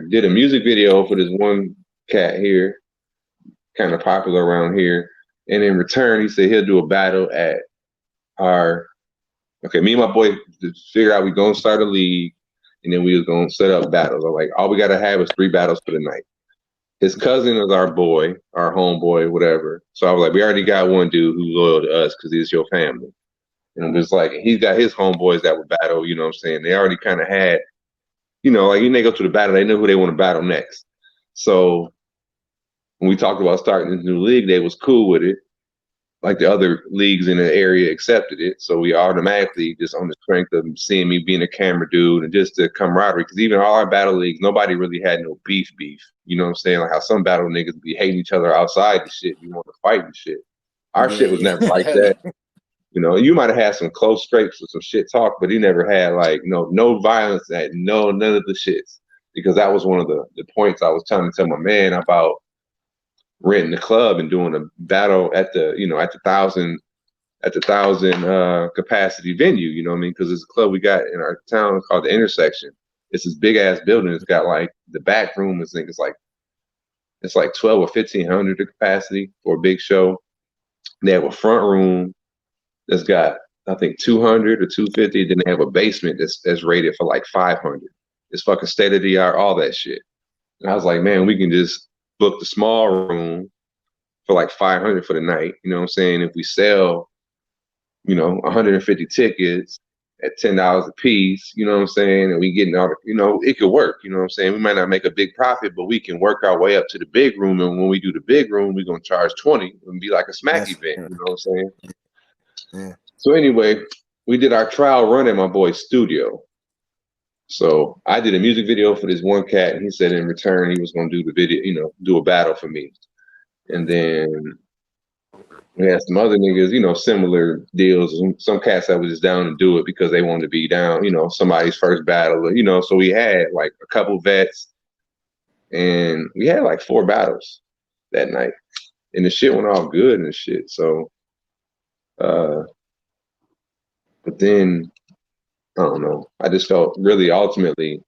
did a music video for this one cat here, kind of popular around here. And in return, he said he'll do a battle at me and my boy figure out we're going to start a league, and then we was going to set up battles. I'm like, all we got to have is 3 battles for the night. His cousin is our boy, our homeboy, whatever. So I was like, we already got one dude who's loyal to us because he's your family. And I'm just like, he's got his homeboys that would battle, you know what I'm saying? They already kind of had, you know, like when they go to the battle, they know who they want to battle next. So when we talked about starting this new league, they was cool with it. Like the other leagues in the area accepted it. So we automatically, just on the strength of seeing me being a camera dude and just the camaraderie, because even all our battle leagues, nobody really had no beef. You know what I'm saying? Like how some battle niggas be hating each other outside the shit. You want to fight and shit. Our shit was never like that. You know, you might have had some close scrapes or some shit talk, but he never had like no violence at none of the shits. Because that was one of the points I was trying to tell my man about renting the club and doing a battle at the 1,000 capacity venue, you know what I mean? Because it's a club we got in our town called the Intersection. It's this big ass building. It's got like the back room is it's like 12 or 1,500 the capacity for a big show. They have a front room that's got I think 200 or 250. Then they have a basement that's rated for like 500. It's fucking state of the art, all that shit. And I was like, man, we can just book the small room for like 500 for the night. You know what I'm saying? If we sell, 150 tickets at $10 a piece, you know what I'm saying? And we getting all the, it could work. You know what I'm saying? We might not make a big profit, but we can work our way up to the big room. And when we do the big room, we're going to charge 20 and be like a smack event. You know what I'm saying? Yeah. So anyway, we did our trial run at my boy's studio. So I did a music video for this one cat, and he said in return he was going to do the video, do a battle for me. And then we had some other niggas, similar deals. Some cats that was just down to do it because they wanted to be down, somebody's first battle, So we had like a couple vets, and we had like 4 battles that night, and the shit went all good and shit. So, but then. I don't know. I just felt really ultimately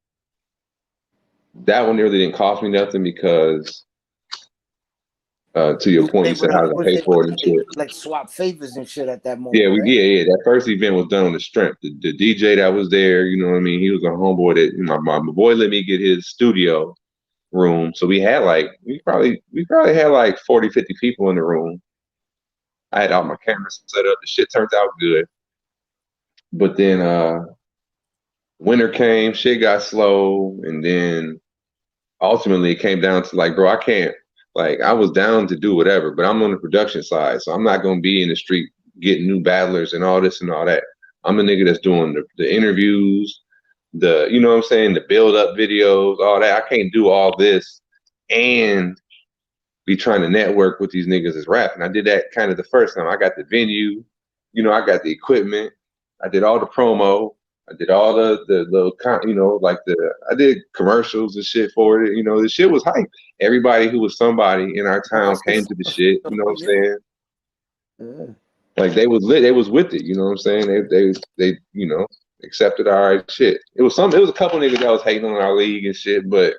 that one really didn't cost me nothing because To your point, you said how to pay for it and shit. Like swap favors and shit at that moment. Yeah, right? yeah. That first event was done on the strength. The DJ that was there, you know what I mean. He was a homeboy that my boy let me get his studio room, so we probably had like 40, 50 people in the room. I had all my cameras set up. The shit turned out good, but then winter came, shit got slow, and then ultimately it came down to like, bro, I can't. Like, I was down to do whatever, but I'm on the production side, so I'm not gonna be in the street getting new battlers and all this and all that. I'm the nigga that's doing the interviews, you know what I'm saying, the build up videos, all that. I can't do all this and be trying to network with these niggas that's rapping. I did that kind of the first time. I got the venue, you know, I got the equipment, I did all the promo, I did all the you know, like I did commercials and shit for it. You know, the shit was hype. Everybody who was somebody in our town came to the shit. You know what I'm saying? Yeah. Like they was lit. They was with it. You know what I'm saying? They you know, accepted our shit. It was a couple niggas that was hating on our league and shit. But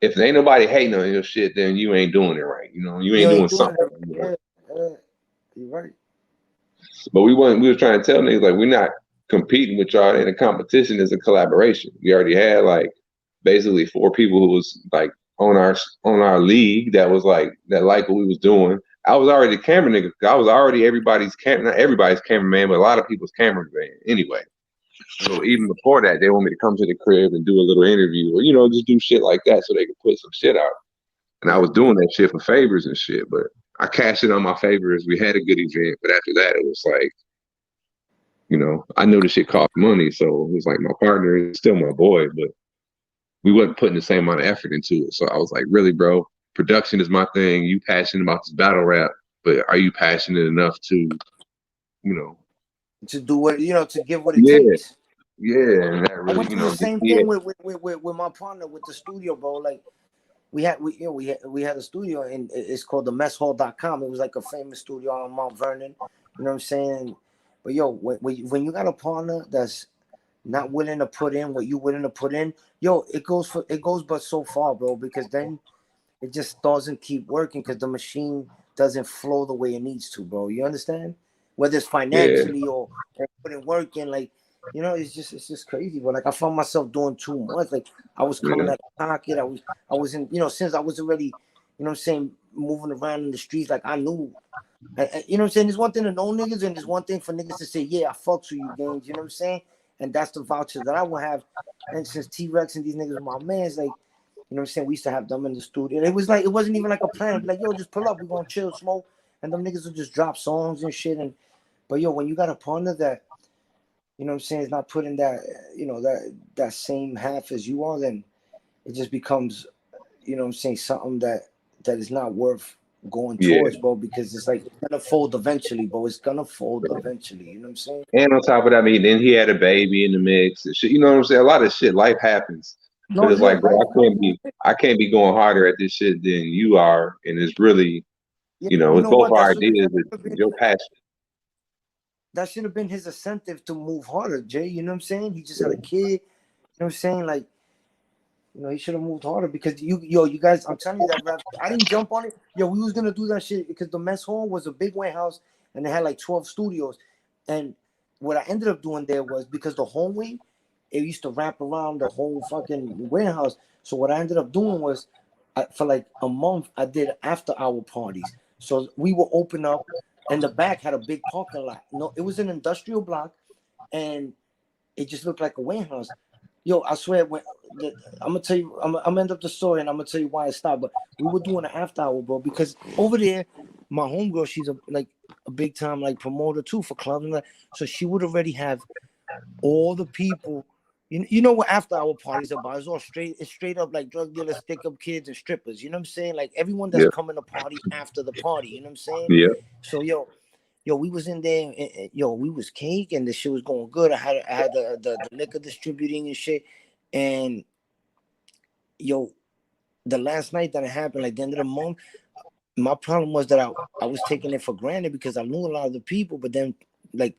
if there ain't nobody hating on your shit, then you ain't doing it right. You know, you ain't doing something. You know? You're right. But we were trying to tell niggas like we're not competing with y'all in a competition. Is a collaboration. We already had like basically 4 people who was like on our league that was like that liked what we was doing. I was already the camera nigga. I was already not everybody's cameraman, but a lot of people's cameraman anyway. So even before that, they want me to come to the crib and do a little interview or, you know, just do shit like that so they could put some shit out. And I was doing that shit for favors and shit, but I cashed it on my favors. We had a good event, but after that, it was like, you know, I knew the shit cost money, so it was like my partner is still my boy, but we wasn't putting the same amount of effort into it. So I was like, really, bro, production is my thing. You passionate about this battle rap, but are you passionate enough to, you know, to do what, you know, to give what it takes? Yeah, and that really, I went through the same thing with my partner with the studio, bro. Like we had a studio and it's called the messhall.com. It was like a famous studio on Mount Vernon. You know what I'm saying? But yo, when you got a partner that's not willing to put in what you willing to put in, yo, it goes but so far, bro, because then it just doesn't keep working because the machine doesn't flow the way it needs to, bro. You understand? Whether it's financially or putting work in, like, you know, it's just crazy. But like I found myself doing too much. Like I was coming out of pocket. I was in, you know, since I was already, you know what I'm saying, moving around in the streets, like I knew. You know what I'm saying? There's one thing to know niggas, and there's one thing for niggas to say, yeah, I fucks with you, Gaines. You know what I'm saying? And that's the voucher that I will have. And since T-Rex and these niggas were my mans, like, you know what I'm saying? We used to have them in the studio. It was like, it wasn't even like a plan. Like, yo, just pull up. We're going to chill, smoke. And them niggas will just drop songs and shit. But yo, when you got a partner that, you know what I'm saying, is not putting that, you know, that same half as you are, then it just becomes, you know what I'm saying, something that is not worth going towards, bro, because it's like it's gonna fold eventually, bro. It's gonna fold eventually. You know what I'm saying? And on top of that, I mean, then he had a baby in the mix and shit. You know what I'm saying? A lot of shit, life happens. But it's like, bro, I can't be going harder at this shit than you are. And it's really, you know, it's both our ideas. It's your passion. That should have been his incentive to move harder, Jay. You know what I'm saying? He just had a kid. You know what I'm saying? Like, you know, he should have moved harder because you guys, I'm telling you that rap, I didn't jump on it. Yo, we was gonna do that shit because the mess hall was a big warehouse and they had like 12 studios. And what I ended up doing there was because the hallway, it used to wrap around the whole fucking warehouse. So what I ended up doing was, for like a month, I did after hour parties. So we would open up, and the back had a big parking lot. No, it was an industrial block, and it just looked like a warehouse. Yo, I swear, I'm gonna tell you, I'm gonna end up the story, and I'm gonna tell you why it stopped. But we were doing an after hour, bro, because over there, my homegirl, she's a big time like promoter too for clubs, and so she would already have all the people. You know what after hour parties are about? It's straight up like drug dealers, stick up kids, and strippers. You know what I'm saying? Like everyone that's coming to party after the party. You know what I'm saying? Yeah. So yo, we was in there, and we was cake, and the shit was going good. I had the liquor distributing and shit, and yo, the last night that it happened, like the end of the month, my problem was that I was taking it for granted because I knew a lot of the people, but then like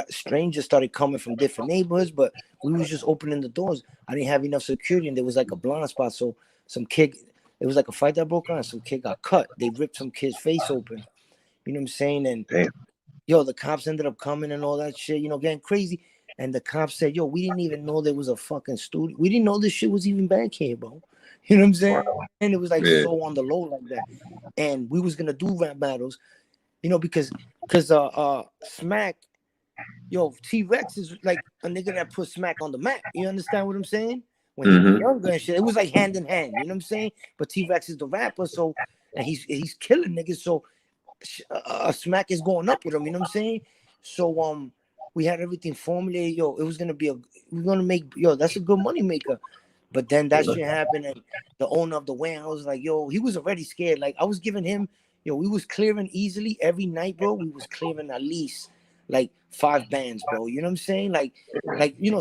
strangers started coming from different neighborhoods, but we was just opening the doors. I didn't have enough security, and there was like a blind spot, so some kid, It was like a fight that broke out. Some kid got cut. They ripped some kid's face open. You know what I'm saying? And damn. Yo, the cops ended up coming and all that shit, getting crazy. And the cops said, yo, we didn't even know there was a fucking studio. We didn't know this shit was even back here, bro. You know what I'm saying? Wow. And it was like so on the low like that. And we was gonna do rap battles, because Smack, T-Rex is like a nigga that put Smack on the map. You understand what I'm saying? When he was younger and shit, it was like hand in hand. You know what I'm saying? But T-Rex is the rapper, so and he's killing niggas. So Smack is going up with him. You know what I'm saying? So we had everything formulated. It was gonna be we're gonna make that's a good money maker. But then that shit happened, and the owner of the warehouse was like, he was already scared. Like I was giving him, we was clearing easily every night, bro. We was clearing at least like 5 bands, bro. You know what I'm saying? Like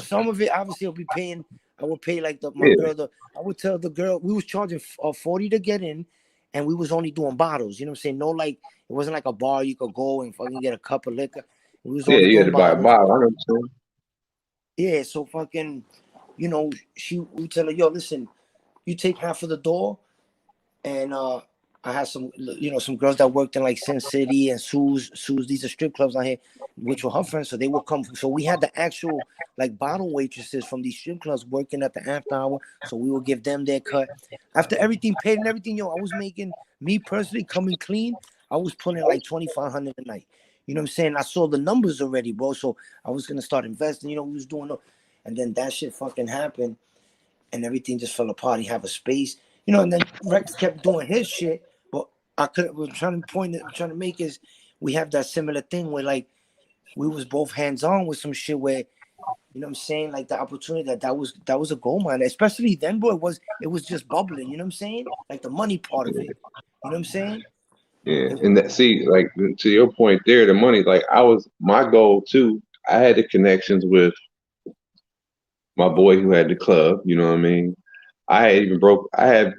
some of it obviously I'll be paying. I would pay like my girl. I would tell the girl we was charging 40 to get in, and we was only doing bottles. You know what I'm saying? No, like it wasn't like a bar you could go and fucking get a cup of liquor. We was only you had to buy a bottle. I know what I'm saying. Yeah, so fucking. We tell her, listen, you take half of the door, and I had some, some girls that worked in like Sin City and Sue's. These are strip clubs out here, which were her friends, so they would come. So we had the actual like bottle waitresses from these strip clubs working at the after hour, so we would give them their cut. After everything paid and everything, I was making, me personally coming clean, I was putting like $2,500 a night. You know what I'm saying? I saw the numbers already, bro. So I was gonna start investing. We was doing. And then that shit fucking happened, and everything just fell apart. He have a space, and then Rex kept doing his shit. But we're trying to make is we have that similar thing where like we was both hands on with some shit where, you know what I'm saying, like the opportunity that was a gold mine, especially then, bro. It was just bubbling. You know what I'm saying? Like the money part of it. You know what I'm saying? Yeah, and that, see, like to your point there, the money. Like my goal too. I had the connections with my boy who had the club, you know what I mean? I had broke down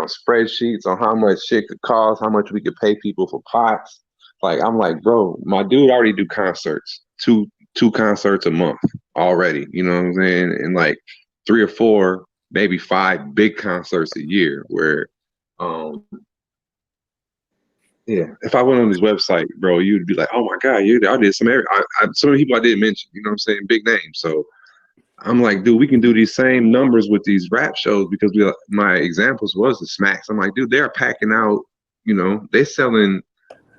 spreadsheets on how much shit could cost, how much we could pay people for pots. Like I'm like, bro, my dude already do concerts, two concerts a month already, you know what I'm saying? And like 3 or 4, maybe 5 big concerts a year where if I went on his website, bro, you'd be like, oh my God, I did some of the people I didn't mention, you know what I'm saying? Big names. So I'm like, dude, we can do these same numbers with these rap shows because my examples was the Smacks. I'm like, dude, they're packing out, they're selling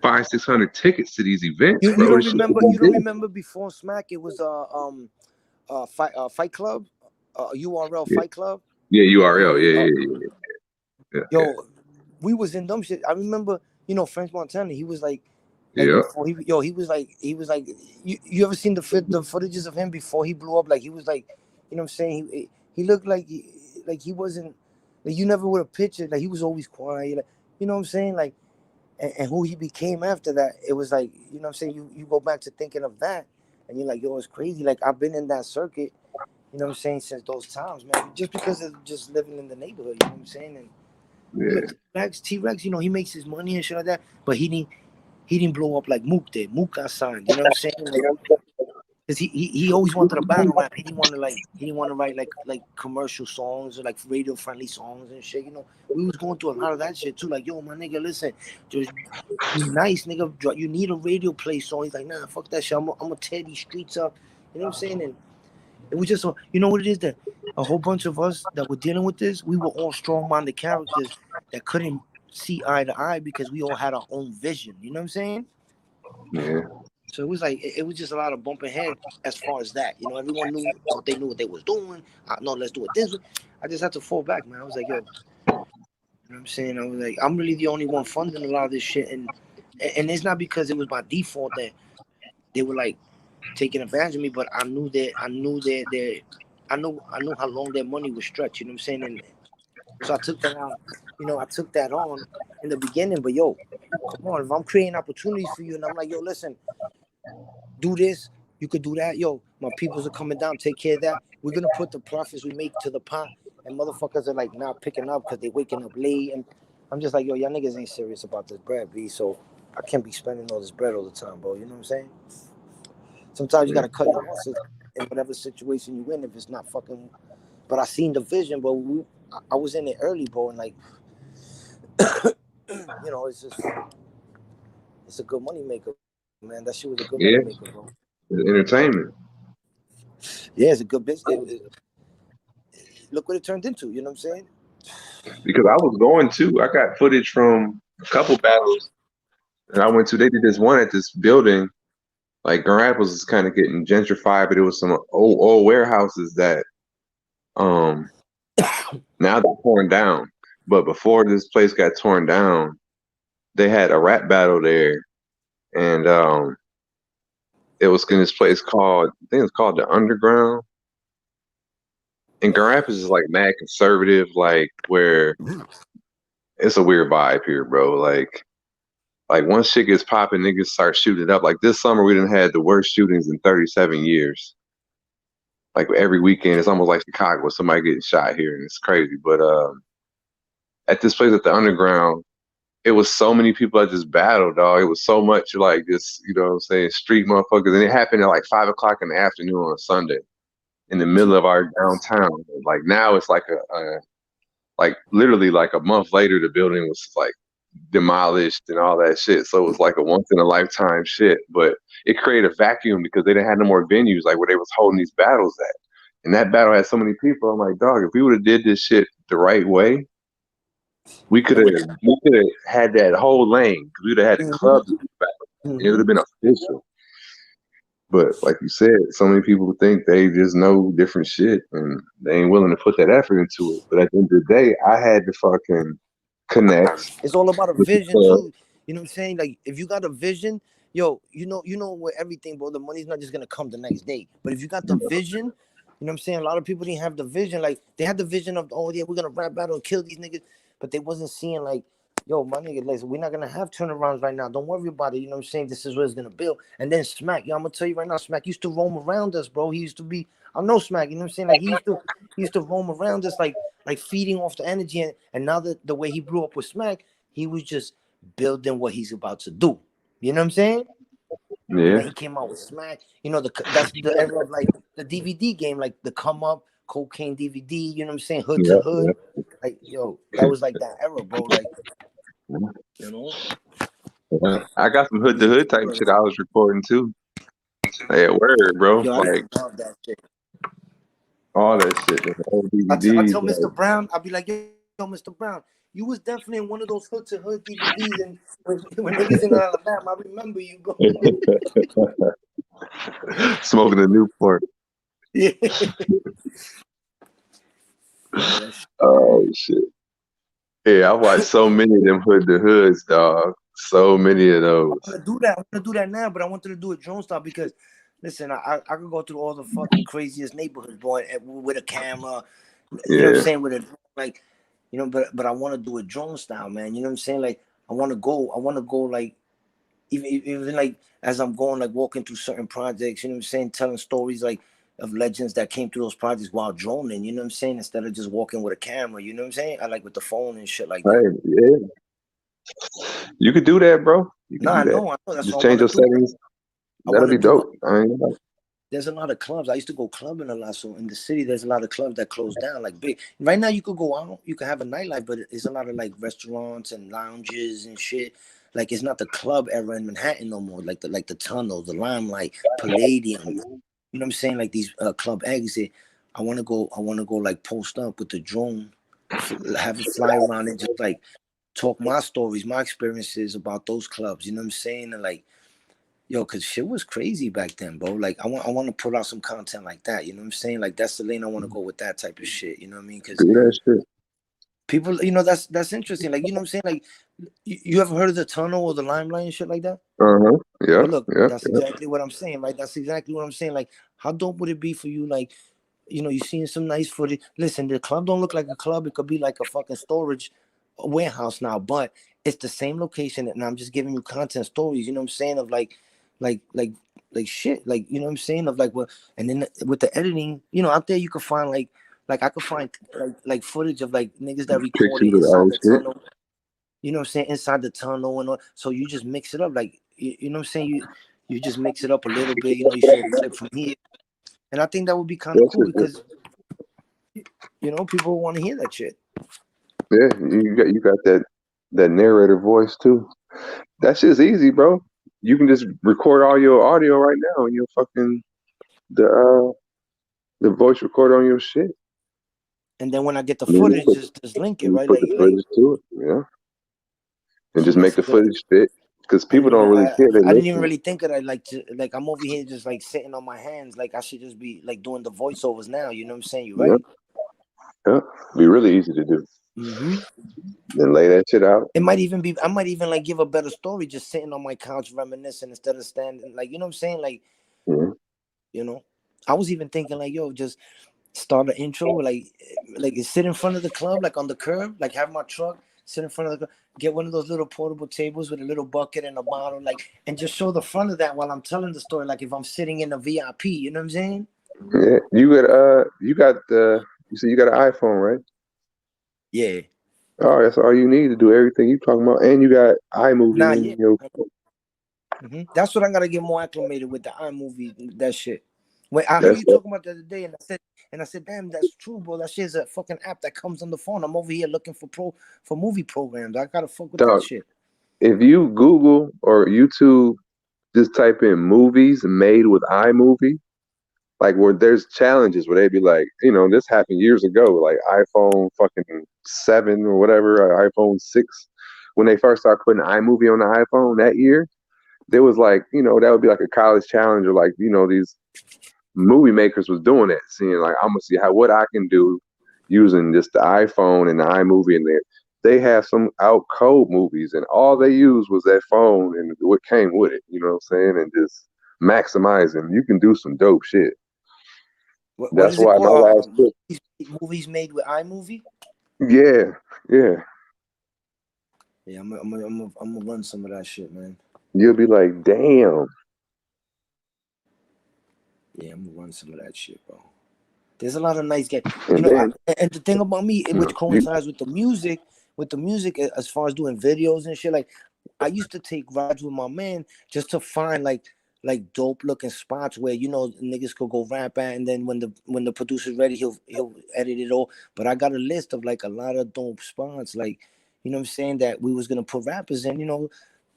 500-600 tickets to these events. You don't remember before Smack? It was Fight Club, URL Fight Club. Yeah, URL. Yeah. Yo, we was in dumb shit. I remember, French Montana. He was like he was like you ever seen the footages of him before he blew up? Like he was like, you know what I'm saying? He looked like he wasn't, like you never would have pictured. Like he was always quiet. Like, you know what I'm saying? Like and who he became after that, it was like, you know what I'm saying? You go back to thinking of that and you're like, yo, it's crazy. Like I've been in that circuit, you know what I'm saying, since those times, man. Just because of just living in the neighborhood, you know what I'm saying? And T-Rex, he makes his money and shit like that, but he didn't blow up like Mook did. Mook got signed, you know what I'm saying? Because he always wanted a battle rap. He didn't want to write like commercial songs or like radio friendly songs and shit. We was going through a lot of that shit too. Like, yo, my nigga, listen, just be nice, nigga. You need a radio play song. He's like, nah, fuck that shit. I'm gonna tear these streets up. You know what I'm saying? And it was just, you know what it is, that a whole bunch of us that were dealing with this, we were all strong-minded characters that couldn't see eye to eye because we all had our own vision. You know what I'm saying? Yeah. So it was like, it was just a lot of bumping head as far as that. Everyone knew what they knew what they was doing. No, let's do it this way. I just had to fall back, man. I was like, yo, you know what I'm saying? I was like, I'm really the only one funding a lot of this shit. And it's not because it was by default that they were like taking advantage of me, but I knew how long their money was stretched, you know what I'm saying? And so I took that out, I took that on in the beginning. But yo, come on, if I'm creating opportunities for you and I'm like, yo, listen, do this, you could do that, yo, my peoples are coming down, take care of that. We're gonna put the profits we make to the pot, and motherfuckers are like not picking up because they waking up late. And I'm just like, yo, y'all niggas ain't serious about this bread, B. So I can't be spending all this bread all the time, bro. You know what I'm saying? Sometimes you gotta cut your losses in whatever situation you in if it's not fucking. But I seen the vision, but I was in it early, bro, and like, you know, it's a good money maker, man. That shit was a good money maker, bro. Entertainment. Yeah, it's a good business. Look what it turned into. You know what I'm saying? Because I was going to, I got footage from a couple battles that I went to. They did this one at this building. Like Grand Rapids is kind of getting gentrified, but it was some old warehouses that now they're torn down. But before this place got torn down, they had a rap battle there, and it was in this place called, I think it's called the Underground. And Grand Rapids is like mad conservative, like where it's a weird vibe here, bro. Like once shit gets popping, niggas start shooting it up. Like this summer, we done had the worst shootings in 37 years. Like every weekend, it's almost like Chicago, somebody getting shot here, and it's crazy. But at this place at the Underground, it was so many people at this battle, dog. It was so much like this, you know what I'm saying, street motherfuckers. And it happened at like 5 o'clock in the afternoon on a Sunday in the middle of our downtown. Like now it's like like literally like a month later, the building was like demolished and all that shit. So it was like a once in a lifetime shit, but it created a vacuum because they didn't have no more venues like where they was holding these battles at. And that battle had so many people. I'm like, dog, if we would have did this shit the right way, we could have had that whole lane. We would have had the club. It would have been official. But like you said, so many people think they just know different shit and they ain't willing to put that effort into it. But at the end of the day, I had to fucking connect. It's all about a vision too. You know what I'm saying? Like if you got a vision, yo, you know where everything, bro. The money's not just gonna come the next day. But if you got the vision, you know what I'm saying? A lot of people didn't have the vision. Like they had the vision of, oh yeah, we're gonna rap battle and kill these niggas, but they wasn't seeing like, yo, my nigga, listen, we're not gonna have turnarounds right now. Don't worry about it. You know what I'm saying? This is what it's gonna build. And then Smack, yo, I'm gonna tell you right now, Smack used to roam around us, bro. He used to be, I know Smack, you know what I'm saying? Like he used to roam around us, like feeding off the energy. And now that the way he grew up with Smack, he was just building what he's about to do. You know what I'm saying? Yeah. He came out with Smack. You know, that's the era of like the DVD game, like the Come Up, Cocaine DVD. You know what I'm saying? Hood to Hood. Yeah. Like, yo, that was like that era, bro. Like, you know. I got some Hood to Hood type shit I was recording too. Hey, word, bro. Yo, like love that shit. All that shit. The whole DVD, I tell Mr. Brown, I'll be like, yo, Mr. Brown, you was definitely in one of those Hood to Hood DVDs, and when niggas in Alabama, I remember you going. Smoking a Newport. Yeah. Oh shit. Yeah, I watched so many of them Hood to Hoods, dog. So many of those. I want to do that now, but I wanted to do it drone style because, listen, I could go through all the fucking craziest neighborhoods, boy, with a camera. You know what I'm saying? With a, like, you know, but I want to do it drone style, man. You know what I'm saying? Like, I want to go like, even like as I'm going, like walking through certain projects, you know what I'm saying? Telling stories like of legends that came through those projects while droning, you know what I'm saying? Instead of just walking with a camera, you know what I'm saying? I like with the phone and shit like that. Right, yeah. You could do that, bro. I know. That's just change your settings. That'll be dope. There's a lot of clubs. I used to go clubbing a lot. So in the city, there's a lot of clubs that closed down. Like big. Right now, you could go out. You can have a nightlife, but it's a lot of like restaurants and lounges and shit. Like it's not the club era in Manhattan no more. Like the Tunnel, the Limelight, Palladium. You know what I'm saying? Like these club exit. I want to go like post up with the drone, have it fly around and just like talk my stories, my experiences about those clubs. You know what I'm saying? And like, yo, cause shit was crazy back then, bro. Like I want to put out some content like that. You know what I'm saying? Like that's the lane I want to go with, that type of shit. You know what I mean? Cause people, you know, that's interesting. Like, you know what I'm saying? Like, you ever heard of the Tunnel or the Limelight and shit like that? Yeah. Well, look, that's exactly what I'm saying, right? That's exactly what I'm saying. Like, how dope would it be for you? Like, you know, you seeing some nice footage. Listen, the club don't look like a club. It could be like a fucking storage warehouse now, but it's the same location. And I'm just giving you content stories. You know what I'm saying? Of like shit. Like, you know what I'm saying? Of like what? And then with the editing, you know, out there you can find like I could find like footage of like niggas that recorded inside the tunnel. You know what I'm saying? Inside the tunnel and all. So you just mix it up. Like, you know what I'm saying? You just mix it up a little bit. You know, you show a clip from here. And I think that would be kind of cool because, you know, people want to hear that shit. Yeah, you got that narrator voice too. That shit's easy, bro. You can just record all your audio right now and your fucking the voice recorder on your shit. And then when I get the footage, just link it, right? Put the footage to it, yeah. And just make the footage fit. Because people don't really care. I didn't even really think of that. Like I'm over here just like sitting on my hands. Like I should just be like doing the voiceovers now. You know what I'm saying? You're right. Yeah. Be really easy to do. Mm-hmm. Then lay that shit out. It might even be. I might even like give a better story just sitting on my couch reminiscing instead of standing. Like you know what I'm saying? Like, you know, I was even thinking like, yo, just start an intro like sit in front of the club, like on the curb, like have my truck sit in front of the club, get one of those little portable tables with a little bucket and a bottle, like, and just show the front of that while I'm telling the story, like if I'm sitting in a VIP, you know what I'm saying? Yeah, you got you said you got an iPhone, right? Yeah. Oh, that's all you need to do everything you talking about, and you got iMovie. That's what I gotta get more acclimated with, the iMovie, that shit. When I heard you talking about the other day, and I said, damn, that's true, bro. That shit's a fucking app that comes on the phone. I'm over here looking for movie programs. I gotta fuck with that shit. If you Google or YouTube, just type in movies made with iMovie, like where there's challenges where they'd be like, you know, this happened years ago, like iPhone fucking 7 or whatever, or iPhone 6, when they first started putting iMovie on the iPhone that year, there was like, you know, that would be like a college challenge, or like, you know, these movie makers was doing that, seeing like, I'm gonna see what I can do using just the iPhone and the iMovie, and they have some out cold movies, and all they used was that phone and what came with it, you know what I'm saying, and just maximizing. You can do some dope shit. That's why my last movies made with iMovie. Yeah. Yeah, I'm gonna run some of that shit, man. You'll be like, damn. Yeah, I'm gonna run some of that shit, bro. There's a lot of nice games, you know. And the thing about me, which coincides with the music, as far as doing videos and shit, like I used to take rides with my man just to find like dope looking spots where, you know, niggas could go rap at, and then when the producer's ready, he'll edit it all. But I got a list of like a lot of dope spots, like, you know what I'm saying, that we was gonna put rappers in, you know,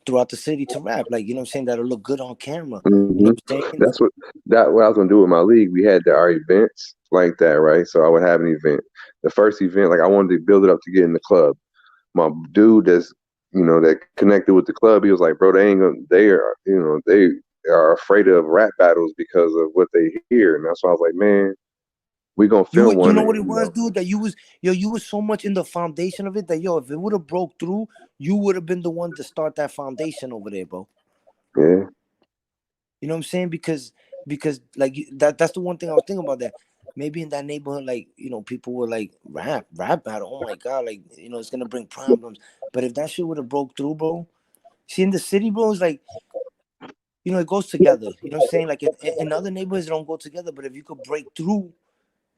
throughout the city to rap, like, you know what I'm saying, that'll look good on camera. You know what I'm saying? That's what I was gonna do with my league. We had our events like that, right? So I would have an event. The first event, like I wanted to build it up to get in the club. My dude that's, you know, that connected with the club, he was like, bro, they are afraid of rap battles because of what they hear. And that's why I was like, man, we gonna film one. You know what it was, dude? That you was so much in the foundation of it that, yo, if it would have broke through, you would have been the one to start that foundation over there, bro. Yeah. You know what I'm saying? Because like that's the one thing I was thinking about, that maybe in that neighborhood, like, you know, people were like, rap battle, oh my god, like, you know, it's gonna bring problems. But if that shit would have broke through, bro, see, in the city, bro, it's like, you know, it goes together. You know what I'm saying? Like in other neighborhoods, it don't go together. But if you could break through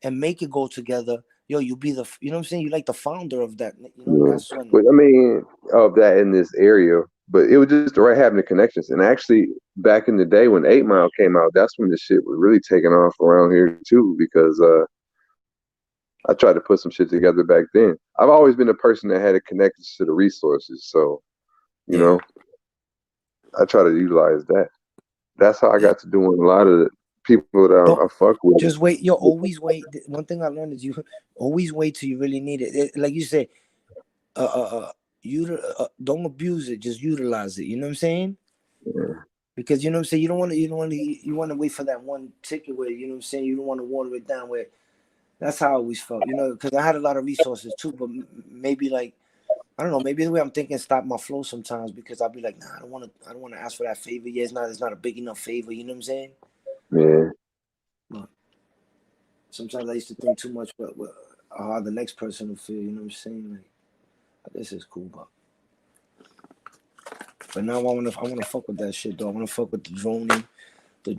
and make it go together, yo, you'll be the, you know what I'm saying, you like the founder of that, you know. Yeah. That's when, but I mean, of that in this area. But it was just right having the connections. And actually, back in the day when 8 Mile came out, that's when the shit was really taking off around here too, because I tried to put some shit together back then. I've always been a person that had a connection to the resources, so you know, I try to utilize that. That's how I got to doing a lot of the people that I fuck with. Just wait, yo, always wait. One thing I learned is you always wait till you really need it. Like you say, don't abuse it, just utilize it. You know what I'm saying? Yeah. Because, you know what I'm saying, you want to wait for that one ticket where, you know what I'm saying, you don't want to water it down. Where that's how I always felt, you know, because I had a lot of resources too, but maybe like, I don't know, maybe the way I'm thinking stop my flow sometimes, because I'll be like, nah, I don't want to ask for that favor. Yeah, it's not a big enough favor. You know what I'm saying? Yeah. But sometimes I used to think too much about how the next person will feel. You know what I'm saying? Like, this is cool, but now I want to fuck with that shit, though. I want to fuck with the droning, the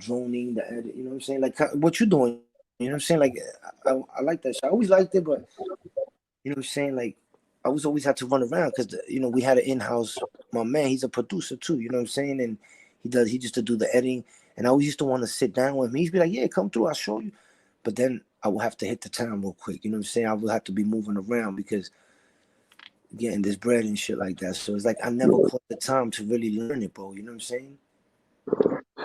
edit. You know what I'm saying? Like what you doing? You know what I'm saying? Like I like that shit. I always liked it, but you know what I'm saying? Like I always had to run around because, you know, we had an in-house. My man, he's a producer too. You know what I'm saying? And he just to do the editing. And I always used to want to sit down with him. He'd be like, yeah, come through, I'll show you. But then I will have to hit the town real quick. You know what I'm saying? I will have to be moving around because getting this bread and shit like that. So it's like I never caught the time to really learn it, bro. You know what I'm saying?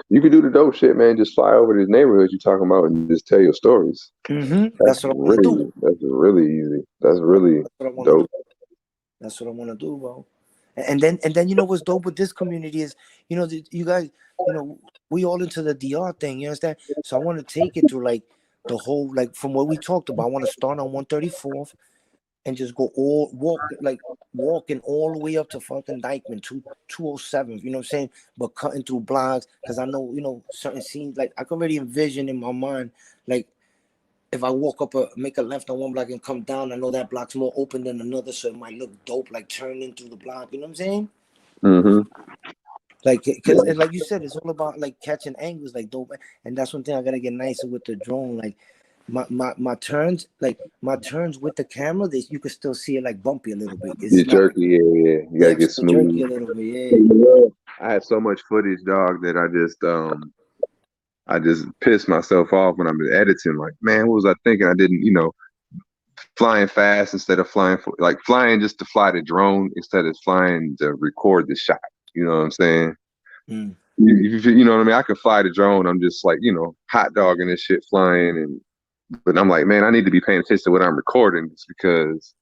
You can do the dope shit, man. Just fly over to the neighborhood you're talking about and just tell your stories. That's what I want to do. That's really easy. That's really dope. That's what I want to do, bro. And then you know what's dope with this community is, you know, you guys, you know, we all into the DR thing. You understand? So I want to take it through like the whole, like from what we talked about. I want to start on 134th and just go walking all the way up to fucking Dykeman, 207. You know what I'm saying? But cutting through blocks because I know, you know, certain scenes. Like I can already envision in my mind, like if I walk up make a left on one block and come down, I know that block's more open than another, so it might look dope, like turning through the block. You know what I'm saying? Like, because like you said, it's all about like catching angles, like dope. And that's one thing I gotta get nicer with the drone. Like my turns, with the camera, you can still see it like bumpy a little bit. It's jerky, yeah. You gotta get smooth. Jerky a little bit, yeah. I had so much footage, dog, that I just pissed myself off when I'm editing. Like, man, what was I thinking? I didn't, you know, flying fast instead of flying just to fly the drone instead of flying to record the shot. You know what I'm saying? You know what I mean? I can fly the drone. I'm just like, you know, hot dogging this shit flying, but I'm like, man, I need to be paying attention to what I'm recording just because.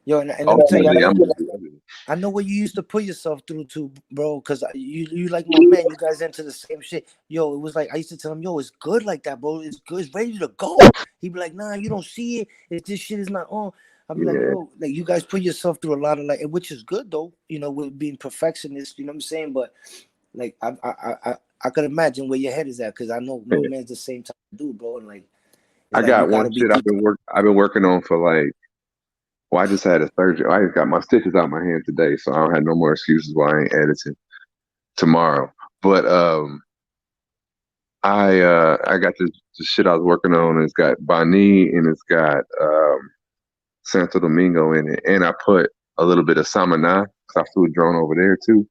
Yo, and let me tell you, I know what you used to put yourself through too, bro, because you like my man, you guys into the same shit. Yo, it was like, I used to tell him, yo, it's good like that, bro. It's good. It's ready to go. He'd be like, nah, you don't see it. If this shit is not on. I'd be like, yo, like you guys put yourself through a lot of like, which is good though, you know, with being perfectionists, you know what I'm saying? But like, I could imagine where your head is at, because I know my man's the same type of dude, bro. And like, I got one shit I've been working on for like, well, I just had a surgery. I just got my stitches out my hand today, so I don't have no more excuses why I ain't editing tomorrow. But I got this shit I was working on, and it's got Bani and it's got Santo Domingo in it, and I put a little bit of Samana because I flew a drone over there too,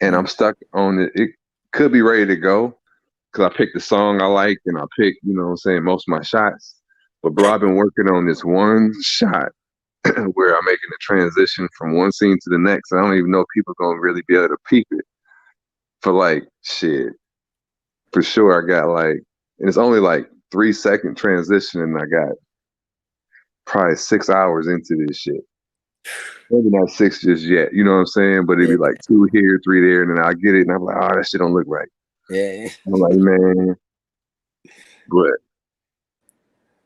and I'm stuck on it. It could be ready to go because I picked the song I like, and I picked, you know what I'm saying, most of my shots. But bro, I've been working on this one shot where I'm making a transition from one scene to the next. I don't even know if people are gonna really be able to peep it. For like shit, for sure, I got like, and it's only like 3-second transition, and I got probably 6 hours into this shit. Maybe not 6 just yet, you know what I'm saying? But it'd be like 2 here, 3 there, and then I get it, and I'm like, oh, that shit don't look right. Yeah. I'm like, man, but.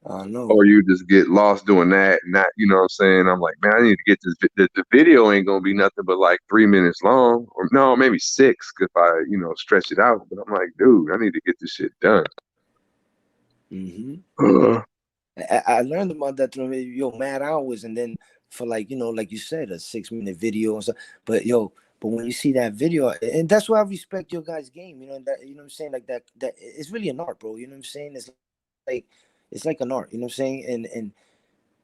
Or you just get lost doing that, and not, you know what I'm saying? I'm like, man, I need to get this. The video ain't gonna be nothing but like 3 minutes long, or no, maybe 6 if I, you know, stretch it out. But I'm like, dude, I need to get this shit done. I learned about that through mad hours, and then for like, you know, like you said, a 6-minute video and stuff. But when you see that video, and that's why I respect your guys' game, you know, that, you know what I'm saying, like that it's really an art, bro. You know what I'm saying? It's like an art, you know what I'm saying? And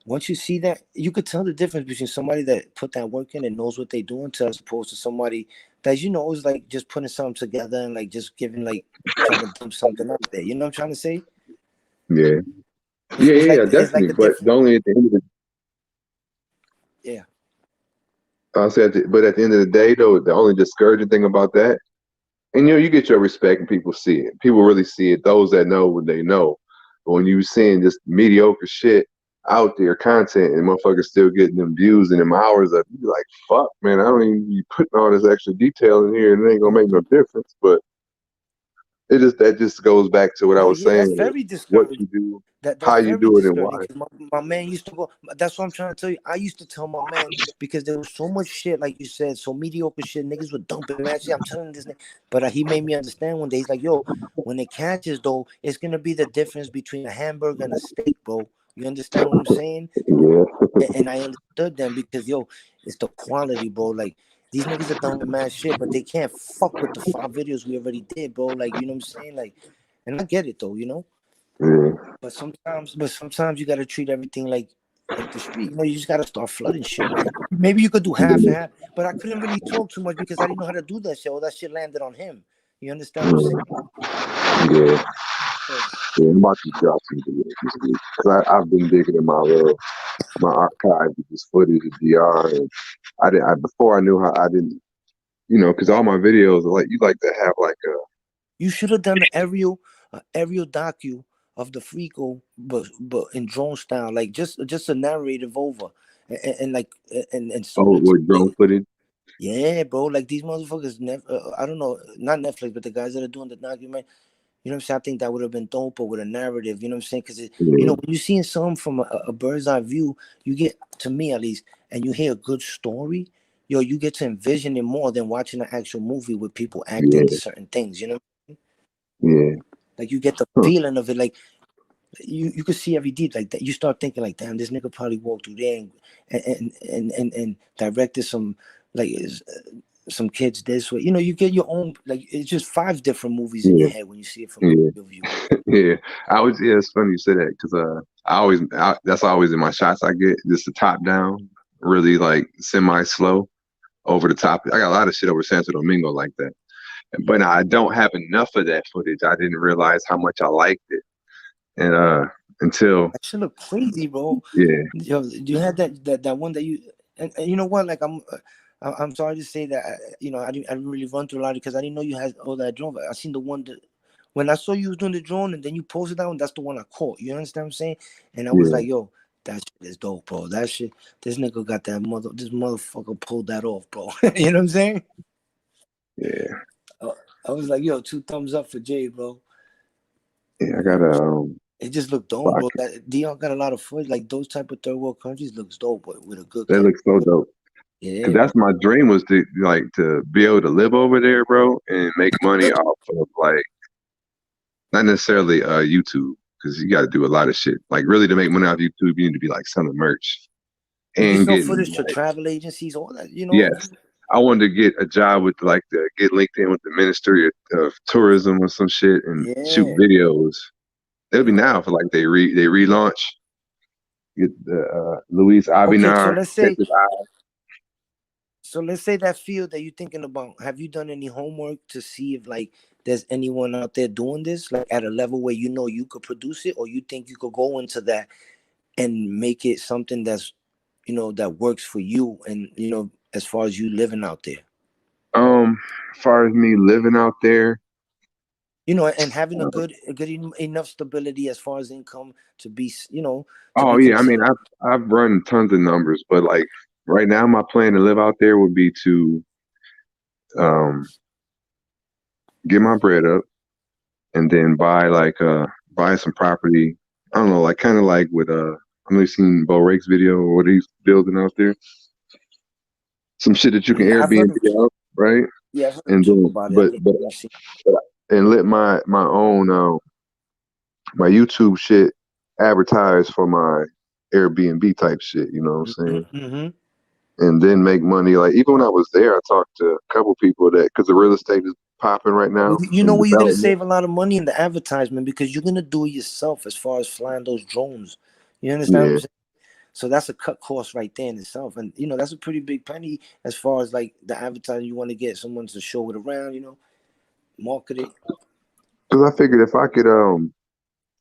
once you see that, you could tell the difference between somebody that put that work in and knows what they're doing, to as opposed to somebody that, you know, is like just putting something together and like just giving, like, trying to dump something out there. You know what I'm trying to say? Yeah. Yeah, definitely. But only at the end of the I said, but at the end of the day, though, the only discouraging thing about that, and you know, you get your respect and people see it. People really see it. Those that know what they know. But when you seeing just mediocre shit out there, content, and motherfuckers still getting them views and them hours up, you be like, fuck, man, I don't even be putting all this extra detail in here, and it ain't gonna make no difference. But that just goes back to what I was saying. That's very discouraging. What you do, how you do it, and why. My man used to go. That's what I'm trying to tell you. I used to tell my man, because there was so much shit, like you said, so mediocre shit. Niggas would dump it, man. I'm telling this, but he made me understand one day. He's like, yo, when it catches though, it's gonna be the difference between a hamburger and a steak, bro. You understand what I'm saying? Yeah. And I understood them because it's the quality, bro. Like, these niggas are dumping mad shit, but they can't fuck with the 5 videos we already did, bro. Like, you know what I'm saying? Like, and I get it though, you know. But sometimes you gotta treat everything like the street. You know, you just gotta start flooding shit, man. Maybe you could do half and half, but I couldn't really talk too much because I didn't know how to do that shit. All that shit landed on him. You understand what I'm saying? Yeah. Yeah, I'm about to drop some videos this week because I've been digging in my archive with this footage of DR, and before I knew how I didn't, because all my videos are like you like to have like a. You should have done an aerial docu of the Freako, but in drone style, like just a narrative over, and like and so. Oh, with drone footage. Yeah, bro. Like these motherfuckers. I don't know, not Netflix, but the guys that are doing the document. You know what I'm saying? I think that would have been dope, but with a narrative. You know what I'm saying? Because when you're seeing something from a bird's eye view, you get, to me at least, and you hear a good story. Yo, you get to envision it more than watching an actual movie with people acting certain things. You know? Yeah. Like you get the feeling of it. Like you could see every deep like that. You start thinking like, damn, this nigga probably walked through there and directed some some kids this way. You get your own, like, it's just 5 different movies in your head when you see it from your view. Yeah, it's funny you say that because that's always in my shots I get, just the top down, really like semi slow, over the top. I got a lot of shit over Santo Domingo like that, but I don't have enough of that footage. I didn't realize how much I liked it, and until that shit look crazy, bro. Yeah, you had that one that you and you know what? Like I'm sorry to say that I didn't really run through a lot because I didn't know you had all that drone. I seen the one that when I saw you was doing the drone and then you posted that one. That's the one I caught. You understand what I'm saying? And I was like, yo, that shit is dope, bro. That shit, this nigga got that this motherfucker pulled that off, bro. You know what I'm saying? Yeah. I was like, yo, 2 thumbs up for Jay, bro. Yeah, I got It just looked dope, bro. DR got a lot of footage. Like those type of third world countries looks dope, but with a good. That looks so dope. Yeah, cause that's my dream, was to be able to live over there, bro, and make money off of like not necessarily YouTube, because you got to do a lot of shit. Like really to make money off YouTube, you need to be like selling merch and getting footage to travel agencies, all that. Yes, I wanted to get a job with get linked in with the Ministry of Tourism or some shit and shoot videos. It'll be now for like they relaunch. Get the Luis Avinar. So let's say that field that you're thinking about. Have you done any homework to see if like there's anyone out there doing this, like at a level where you could produce it, or you think you could go into that and make it something that's that works for you and as far as you living out there? As far as me living out there, and having a good enough stability as far as income to be, Oh yeah, I mean, I've run tons of numbers, but like right now, my plan to live out there would be to get my bread up and then buy some property. I don't know, like kind of like with I'm really seen Bo Rake's video or what he's building out there. Some shit that you can Airbnb out, right? Yeah, and then but and let my own my YouTube shit advertise for my Airbnb type shit, you know what I'm saying? Mm-hmm. And then make money. Like even when I was there, I talked to a couple people because the real estate is popping right now. You know where you're gonna save a lot of money in the advertisement because you're gonna do it yourself as far as flying those drones. You understand what I'm saying? So that's a cut cost right there in itself, and that's a pretty big penny as far as like the advertising. You want to get someone to show it around, market it. Because I figured if I could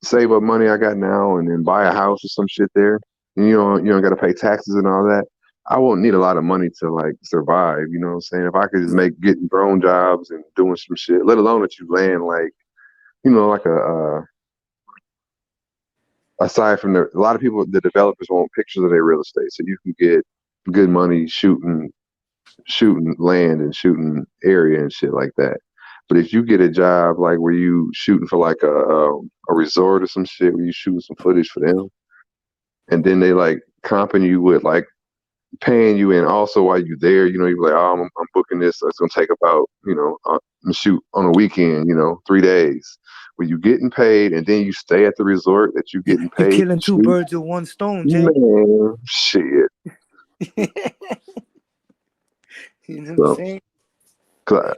save up money I got now and then buy a house or some shit there, and you don't got to pay taxes and all that, I won't need a lot of money to like survive. You know what I'm saying? If I could just getting drone jobs and doing some shit, let alone that you land like, like aside from a lot of people, the developers want pictures of their real estate, so you can get good money shooting land and shooting area and shit like that. But if you get a job like where you shooting for like a resort or some shit, where you shooting some footage for them, and then they like comping you with like paying you, and also while you're there, you're like, oh, I'm booking this, so it's gonna take about shoot on a weekend, 3 days. Where you getting paid, and then you stay at the resort that you getting paid. You're killing 2 birds with 1 stone, Jay. Man, shit. You know what I'm saying? That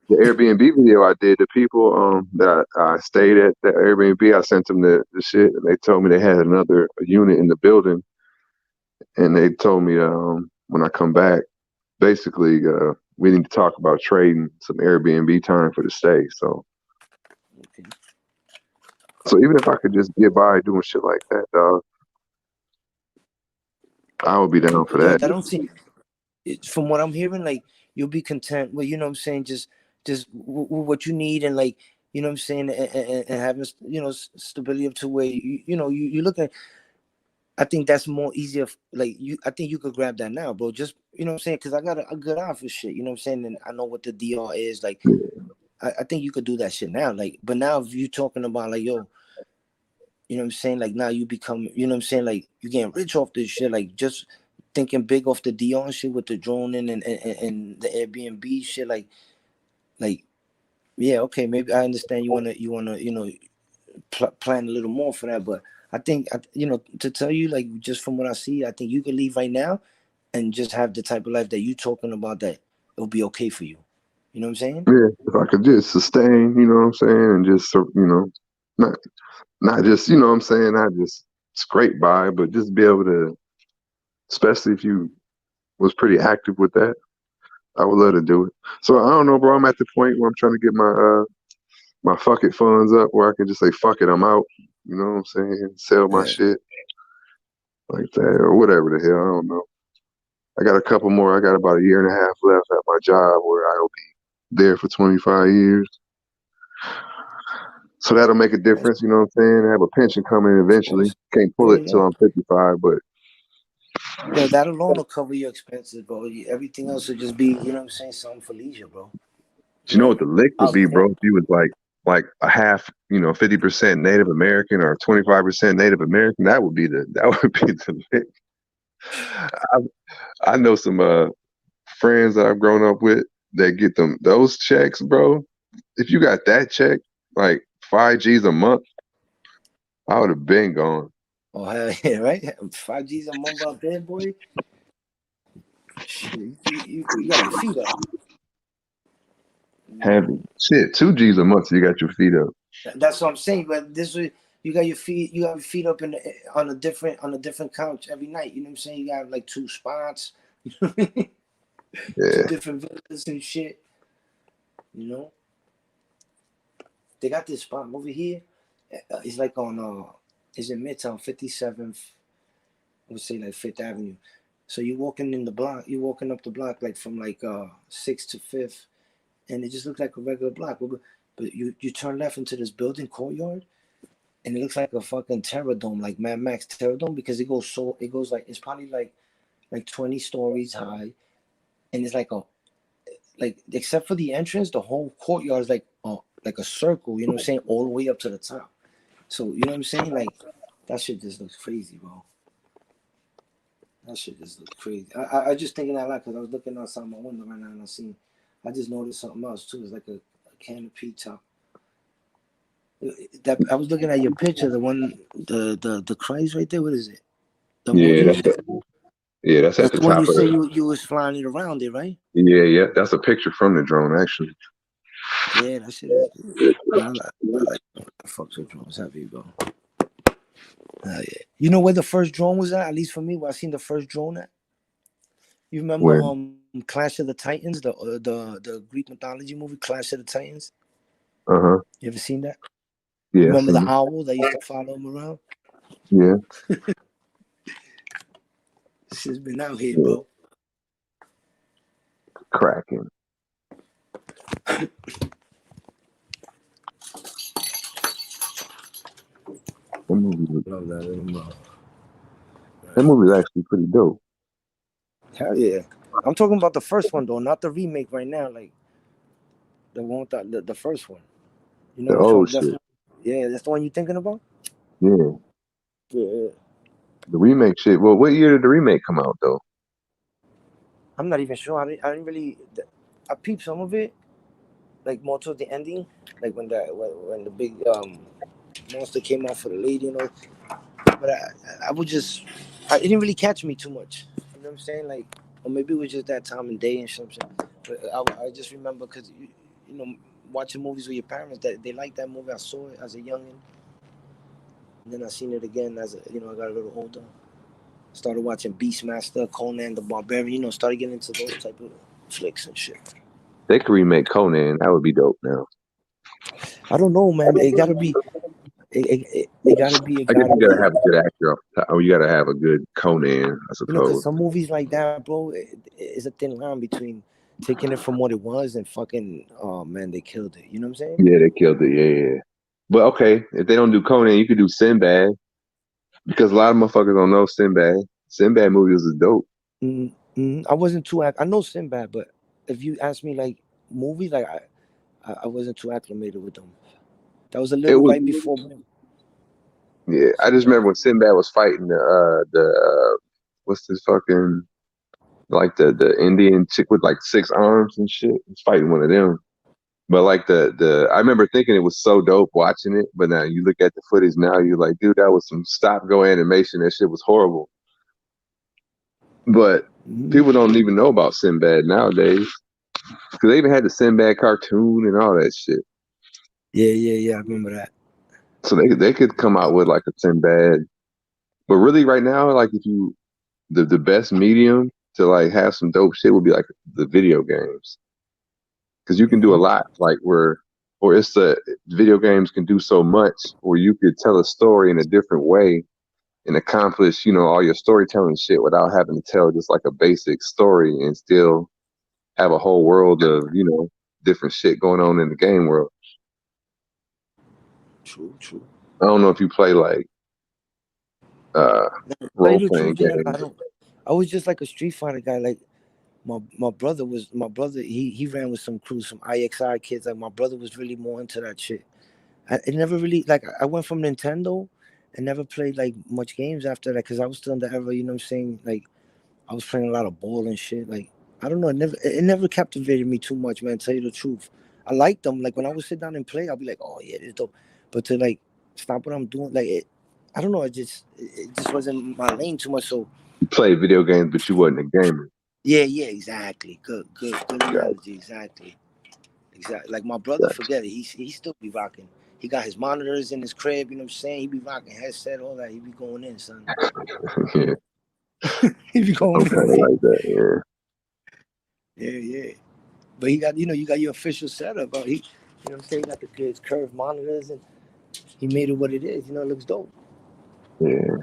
the Airbnb video I did, the people that I stayed at that Airbnb, I sent them the shit, and they told me they had another unit in the building, and they told me when I come back, basically we need to talk about trading some Airbnb time for the stay. So So even if I could just get by doing shit like that, dog, I would be down for that. I don't see. From what I'm hearing, like you'll be content with, you know what I'm saying, just what you need, and like, you know what I'm saying, and having, you know, stability up to where you look at. I think that's more easier. Like I think you could grab that now, bro. Just, you know what I'm saying, because I got a good eye for shit. You know what I'm saying, and I know what the DR is. Like, I think you could do that shit now. Like, but now if you talking about like, yo, you know what I'm saying, like now you become, you know what I'm saying, like you getting rich off this shit. Like just thinking big off the DR shit with the drone and the Airbnb shit. Like, yeah, okay, maybe I understand you wanna you know plan a little more for that, but I think, you know, to tell you, like, just from what I see, I think you can leave right now and just have the type of life that you talking about, that it'll be okay for you. You know what I'm saying? Yeah, if I could just sustain, you know what I'm saying, and just, you know, not just, you know what I'm saying, not just scrape by, but just be able to, especially if you was pretty active with that, I would love to do it. So I don't know, bro. I'm at the point where I'm trying to get my fuck it funds up, where I can just say fuck it, I'm out. You know what I'm saying? Sell my shit like that, or whatever the hell. I don't know. I got a couple more. I got about a year and a half left at my job where I'll be there for 25 years. So that'll make a difference, you know what I'm saying? I have a pension coming eventually. Can't pull it till I'm 55, but yeah, that alone will cover your expenses, bro. Everything else will just be, you know what I'm saying, something for leisure, bro. You know what the lick would be, bro? If you was like a half, you know, 50% Native American or 25% Native American, that would be the lick. I know some friends that I've grown up with that get those checks, bro. If you got that check, like 5 G's a month, I would have been gone. Oh hell yeah, right? 5 G's a month out there, boy. Shit, you got your feet up. Heavy shit, 2 G's a month, so you got your feet up. That's what I'm saying. But this way, you got your feet up on a different couch every night. You know what I'm saying? You got like 2 spots. Yeah. 2 different villas and shit. You know, they got this spot over here. It's like on it's in Midtown, 57th. I would say like 5th Avenue. So you're walking up the block like from like 6th to 5th, and it just looks like a regular block. But you turn left into this building courtyard, and it looks like a fucking Terror Dome, like Mad Max Terror Dome, because it goes like, it's probably like 20 stories high, and it's like except for the entrance, the whole courtyard is like a circle, you know what I'm saying, all the way up to the top. So you know what I'm saying, like that shit just looks crazy, bro. That shit just looks crazy. I just thinking that lot because I was looking outside my window right now, and I just noticed something else too. It's like a canopy top. That I was looking at your picture, the one, the Christ right there. What is it? That's at the the one top. You say you was flying it around it, right? Yeah. That's a picture from the drone, actually. Yeah, that shit is good. I like fucks with drones. Happy you go. Yeah. You know where the first drone was at least for me, where I seen the first drone at? You remember Clash of the Titans, the Greek mythology movie, Clash of the Titans? You ever seen that? Yeah. Remember the owl that used to follow him around? Yeah. Shit's been out here, bro. Cracking. That movie is actually pretty dope. Hell yeah. I'm talking about the first one though, not the remake right now. Like the one with the first one. You know the old shit. That's the one you thinking about? Yeah. Yeah. The remake shit. Well, what year did the remake come out though? I'm not even sure. I didn't really. I peeped some of it, like more towards the ending, like when the big monster came out for the lady, you know. But I would just, it didn't really catch me too much. You know what I'm saying? Like, or maybe it was just that time and day and something. But I just remember because you know, watching movies with your parents, that they liked that movie. I saw it as a youngin, and then I seen it again as I got a little older. Started watching Beastmaster, Conan the Barbarian. You know, started getting into those type of flicks and shit. They could remake Conan. That would be dope now. I don't know, man. It gotta be. It gotta be. I guess you gotta have a good actor. Oh, you gotta have a good Conan, I suppose. Because some movies like that, bro, it's a thin line between taking it from what it was and fucking. Oh man, they killed it. You know what I'm saying? Yeah, they killed it. Yeah. But okay, if they don't do Conan, you could do Sinbad, because a lot of motherfuckers don't know Sinbad. Sinbad movies is dope. I wasn't too. I know Sinbad, but if you ask me like movies, like I wasn't too acclimated with them. That was a little right before. Yeah, I just remember when Sinbad was fighting the what's this fucking, like the Indian chick with like 6 arms and shit. He's fighting one of them. But like I remember thinking it was so dope watching it, but now you look at the footage now, you're like, dude, that was some stop go animation. That shit was horrible. But people don't even know about Sinbad nowadays, because they even had the Sinbad cartoon and all that shit. Yeah. I remember that. So they could come out with like a Sinbad, but really right now, like if you the best medium to like have some dope shit would be like the video games, because you can do a lot, like or it's the video games can do so much, or you could tell a story in a different way and accomplish, all your storytelling shit without having to tell just like a basic story and still have a whole world of, different shit going on in the game world. True. I don't know if you play like role playing games. I was just like a Street Fighter guy. Like my brother, he ran with some crews, some IXI kids. Like my brother was really more into that shit. It never really, like, I went from Nintendo and never played like much games after that, because I was still in the era, you know what I'm saying? Like I was playing a lot of ball and shit. Like I don't know, it never captivated me too much, man. To tell you the truth, I liked them. Like when I would sit down and play, I'll be like, oh yeah, it's dope. But to like stop what I'm doing, like I don't know, it just wasn't my lane too much. So you played video games, but you wasn't a gamer. Yeah, exactly. Good analogy. Exactly. Like my brother, forget it. He still be rocking. He got his monitors in his crib. You know what I'm saying? He be rocking headset, all that. He be going in, son. Yeah. He be going in. Like that, Yeah. But he got, you got your official setup. He, you know what I'm saying? He got his curved monitors, and he made it what it is. It looks dope. Yeah.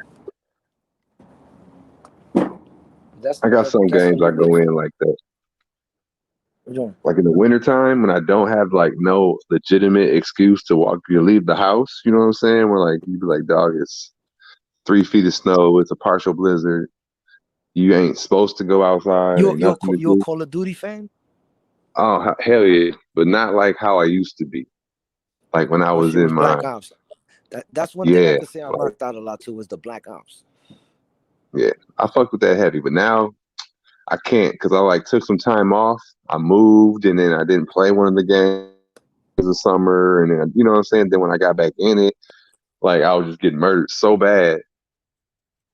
I got some games I go in like that. Like in the wintertime, when I don't have like no legitimate excuse to leave the house, you know what I'm saying? Where like you be like, dog, it's 3 feet of snow, it's a partial blizzard, you ain't supposed to go outside. You're a Call of Duty fan? Oh hell yeah, but not like how I used to be. Like when I was in my Black Ops. That's one thing I can say I rocked out a lot too, was the Black Ops. Yeah, I fucked with that heavy, but now I can't, because I like took some time off. I moved, and then I didn't play one of the games of summer, and then, you know what I'm saying? Then when I got back in it, like I was just getting murdered so bad.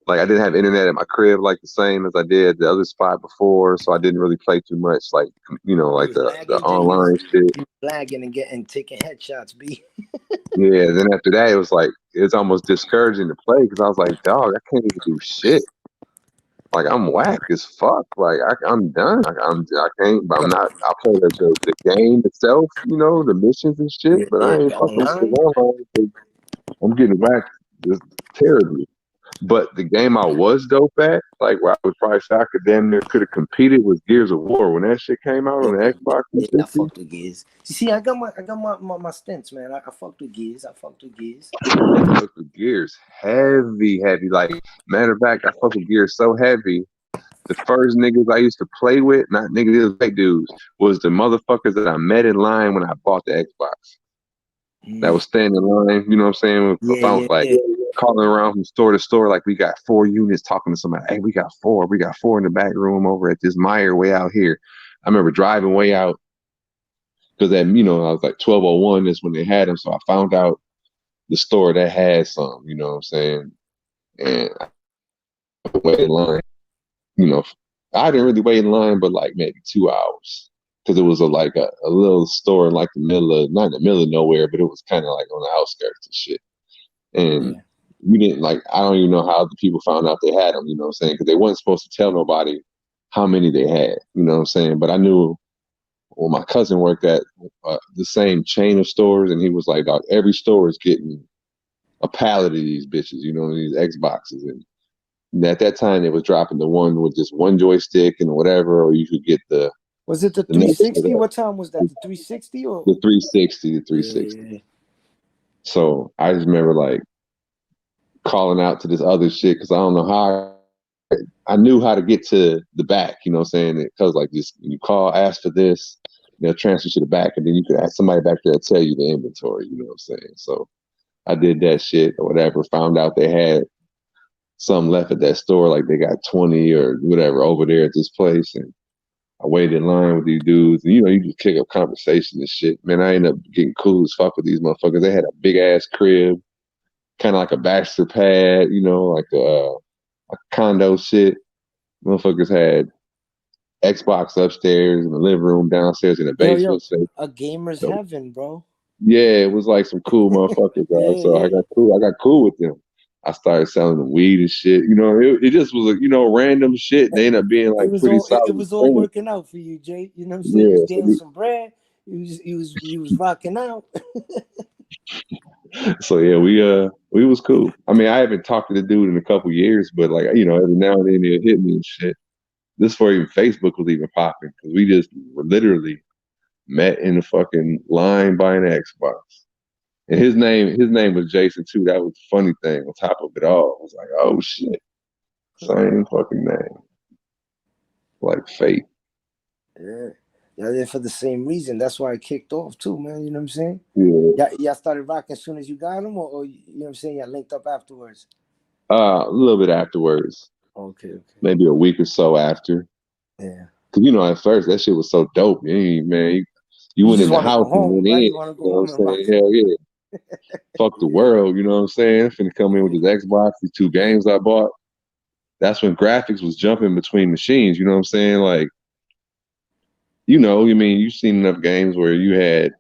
Like I didn't have internet at my crib like the same as I did the other spot before, so I didn't really play too much, like like the online shit. Lagging and taking headshots, B. Yeah, then after that, it was like it's almost discouraging to play, because I was like, dog, I can't even do shit. Like I'm whack as fuck. Like I'm done. I can't. But I'm not. I play the game itself, the missions and shit. But I ain't fucking online. I'm getting whacked just terribly. But the game I was dope at, like where I was probably say I could have competed, was Gears of War when that shit came out on the Xbox. I fucked with Gears. You see, I got my stints, man. I fucked with Gears. I fucked with Gears heavy. Like matter of fact, I fucked with Gears so heavy. The first niggas I used to play with, not niggas, white dudes, was the motherfuckers that I met in line when I bought the Xbox. That was standing in line, you know what I'm saying? Calling around from store to store, like we got 4 units, talking to somebody. Hey, we got 4 in the back room over at this Meyer way out here. I remember driving way out, because then, I was like 1201 is when they had them. So I found out the store that had some, you know what I'm saying? And I waited in line. I didn't really wait in line, but like maybe 2 hours, because it was a little store in like not in the middle of nowhere, but it was kind of like on the outskirts and shit. And we didn't I don't even know how the people found out they had them, you know what I'm saying? Because they weren't supposed to tell nobody how many they had, you know what I'm saying? But I knew, well, my cousin worked at the same chain of stores, and he was like, every store is getting a pallet of these bitches, you know, these Xboxes. And at that time, they was dropping the one with just one joystick and whatever, or you could get the. Was it the 360? What time was that? The 360 or the 360? The 360. Yeah. So I just remember like calling out to this other shit because I don't know how I knew how to get to the back, you know what I'm saying? Because like just you call, ask for this, they'll transfer to the back, and then you could ask somebody back there to tell you the inventory, you know what I'm saying? So I did that shit or whatever, found out they had some left at that store, like they got 20 or whatever over there at this place, and I waited in line with these dudes, and you know, you just kick up conversation and shit. Man, I ended up getting cool as fuck with these motherfuckers. They had a big ass crib, kind of like a bachelor pad, you know, like a condo shit. Motherfuckers had Xbox upstairs in the living room, downstairs in the basement. Yo, a gamer's heaven, bro. Yeah, it was like some cool motherfuckers, bro. So I got cool with them. I started selling them weed and shit. You know, it just was a, you know, random shit. They ended up being like pretty solid. It was all working out for you, Jay. You know what I'm saying? You was getting some bread. You was rocking out. So yeah, we was cool. I mean, I haven't talked to the dude in a couple years, but like, you know, every now and then he'll hit me and shit. This before even Facebook was even popping, because we just were literally met in the fucking line buying an Xbox. And his name was Jason too. That was the funny thing on top of it all. I was like, oh shit. Same fucking name. Like fate. Yeah. Y'all there for the same reason. That's why I kicked off too, man. You know what I'm saying? Yeah. Y'all started rocking as soon as you got them, or you know what I'm saying? Y'all linked up afterwards? A little bit afterwards. Okay. Maybe a week or so after. Yeah. Cause you know, at first that shit was so dope. Man, you went in the house and went in. You know what I'm saying? Hell yeah. Fuck the world, you know what I'm saying? Finna come in with this Xbox, these 2 games I bought. That's when graphics was jumping between machines, you know what I'm saying? Like, you know, I mean, you've seen enough games where you had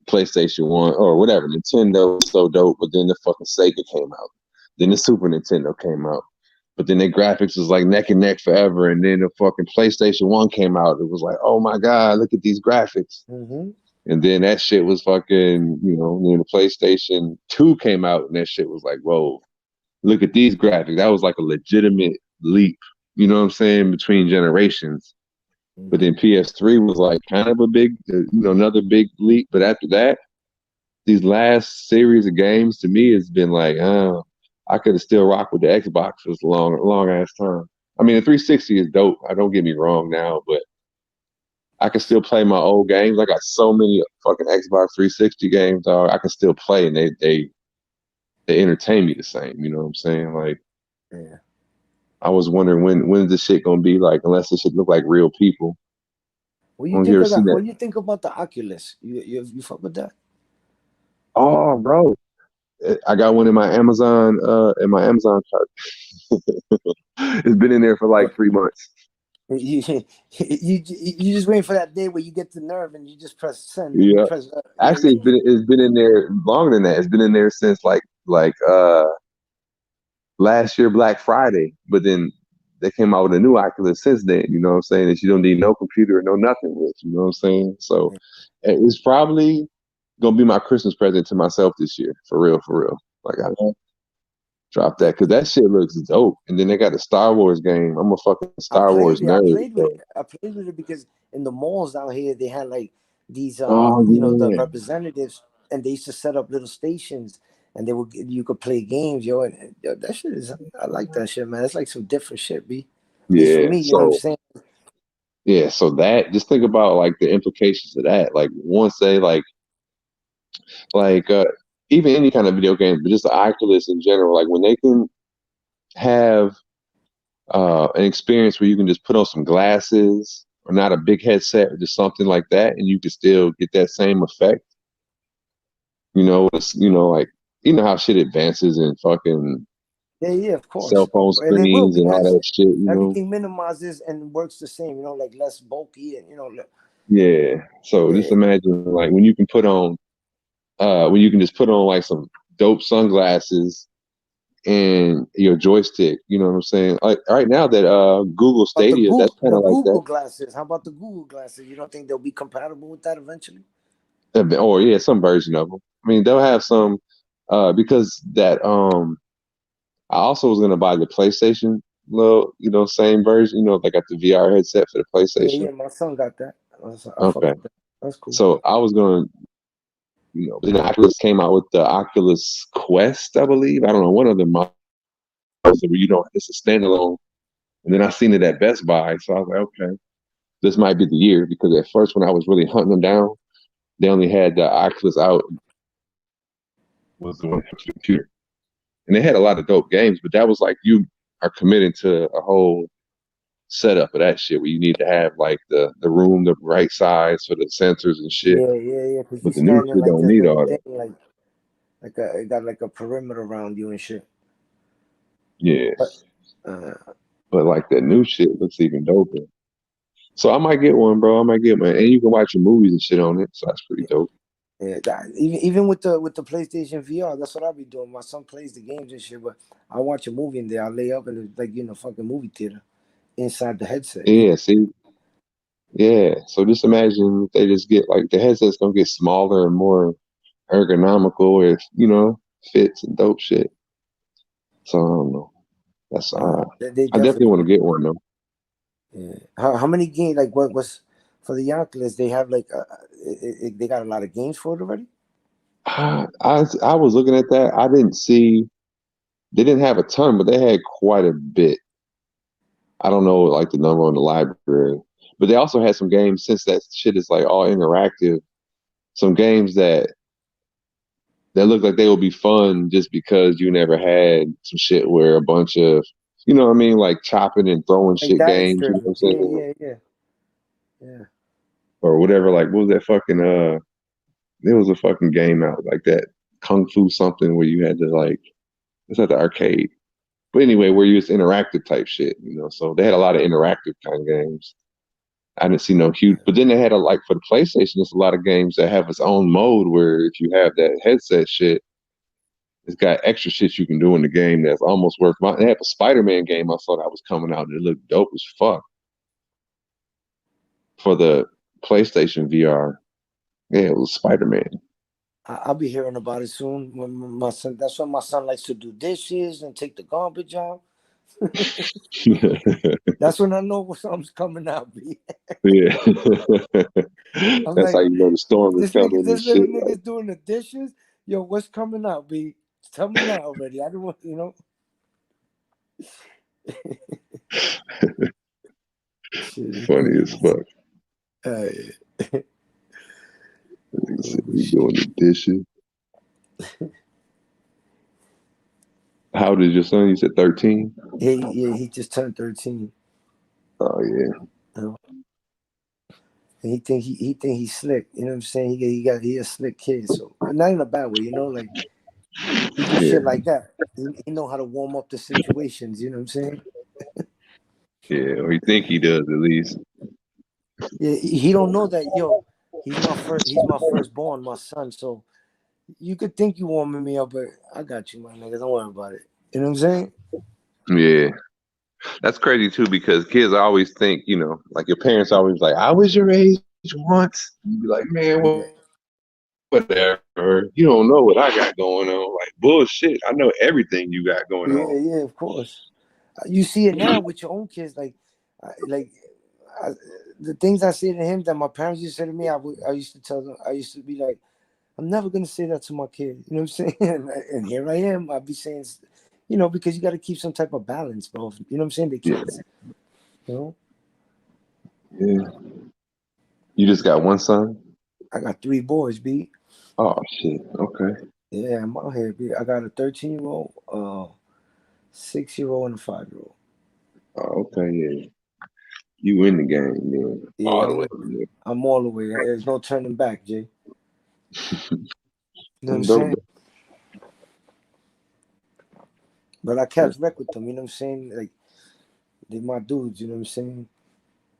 PlayStation 1 or whatever, Nintendo was so dope, but then the fucking Sega came out. Then the Super Nintendo came out. But then their graphics was like neck and neck forever. And then the fucking PlayStation 1 came out. It was like, oh my God, look at these graphics. Mm-hmm. And then that shit was fucking, you know, when the PlayStation 2 came out, and that shit was like, whoa, look at these graphics. That was like a legitimate leap, you know what I'm saying, between generations. Mm-hmm. But then PS3 was like kind of a big, you know, another big leap. But after that, these last series of games to me has been like, I could have still rocked with the Xbox for this long ass time. I mean, the 360 is dope. I don't get me wrong now, but I can still play my old games. I got so many fucking Xbox 360 games, dog. I can still play, and they entertain me the same. You know what I'm saying? Like, yeah. I was wondering when's this shit gonna be like, unless this shit look like real people. What do you think about the Oculus? You fuck with that? Oh, bro, I got one in my Amazon cart. It's been in there for like 3 months. You just waiting for that day where you get the nerve and you just press send. Yeah. Actually, it's been in there longer than that. It's been in there since like last year Black Friday. But then they came out with a new Oculus since then. You know what I'm saying? That you don't need no computer or no nothing with. You know what I'm saying? So it's probably gonna be my Christmas present to myself this year. For real. Like I drop that, because that shit looks dope. And then they got a Star Wars game. I'm a fucking Star Wars nerd. I played with it because in the malls out here they had like these you know, the representatives, and they used to set up little stations, and you could play games, yo. And that shit is, I like that shit, man. It's like some different shit, B. Yeah, for me, you know what I'm saying? Yeah, so that, just think about like the implications of that. Like once they like even any kind of video game, but just the Oculus in general, like when they can have an experience where you can just put on some glasses, or not a big headset, or just something like that, and you can still get that same effect. You know, like, you know how shit advances in fucking of course, cell phone screens and all that shit. You everything know? minimizes and works the same. You know, like less bulky, and you know. Yeah. So just imagine like when you can put on. When you can just put on like some dope sunglasses and your joystick, you know what I'm saying? Like right now that Google Stadia, that's kind of like Google that. glasses. How about the Google glasses? You don't think they'll be compatible with that eventually? Or yeah, some version of them. I mean, they'll have some Because that I also was gonna buy the PlayStation same version, they got the VR headset for the PlayStation. Yeah, my son got that. Okay. That's cool. So I was gonna, then Oculus came out with the Oculus Quest, I believe. I don't know, one of the models where it's a standalone. And then I seen it at Best Buy, so I was like, okay, this might be the year, because at first when I was really hunting them down, they only had the Oculus out was the one for the computer. And they had a lot of dope games, but that was like you are committed to a whole setup of that shit where you need to have like the room the right size for the sensors and shit. Yeah. But the new shit like don't need all that. It got like a perimeter around you and shit. Yeah. But like that new shit looks even doper. So I might get one, bro. I might get one, and you can watch your movies and shit on it. So that's pretty dope. Yeah, even with the PlayStation VR, that's what I'll be doing. My son plays the games and shit, but I watch a movie in there. I lay up and it's like fucking movie theater inside the headset. Yeah, see. Yeah, so just imagine if they just get like the headset's gonna get smaller and more ergonomical with fits and dope shit. So I don't know. That's I definitely want to get one though. Yeah. How many games? Like what's for the Oculus? They have like they got a lot of games for it already. I was looking at that. I didn't see. They didn't have a ton, but they had quite a bit. I don't know like the number on the library, but they also had some games, since that shit is like all interactive. Some games that look like they will be fun just because you never had some shit where a bunch of, what I mean, like chopping and throwing shit games. You know what I'm saying? Yeah. Or whatever. Like, what was that fucking? There was a fucking game out like that, Kung Fu something, where you had to like, it's at the arcade. But anyway, where you was interactive type shit, So they had a lot of interactive kind of games. I didn't see no huge, but then they had like for the PlayStation, there's a lot of games that have its own mode where if you have that headset shit, it's got extra shit you can do in the game that's almost worth. They have a Spider-Man game I saw that was coming out. It looked dope as fuck for the PlayStation VR. Yeah, it was Spider-Man. I'll be hearing about it soon. When my son, that's when my son likes to do dishes and take the garbage out. That's when I know something's coming out. Yeah, that's like, how you know the storm is coming. This little nigga's doing the dishes. Yo, what's coming out, B? Tell me now already. I don't want, Funny as fuck. You doing the dishes. How old is your son? You said 13? Yeah, he just turned 13. Oh yeah. And he think he's slick. You know what I'm saying? He a slick kid. So not in a bad way, like he do shit like that. He know how to warm up the situations. You know what I'm saying? Yeah, or you think he does at least. Yeah, he don't know that. Yo, he's my firstborn, my son. So you could think you warming me up, but I got you, my nigga. Don't worry about it. You know what I'm saying? Yeah. That's crazy too, because kids always think, like your parents always like, I was your age once. You be like, man, whatever. You don't know what I got going on. Like, bullshit. I know everything you got going on. Yeah, of course. You see it now with your own kids. The things I say to him that my parents used to say to me, I used to tell them. I used to be like, I'm never gonna say that to my kid. You know what I'm saying? And here I am. I'll be saying, because you got to keep some type of balance, bro. You know what I'm saying? The kids. Yeah. You just got one son? I got 3 boys, B. Oh shit. Okay. Yeah, I'm out here, B. I got a 13-year-old, 6-year-old, and a 5-year-old. Oh, okay, yeah. You in the game, man. Yeah, all the way. Yeah. I'm all the way. There's no turning back, Jay. You know what I'm saying? But I catch wreck with them, you know what I'm saying? Like, they're my dudes, you know what I'm saying?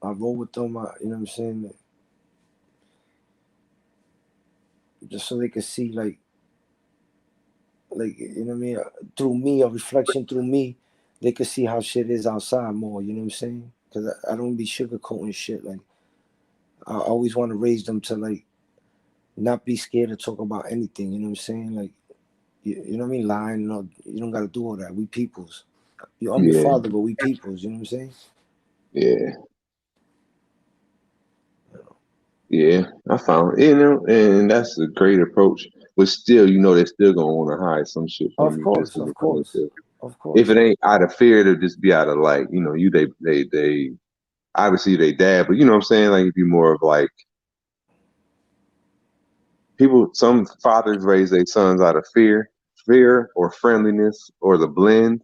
I roll with them, you know what I'm saying? Just so they can see, like, you know what I mean? Through me, a reflection through me, they could see how shit is outside more, you know what I'm saying? Because I don't be sugarcoating shit. Like, I always want to raise them to, like, not be scared to talk about anything, you know what I'm saying? Like, you know what I mean? Lying, no, you don't got to do all that. We peoples. I'm your father, but we peoples. You know what I'm saying? Yeah. Yeah, I found it, and that's a great approach. But still, they're still gonna want to hide some shit from Of you, just course, to of make you look course, good. of If course. it ain't out of fear, to just be out of like, they obviously they dad, but you know what I'm saying? Like, it'd be more of like some fathers raise their sons out of fear or friendliness or the blend.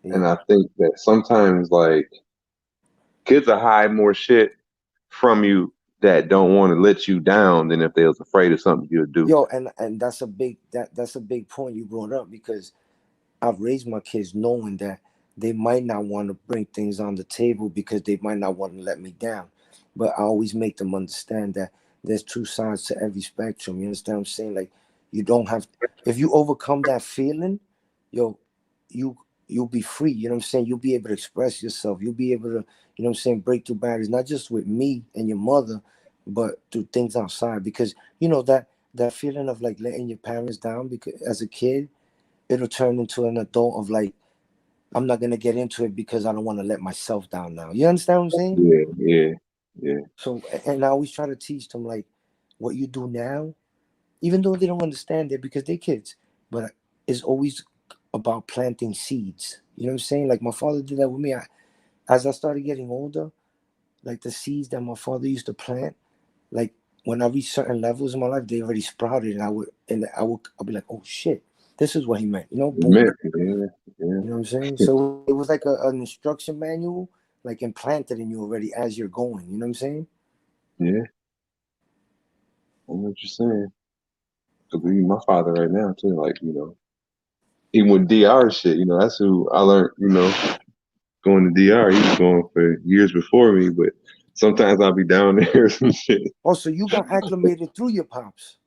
Yeah. And I think that sometimes like kids will hide more shit from you that don't want to let you down than if they was afraid of something you'll do. Yo, and that's a big point you brought up, because I've raised my kids knowing that they might not want to bring things on the table because they might not want to let me down. But I always make them understand that there's two sides to every spectrum. You understand what I'm saying? Like, you don't have, if you overcome that feeling, yo, you you'll be free. You know what I'm saying? You'll be able to express yourself. You'll be able to, you know what I'm saying, break through barriers, not just with me and your mother, but through things outside. Because that feeling of like letting your parents down, because as a kid, it'll turn into an adult of like, I'm not gonna get into it because I don't want to let myself down now. You understand what I'm saying? Yeah. So, and I always try to teach them like, what you do now, even though they don't understand it because they're kids, but it's always about planting seeds. You know what I'm saying? Like my father did that with me. As I started getting older, like the seeds that my father used to plant, like when I reached certain levels in my life, they already sprouted, and I'll be like, oh shit, this is what he meant. You know, boom. Yeah. You know what I'm saying? So it was like an instruction manual, like implanted in you already as you're going. You know what I'm saying? Yeah. I know what you're saying. Cause my father right now too, like, even with DR shit, that's who I learned, going to DR. He was going for years before me, but sometimes I'll be down there or some shit. Oh, so you got acclimated through your pops.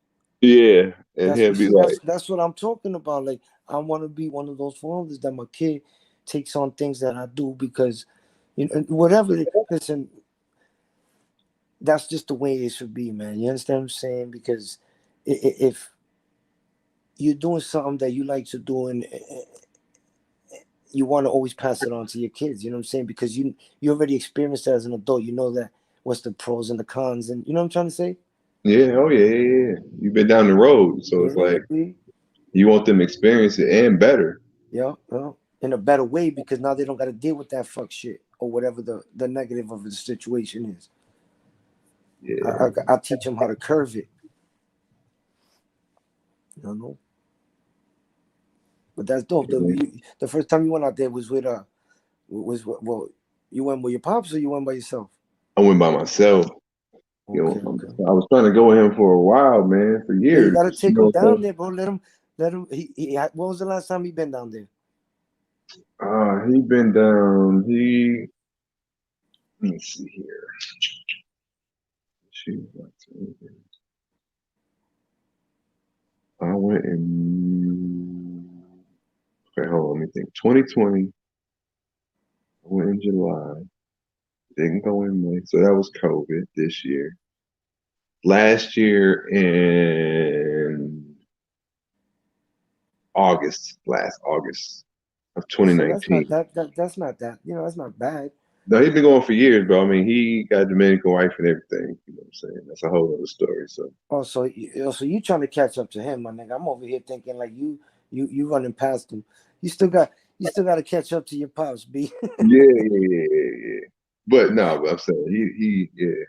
Yeah. And That's he'll what be see. like, That's what I'm talking about. Like, I want to be one of those fathers that my kid takes on things that I do because, whatever. Listen, that's just the way it should be, man. You understand what I'm saying? Because if you're doing something that you like to do, and you want to always pass it on to your kids, you know what I'm saying? Because you already experienced that as an adult. You know that what's the pros and the cons, and you know what I'm trying to say? yeah, oh yeah. You've been down the road. So it's like, you want them to experience it and better. Yeah, well, in a better way, because now they don't got to deal with that fuck shit or whatever the negative of the situation is. Yeah. I teach them how to curve it. You know, but that's dope. The first time you went out there was well, you went with your pops or you went by yourself? I went by myself. Okay. I was trying to go with him for a while, man, for Yeah, you years. gotta take him down there, bro. Let him. What was the last time he been down there? He been down. Let me see here. I went in. Okay, hold on. Let me think. 2020. I went in July. Didn't go in May, so that was COVID this year. Last year in last August of 2019. So that's not that. That's not bad. No, he's been going for years, bro. I mean, he got a Dominican wife and everything. You know what I'm saying? That's a whole other story. So. Oh, so you trying to catch up to him, my nigga? I'm over here thinking like you running past him. You still got to catch up to your pops, B. Yeah. But no, but I'm saying yeah.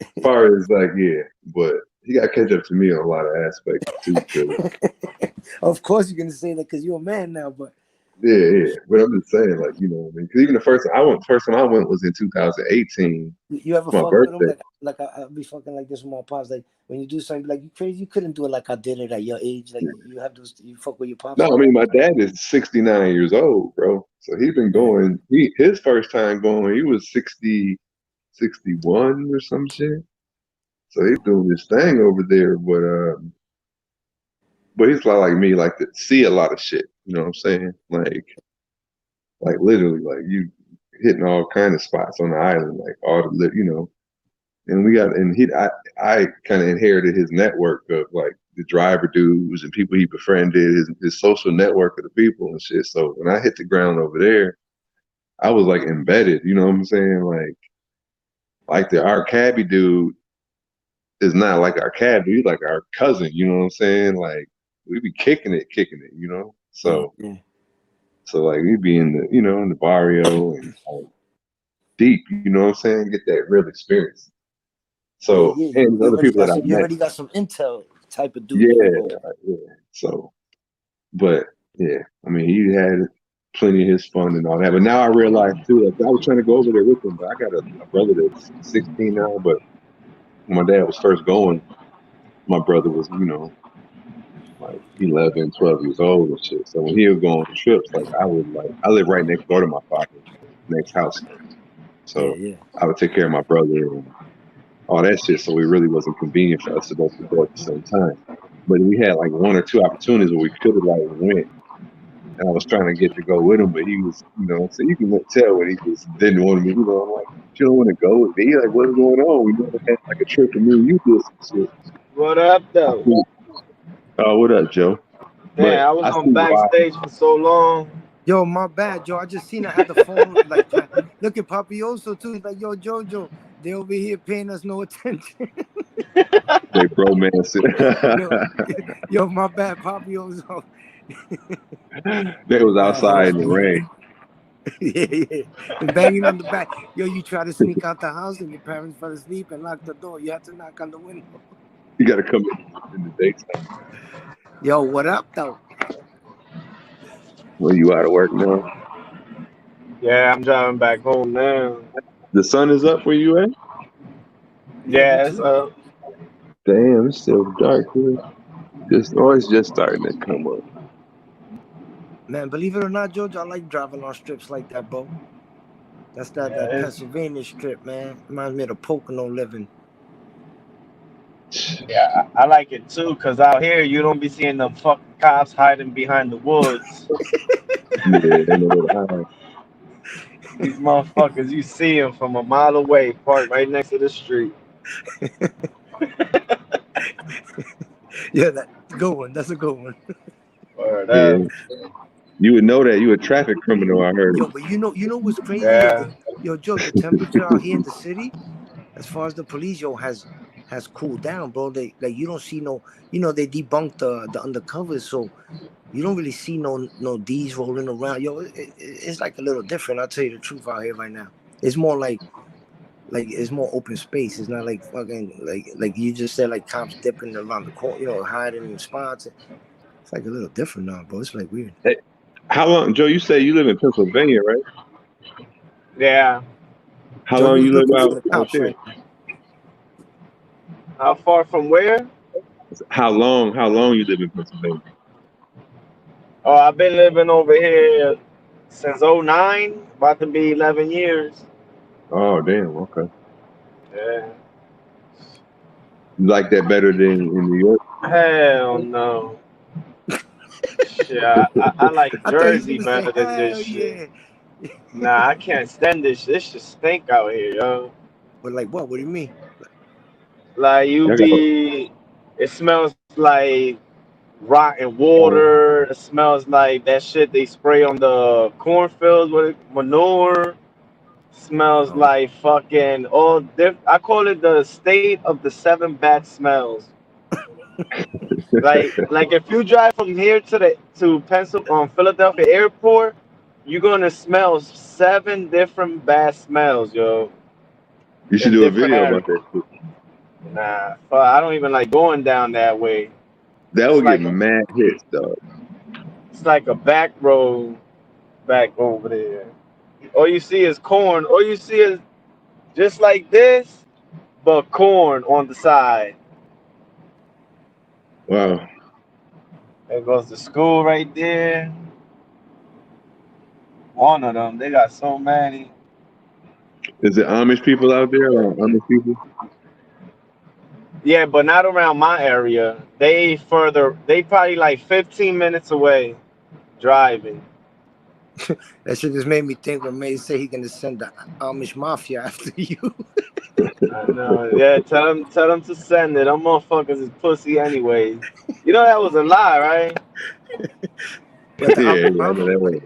As far as like, yeah, but he got to catch up to me on a lot of aspects too. Of course, you're gonna say that because you're a man now, but yeah. But I'm just saying, like, you know what I mean? Because even the first time I went was in 2018. you ever My fuck with him birthday. like I'll be fucking like this with my pops. Like when you do something, like you crazy, you couldn't do it like I did it at your age. Like you have to, you fuck with your pops. No, Like I mean that? my dad is 69 years old, bro. So he's been going. His first time going, he was 60, 61 or some shit. So he's doing this thing over there, but he's a lot like me, like to see a lot of shit. You know what I'm saying? Like literally, like you hitting all kind of spots on the island, like all the and I kind of inherited his network of like the driver dudes and people he befriended, his social network of the people and shit. So when I hit the ground over there, I was like embedded, you know what I'm saying? Like our cabbie dude is not like our cabbie, he's like our cousin, you know what I'm saying? Like we be kicking it, you know? So so like we be in the, you know, in the barrio and like, deep, you know what I'm saying? Get that real experience. So and other people that I met. You already got some intel type of dude. Yeah. So, but yeah, I mean, he had plenty of his fun and all that. But now I realize too, like I was trying to go over there with him, but I got a brother that's 16 now. But when my dad was first going, my brother was, you know, like 11, 12 years old and shit. So when he would go on trips, like I live right next door to my father, next house. So I would take care of my brother and all that shit. So it really wasn't convenient for us to both go at the same time. But we had like one or two opportunities where we could have like went. And I was trying to get to go with him, but he was, you know, so you can tell when he just didn't want me. You know, I'm like, you don't want to go with me? Like, what's going on? We never had like a trip and me and you did some shit. What up, though? Oh, what up, Joe? Man, I was on backstage for so long. Yo, my bad, Joe. I just seen I had the phone. Like, look at Papioso too. He's like, yo, Jojo, they over here paying us no attention. They bromance. yo, my bad, Papioso. They was outside in the rain. Yeah. And banging on the back. Yo, you try to sneak out the house and your parents fell asleep and locked the door. You have to knock on the window. You got to come in the daytime. Yo, what up, though? Well, you out of work now? Yeah, I'm driving back home now. The sun is up where you at? Yeah, it's up. Damn, it's still dark here. It's just starting to come up. Man, believe it or not, George, I like driving on strips like that, bro. That's that Pennsylvania strip, man. Reminds me of the Pocono living. Yeah, I like it too, because out here you don't be seeing the fucking cops hiding behind the woods. These motherfuckers, you see them from a mile away, parked right next to the street. Yeah, that's a good one. That's a good one. Yeah. You would know that you a traffic criminal, I heard. Yo, but you know what's crazy? Yeah. Yo, Joe, the temperature out here in the city, as far as the police, has cooled down, bro. They like you don't see no, you know, they debunked the undercovers, so you don't really see no D's rolling around. Yo, it's like a little different. I'll tell you the truth out here right now. It's more like it's more open space. It's not like fucking like you just said, like cops dipping around the corner, you know, hiding in spots. It's like a little different now, bro. It's like weird. Hey, how long, Joe? You say you live in Pennsylvania, right? Yeah. How long you live out there? How far from where? How long you live in Pennsylvania? Oh, I've been living over here since 2009, about to be 11 years. Oh, damn. Okay. Yeah. You like that better than in New York? Hell no. Shit, I like Jersey better than this shit. Nah, I can't stand this. This shit stink out here, yo. But like what? What do you mean? Like it smells like rotten water. It smells like that shit they spray on the cornfields with manure. Smells like fucking I call it the state of the 7 bad smells. like if you drive from here to Philadelphia airport, you're gonna smell 7 different bad smells, yo. You should do a video about that. Nah, I don't even like going down that way. That would get mad hits, dog. It's like a back road back over there. All you see is corn. All you see is just like this, but corn on the side. Wow. There goes the school right there. One of them. They got so many. Is it Amish people out there or Amish people? Yeah, but not around my area. They probably like 15 minutes away driving. That shit just made me think when May say he gonna send the Amish mafia after you. I know. Yeah, tell them to send it. Them motherfuckers is pussy anyways. You know that was a lie, right? But Yeah, yeah, I know I'm that way.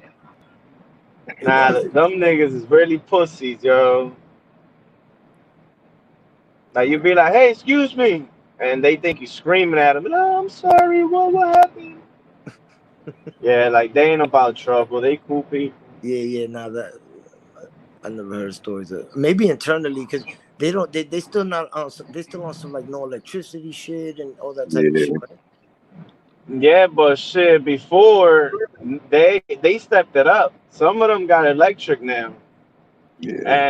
Nah, them niggas is really pussies, yo. Like you be like, hey, excuse me, and they think you screaming at them. No, I'm sorry. What happened? Yeah, like they ain't about trouble. They cool people. yeah. Now that I never heard stories of maybe internally because they don't they still not on they still on some like no electricity shit and all that type of Yeah, shit, right? Yeah, but shit, before they stepped it up. Some of them got electric now, yeah.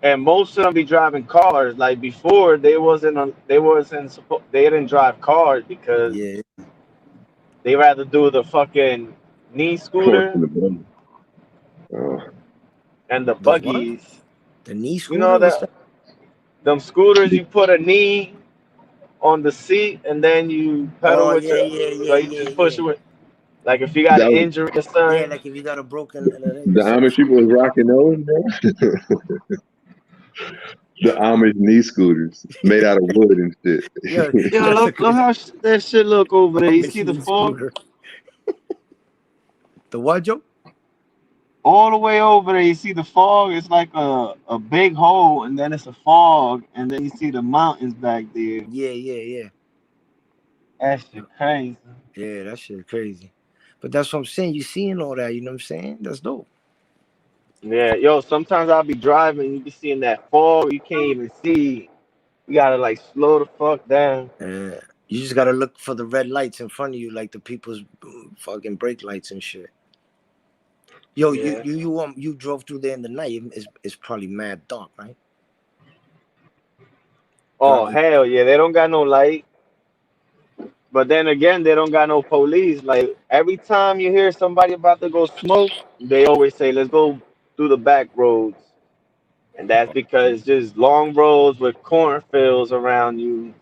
and most of them be driving cars. Like before, they didn't drive cars because Yeah. they rather do the fucking knee Horse in scooter the buggy. Oh, and the The what? buggies. The knee You know scooter? What's that that? them scooters you put a knee on the seat and then you pedal Oh with your like you just push yeah. it with like if you got an that was injury or Yeah, something. like if you got a broken leg or the some Amish shit. people was rocking those, bro. The Amish knee scooters made out of wood and shit. Yeah, Yeah, that's a look crazy how that shit look over there. You see the knee fog? scooter. The what, Joe? All the way over there, you see the fog. It's like a big hole, and then it's a fog, and then you see the mountains back there. Yeah. That shit crazy. Yeah, that shit crazy. But that's what I'm saying. You seeing all that, you know what I'm saying? That's dope. Yeah, yo. Sometimes I'll be driving, you be seeing that fog, you can't even see. You gotta like slow the fuck down. You just gotta look for the red lights in front of you, like the people's fucking brake lights and shit. Yo, Yeah. you drove through there in the night. It's probably mad dark, right? Oh Driving. hell yeah, they don't got no light. But then again, they don't got no police. Like every time you hear somebody about to go smoke, they always say, "Let's go through the back roads," and that's because it's just long roads with cornfields around you.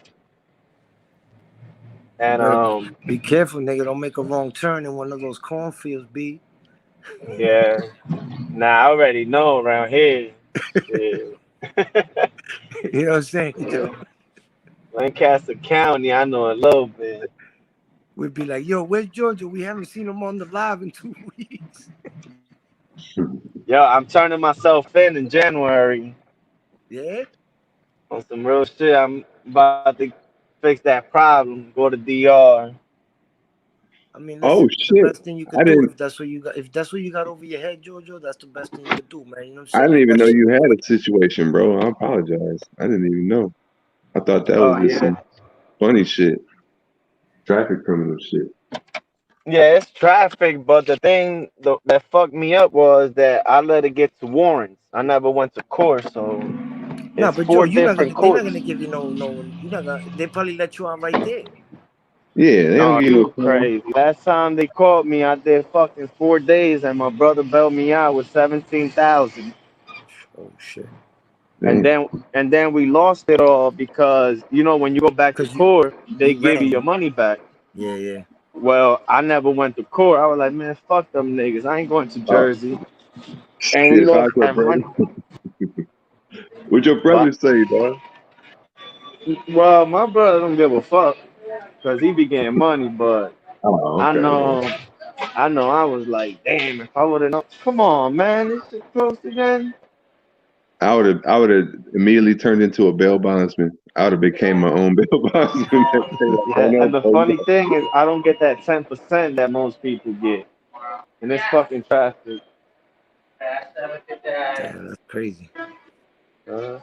You And better be careful, nigga. Don't make a wrong turn in one of those cornfields, B. yeah, nah, I already know around here. Shit. You know what I'm saying, Joe? Lancaster County, I know a little bit. We'd be like, yo, where's Georgia? We haven't seen him on the live in 2 weeks. Yo, I'm turning myself in January Yeah? on some real shit. I'm about to fix that problem. Go to DR. I mean, Oh listen, the shit! best thing you I could do didn't. if that's what you got, if that's what you got over your head, Jojo, that's the best thing you could do, man. You know what I'm I didn't saying? even That know shit you had away. a situation, bro. I apologize. I didn't even know. I thought that was Oh just yeah. some funny shit, traffic criminal shit. Yeah, it's traffic, but the thing that fucked me up was that I let it get to warrants. I never went to court, so Nah, it's but Joe, four different they're not gonna courts. give you no, you're not gonna, they probably let you out right there. Yeah, they don't No, give you no you time. crazy. Last time they called me, I did fucking 4 days, and my brother bailed me out with 17,000. Oh shit. And Damn. then we lost it all because when you go back to Cause court, they you give you ran. your money back. Yeah. Well, I never went to court. I was like, man, fuck them niggas. I ain't going to Oh Jersey. And we shit! If I lost was your that brother, money. what your But brother say, dog? well, my brother don't give a fuck because he be getting money. But Oh, I okay. know, I know. I was like, damn, if I would have known. Come on, man, this shit close again. I would have immediately turned into a bail bondsman. I would have became my own bail bondsman. Like, oh Yeah, no, and the bro, you funny thing is, I don't get that 10% that most people get, and it's fucking traffic. Damn, that's crazy. Uh,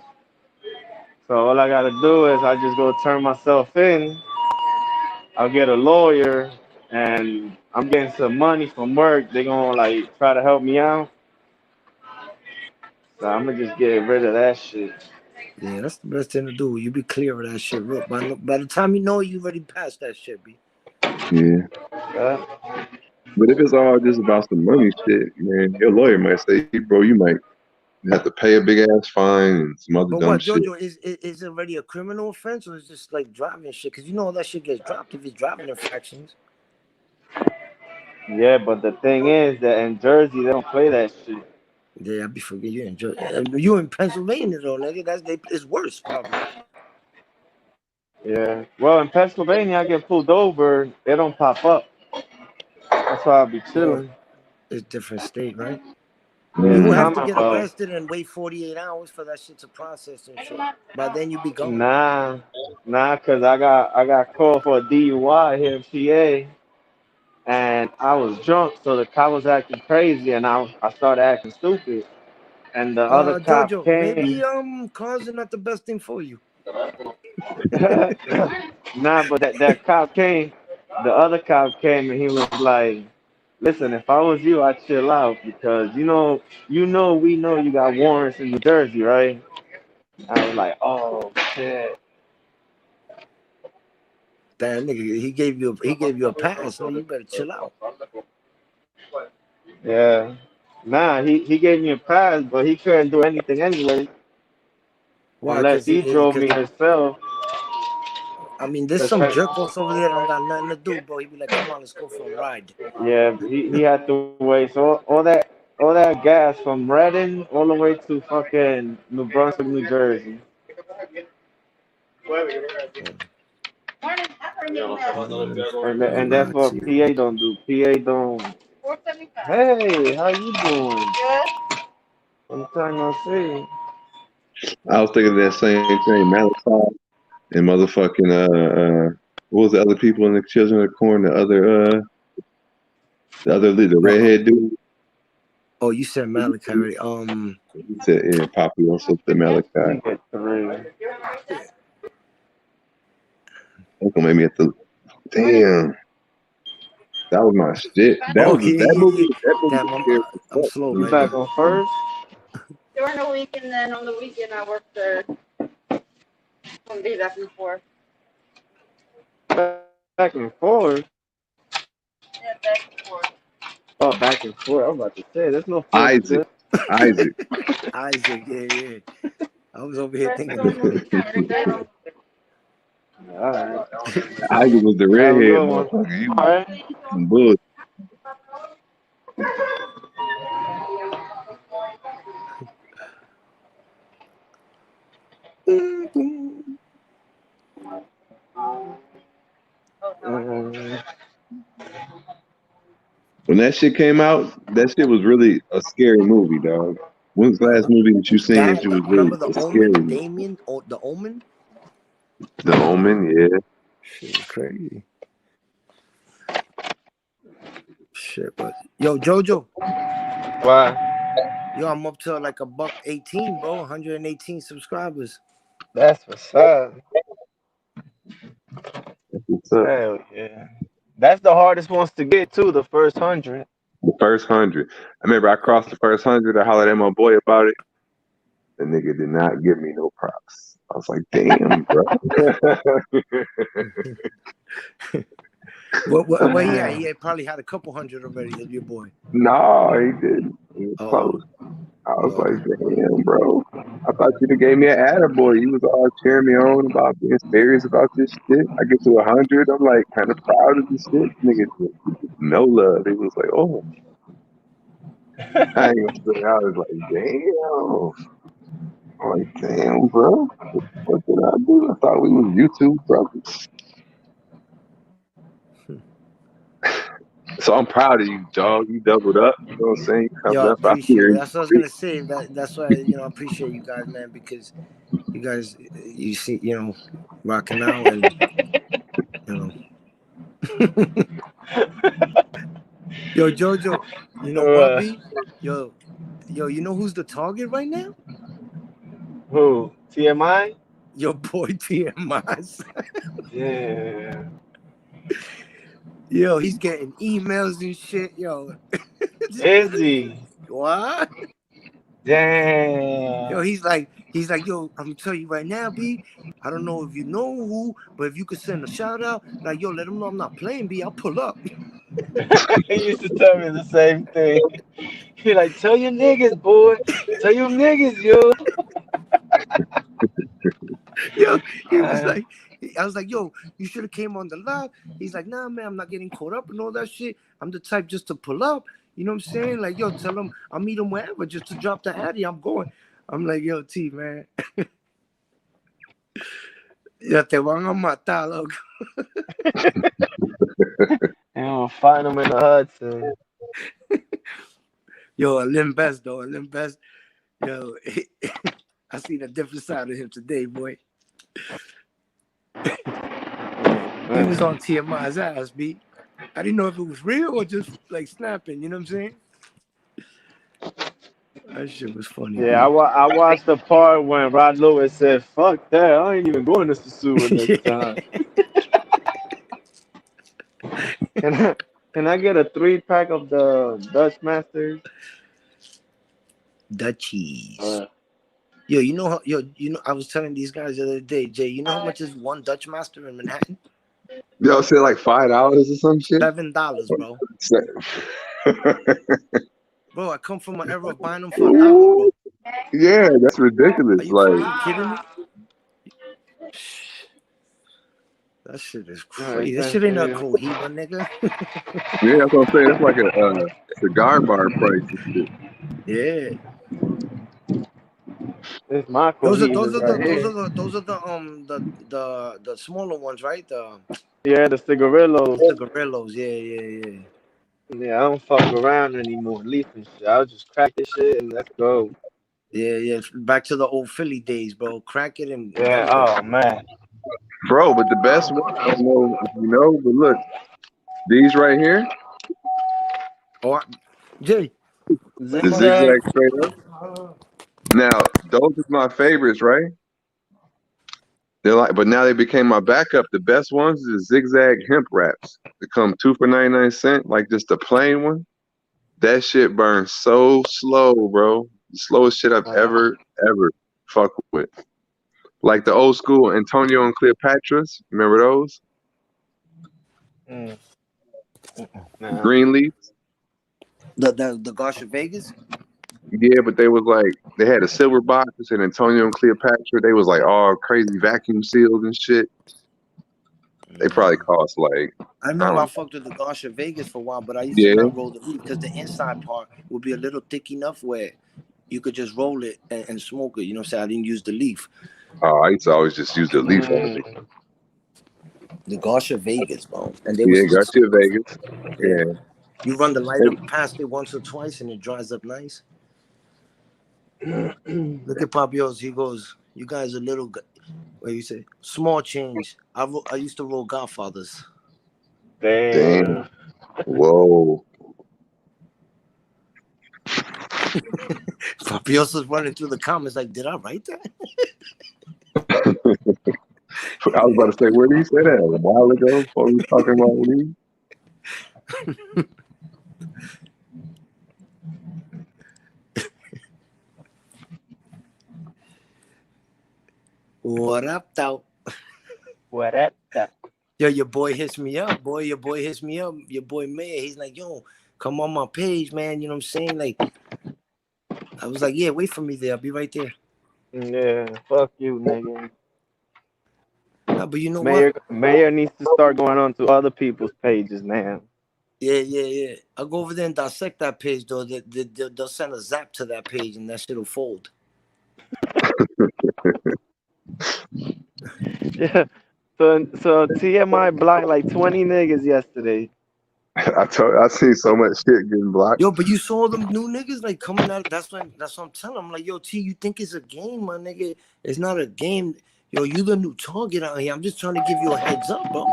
so all I gotta do is I just go turn myself in. I'll get a lawyer, and I'm getting some money from work. They gonna like try to help me out. So I'm gonna just get rid of that shit. Yeah, that's the best thing to do. You be clear of that shit. Look, by the time you know it, you already passed that shit, B. yeah. Uh, But if it's all just about some money shit, man, your lawyer might say, bro, you might have to pay a big ass fine and some other But dumb what, shit. Jojo, is it already a criminal offense or is it just like driving shit? Because you know all that shit gets dropped if it's driving infractions. yeah, but the thing is that in Jersey they don't play that shit. Yeah, I be forgetting you enjoy. You in Pennsylvania though, nigga. It's worse probably. Yeah. Well, in Pennsylvania, I get pulled over. They don't pop up. That's why I'll be chilling. It's different state, right? Mm. You would have to get arrested and wait 48 hours for that shit to process and shit. By then you be gone. Nah, cause I got called for a DUI here in PA, and I was drunk, so the cop was acting crazy, and I started acting stupid, and the other cop Jojo, came. maybe cars are not the best thing for you. Nah, but that cop came. The other cop came, and he was like, "Listen, if I was you, I'd chill out because we know you got warrants in New Jersey, right?" I was like, "Oh shit." That nigga, he gave you a pass, so you better chill out. Yeah. Nah, he gave me a pass, but he couldn't do anything anyway. Why? Unless he drove me himself. I mean, there's some jerk-offs over there that don't got nothing to do, bro. He'd be like, come on, let's go for a ride. Yeah, he had to wait. So all that gas from Reading all the way to fucking New Brunswick, New Jersey. And that's what PA don't do. PA don't. Hey, how you doing? I'm trying to see. I was thinking that same thing, Malachi and motherfucking what was the other people in the Children of the Corn? The redhead dude. Oh, you said Malachi, right? He said, yeah, Poppy also said Malachi. That's gonna make me have to. Damn. That was my shit. That movie. Damn, I'm slow. You back on first? During the week, and then on the weekend I work third. I'll be back and forth. Back and forth? Yeah, back and forth. Oh, back and forth. I was about to say, there's no Isaac. Isaac, yeah. I was over here thinking. All right. Isaac was the redhead motherfucker. He was some bullshit. When that shit came out, that shit was really a scary movie, dog. When's the last movie that you seen that you was really scary? Damien, The Omen? The Omen, yeah. Shit was crazy. Shit, but yo, Jojo. Why? Yo, I'm up to like $118, bro. 118 subscribers. That's what's up. Hell yeah. That's the hardest ones to get too, the first 100. The first 100. I remember I crossed the first 100. I hollered at my boy about it. The nigga did not give me no props. I was like, damn, bro. Well, yeah, he probably had a couple hundred already of your boy. No, he didn't. He was close. I was like, damn, bro. I thought you'd have gave me an attaboy. You was all cheering me on about being serious about this shit. I get to 100. I'm like kind of proud of this shit. Nigga, no love. He was like, oh. I ain't gonna say, I was like, damn. I'm like, damn, bro. What did I do? I thought we was YouTube brothers. So I'm proud of you, dog. You doubled up. You know what I'm saying? Yo, I appreciate it. That's what I was gonna say. That's why I appreciate you guys, man, because you guys, you see, rocking out and Yo, Jojo, you know what, B? Yo, you know who's the target right now? Who? TMI? Your boy TMI. Yeah. Yo, he's getting emails and shit. Yo. Is he? What? Damn. Yo, he's like, yo, I'm gonna tell you right now, B. I don't know if you know who, but if you could send a shout out, like, yo, let him know I'm not playing, B. I'll pull up. He used to tell me the same thing. He like, tell your niggas, boy. Tell your niggas, yo. Yo, he was like, I was like, yo, you should have came on the live. He's like, nah, man, I'm not getting caught up and all that shit. I'm the type just to pull up. You know what I'm saying? Like, yo, tell him I'll meet him wherever just to drop the Addy. I'm going. I'm like, yo, T, man. Ya te van a matar, loco. You find him in the Hudson. Yo, Lim Best, though. Lim Best. Yo, I seen a different side of him today, boy. He was on TMI's ass, B. I didn't know if it was real or just like snapping, you know what I'm saying? That shit was funny. Yeah, I watched the part when Rod Lewis said, "Fuck that, I ain't even going to Sasua next time." Can I get a 3-pack of the Dutch Masters? Dutchies. Yo, you know, I was telling these guys the other day, Jay, you know how much is one Dutch Master in Manhattan? Y'all said like $5 or some shit? $7, bro. Bro, I come from an era of buying them for $1, bro. Yeah, that's ridiculous. Are you like, kidding me? That shit is crazy. That shit ain't a Cohiba, nigga. Yeah, that's what I'm saying. It's like a cigar bar price and shit. Yeah. It's my Those are the smaller ones, right? The cigarillos. Cigarillos, yeah. Yeah, I don't fuck around anymore, leaf and shit. I'll just crack this shit and let's go. Yeah. Back to the old Philly days, bro. Crack it and yeah. Oh man, bro. But the best one, I don't know if you know, but look, these right here. Oh, Jay. The zigzag straight up. Now, those are my favorites, right? They're like, but now they became my backup. The best ones is the zigzag hemp wraps. They come 2 for 99 cents, like just the plain one. That shit burns so slow, bro. The slowest shit I've ever fuck with. Like the old school Antonio and Cleopatra's. Remember those? Green leaves. The Garcia Vegas. Yeah, but they was like they had a silver box and Antonio and Cleopatra. They was like all crazy vacuum sealed and shit. They probably cost like. I remember I fucked with the Garcia Vegas for a while, but I used to not roll the leaf because the inside part would be a little thick enough where you could just roll it and smoke it. You know what I'm saying? I didn't use the leaf. Oh, I used to always just use the leaf. The Garcia Vegas, bro. And they Garcia Vegas. Yeah. You run the lighter past it once or twice and it dries up nice. Look at Papios. He goes, you guys are little, what do you say? Small change. I used to roll Godfathers. Damn. Whoa. Papios was running through the comments like, did I write that? I was about to say, where did he say that? A while ago before we were talking about weed? What up, though? What up, though? Yo, your boy hits me up, boy. Your boy hits me up. Your boy Mayor, he's like, yo, come on my page, man. You know what I'm saying? Like, I was like, yeah, wait for me there. I'll be right there. Yeah, fuck you, nigga. No, but you know what? Mayor needs to start going on to other people's pages, man. Yeah. I'll go over there and dissect that page, though. They'll send a zap to that page, and that shit will fold. Yeah. So TMI blocked like 20 niggas yesterday. I seen so much shit getting blocked. Yo, but you saw them new niggas like coming out. That's what I'm telling them. I'm like, yo, T, you think it's a game, my nigga? It's not a game. Yo, you the new target out here. I'm just trying to give you a heads up, bro.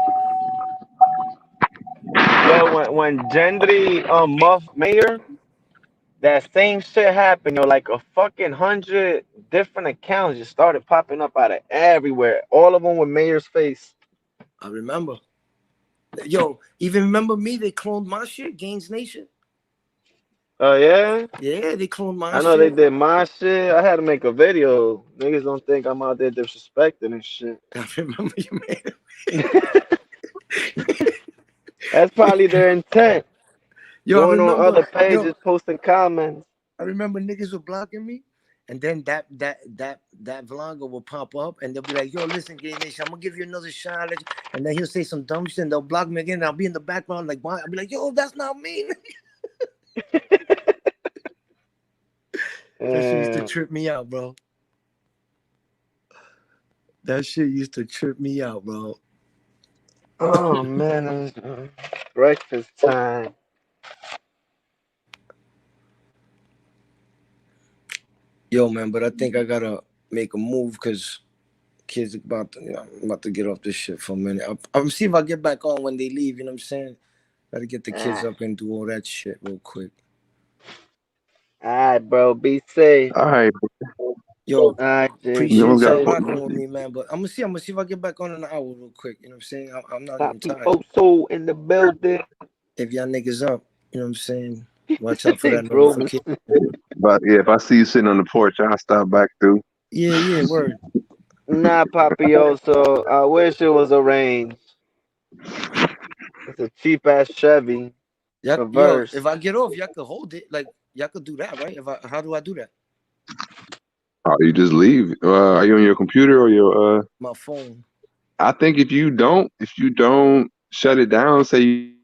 Yo, when Gendry muff Mayor, that same shit happened. Yo, like a fucking 100 different accounts just started popping up out of everywhere. All of them with Mayor's face. I remember. Yo, even remember me? They cloned my shit, Gaines Nation. Oh, yeah? Yeah, they cloned my shit. I know they did my shit. I had to make a video. Niggas don't think I'm out there disrespecting and shit. I remember you made it. That's probably their intent. Yo, going on other pages, posting comments. I remember niggas were blocking me. And then that vlogger will pop up and they'll be like, yo, listen, Gay Nation, I'm gonna give you another shot. And then he'll say some dumb shit and they'll block me again. And I'll be in the background like, why? I'll be like, yo, that's not me. That shit used to trip me out, bro. That shit used to trip me out, bro. Oh man, breakfast time. Yo, man, but I think I gotta make a move because kids about to, I'm about to get off this shit for a minute. I'm see if I get back on when they leave. You know what I'm saying? Gotta get the kids up and do all that shit real quick. All right, bro. Be safe. All right. Yo, right, appreciate you rocking with me, man. But I'm gonna see if I get back on in an hour real quick. You know what I'm saying? I'm not even tired. So in the building. If y'all niggas up, you know what I'm saying? Watch out for that notification. But yeah, if I see you sitting on the porch, I'll stop back through. Yeah, word. Nah, Papioso. I wish it was arranged. It's a cheap ass Chevy. Yo, if I get off, y'all could hold it. Like y'all could do that, right? How do I do that? Oh, you just leave. Are you on your computer or your my phone? I think if you don't shut it down, say you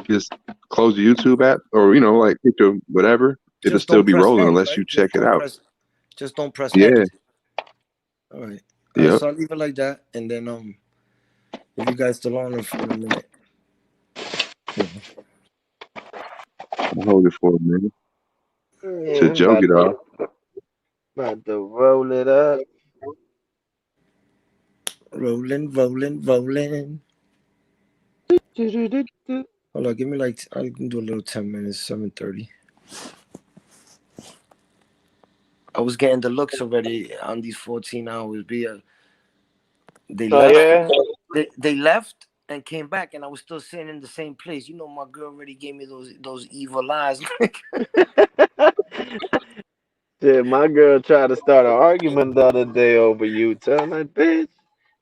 just close the YouTube app or like hit your whatever, it'll still be rolling end, unless right? you check it out. Just don't press yeah. end. All right. Yep. So I'll leave it like that, and then if you guys still on in a minute. I'll hold it for a minute. To joke it off. About to roll it up. Rolling. Hold on, give me I can do a little 10 minutes, 7:30. I was getting the looks already on these 14 hours. They left. They left and came back, and I was still sitting in the same place. You know, my girl already gave me those evil eyes. Shit, my girl tried to start an argument the other day over you. Tell my bitch,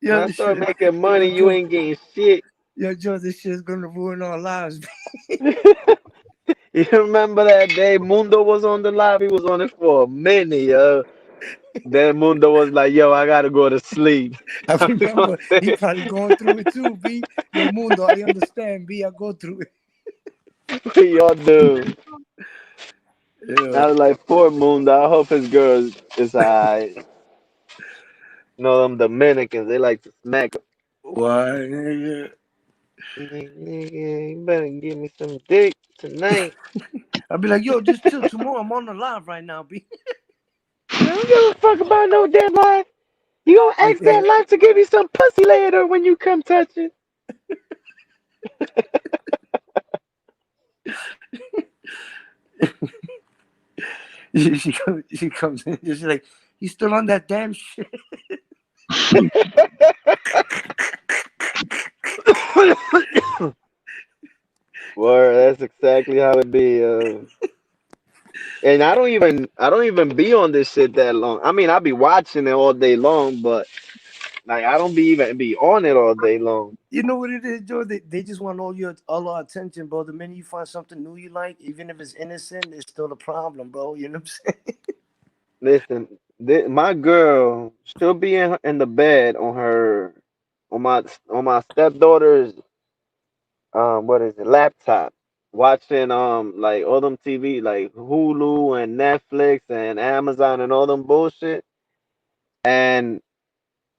when I start making money, you ain't getting shit. Yo, Joe, this shit's gonna ruin our lives. You remember that day Mundo was on the live? He was on it for a minute, yo. Then Mundo was like, yo, I gotta go to sleep. I remember he probably going through it too, B. Yo, Mundo, I understand, B. I go through it. We all do. Yeah. I was like, poor Mundo. I hope his girl is alright. You know them Dominicans, they like to smack them. Why? Nigga, you better give me some dick tonight. I'll be like, yo, just chill. Tomorrow I'm on the live right now, B. I don't give a fuck about no damn life. You gonna ask that life to give you some pussy later when you come touch it. she comes in, she's like, you still on that damn shit? Word, that's exactly how it be. And I don't even be on this shit that long. I mean, I be watching it all day long, but like I don't even be on it all day long. You know what it is, Joe? They just want all our attention, bro. The minute you find something new you like, even if it's innocent, it's still a problem, bro. You know what I'm saying? Listen, my girl, she'll be in the bed on my stepdaughter's what is it, laptop, watching like all them TV like Hulu and Netflix and Amazon and all them bullshit, and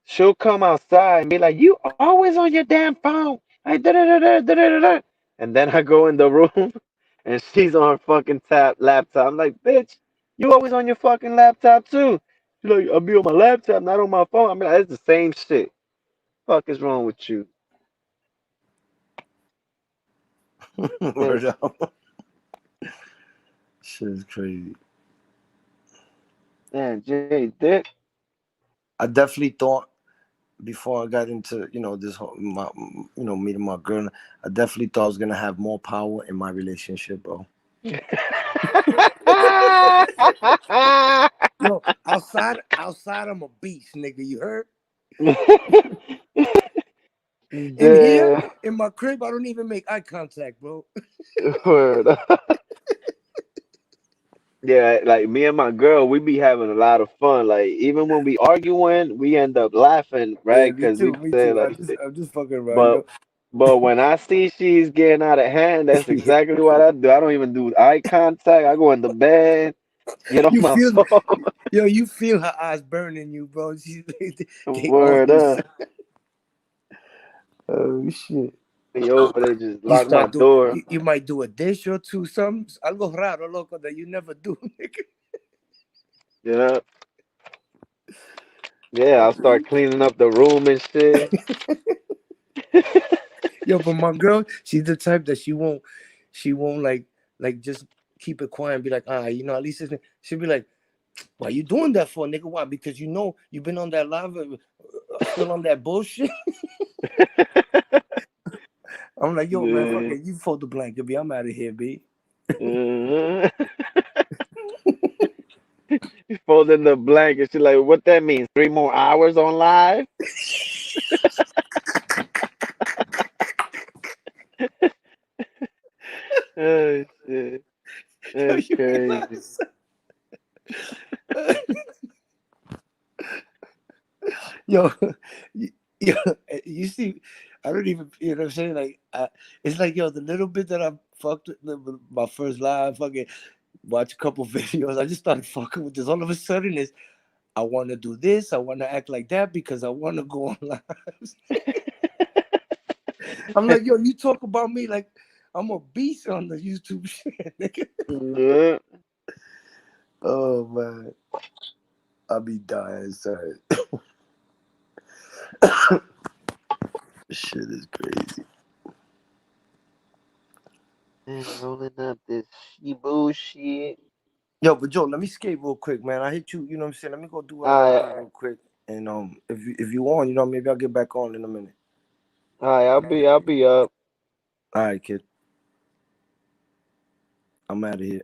she'll come outside and be like, "You always on your damn phone," like da da da da da da da. And then I go in the room, and she's on her fucking laptop. I'm like, "Bitch, you always on your fucking laptop too." She's like, "I'll be on my laptop, not on my phone." I mean, like, it's the same shit. Fuck is wrong with you? Word up. Shit is crazy. Man, Jay Dick. I definitely thought before I got into this whole meeting my girl, I definitely thought I was gonna have more power in my relationship, bro. Yo, outside I'm a beast, nigga. You heard? In here, in my crib, I don't even make eye contact, bro. Word. Yeah, like me and my girl, we be having a lot of fun. Like even when we arguing, we end up laughing, right? Yeah, me too. Say like, I'm just fucking around. But when I see she's getting out of hand, that's exactly what I do. I don't even do eye contact. I go in the bed, get on You my feel, phone. yo, you feel her eyes burning you, bro. They on Word you. up. Oh shit. Be over there, just You lock my start do door. you might do a dish or two, some algo raro, loco, that you never do, nigga. Yeah. Yeah, I'll start cleaning up the room and shit. Yo, but my girl, she's the type that she won't like just keep it quiet and be like, at least she'll be like, why you doing that for, nigga? Why? Because you've been on that lava, still on that bullshit. I'm like, yo, man, fuck Yeah. it. You fold the blanket, B. I'm out of here, B. Uh-huh. Folding the blanket. She's like, what that means? 3 more hours on live? Oh shit. Yo, That's you crazy. realize? Yo, yo, you see, I don't even, you know what I'm saying? Like, it's like, yo, the little bit that I fucked with my first live, fucking watch a couple videos, I just started fucking with this. All of a sudden, I want to do this, I want to act like that because I want to go on lives. I'm like, yo, you talk about me like I'm a beast on the YouTube shit, nigga. Yeah. Oh, man. I'll be dying, sorry. Shit is crazy. And rolling up this bullshit. Yo, but Joe, let me skate real quick, man. I hit you, you know what I'm saying? Let me go do what I gotta do real quick. And if you want, maybe I'll get back on in a minute. Alright, I'll be up. All right, kid. I'm out of here.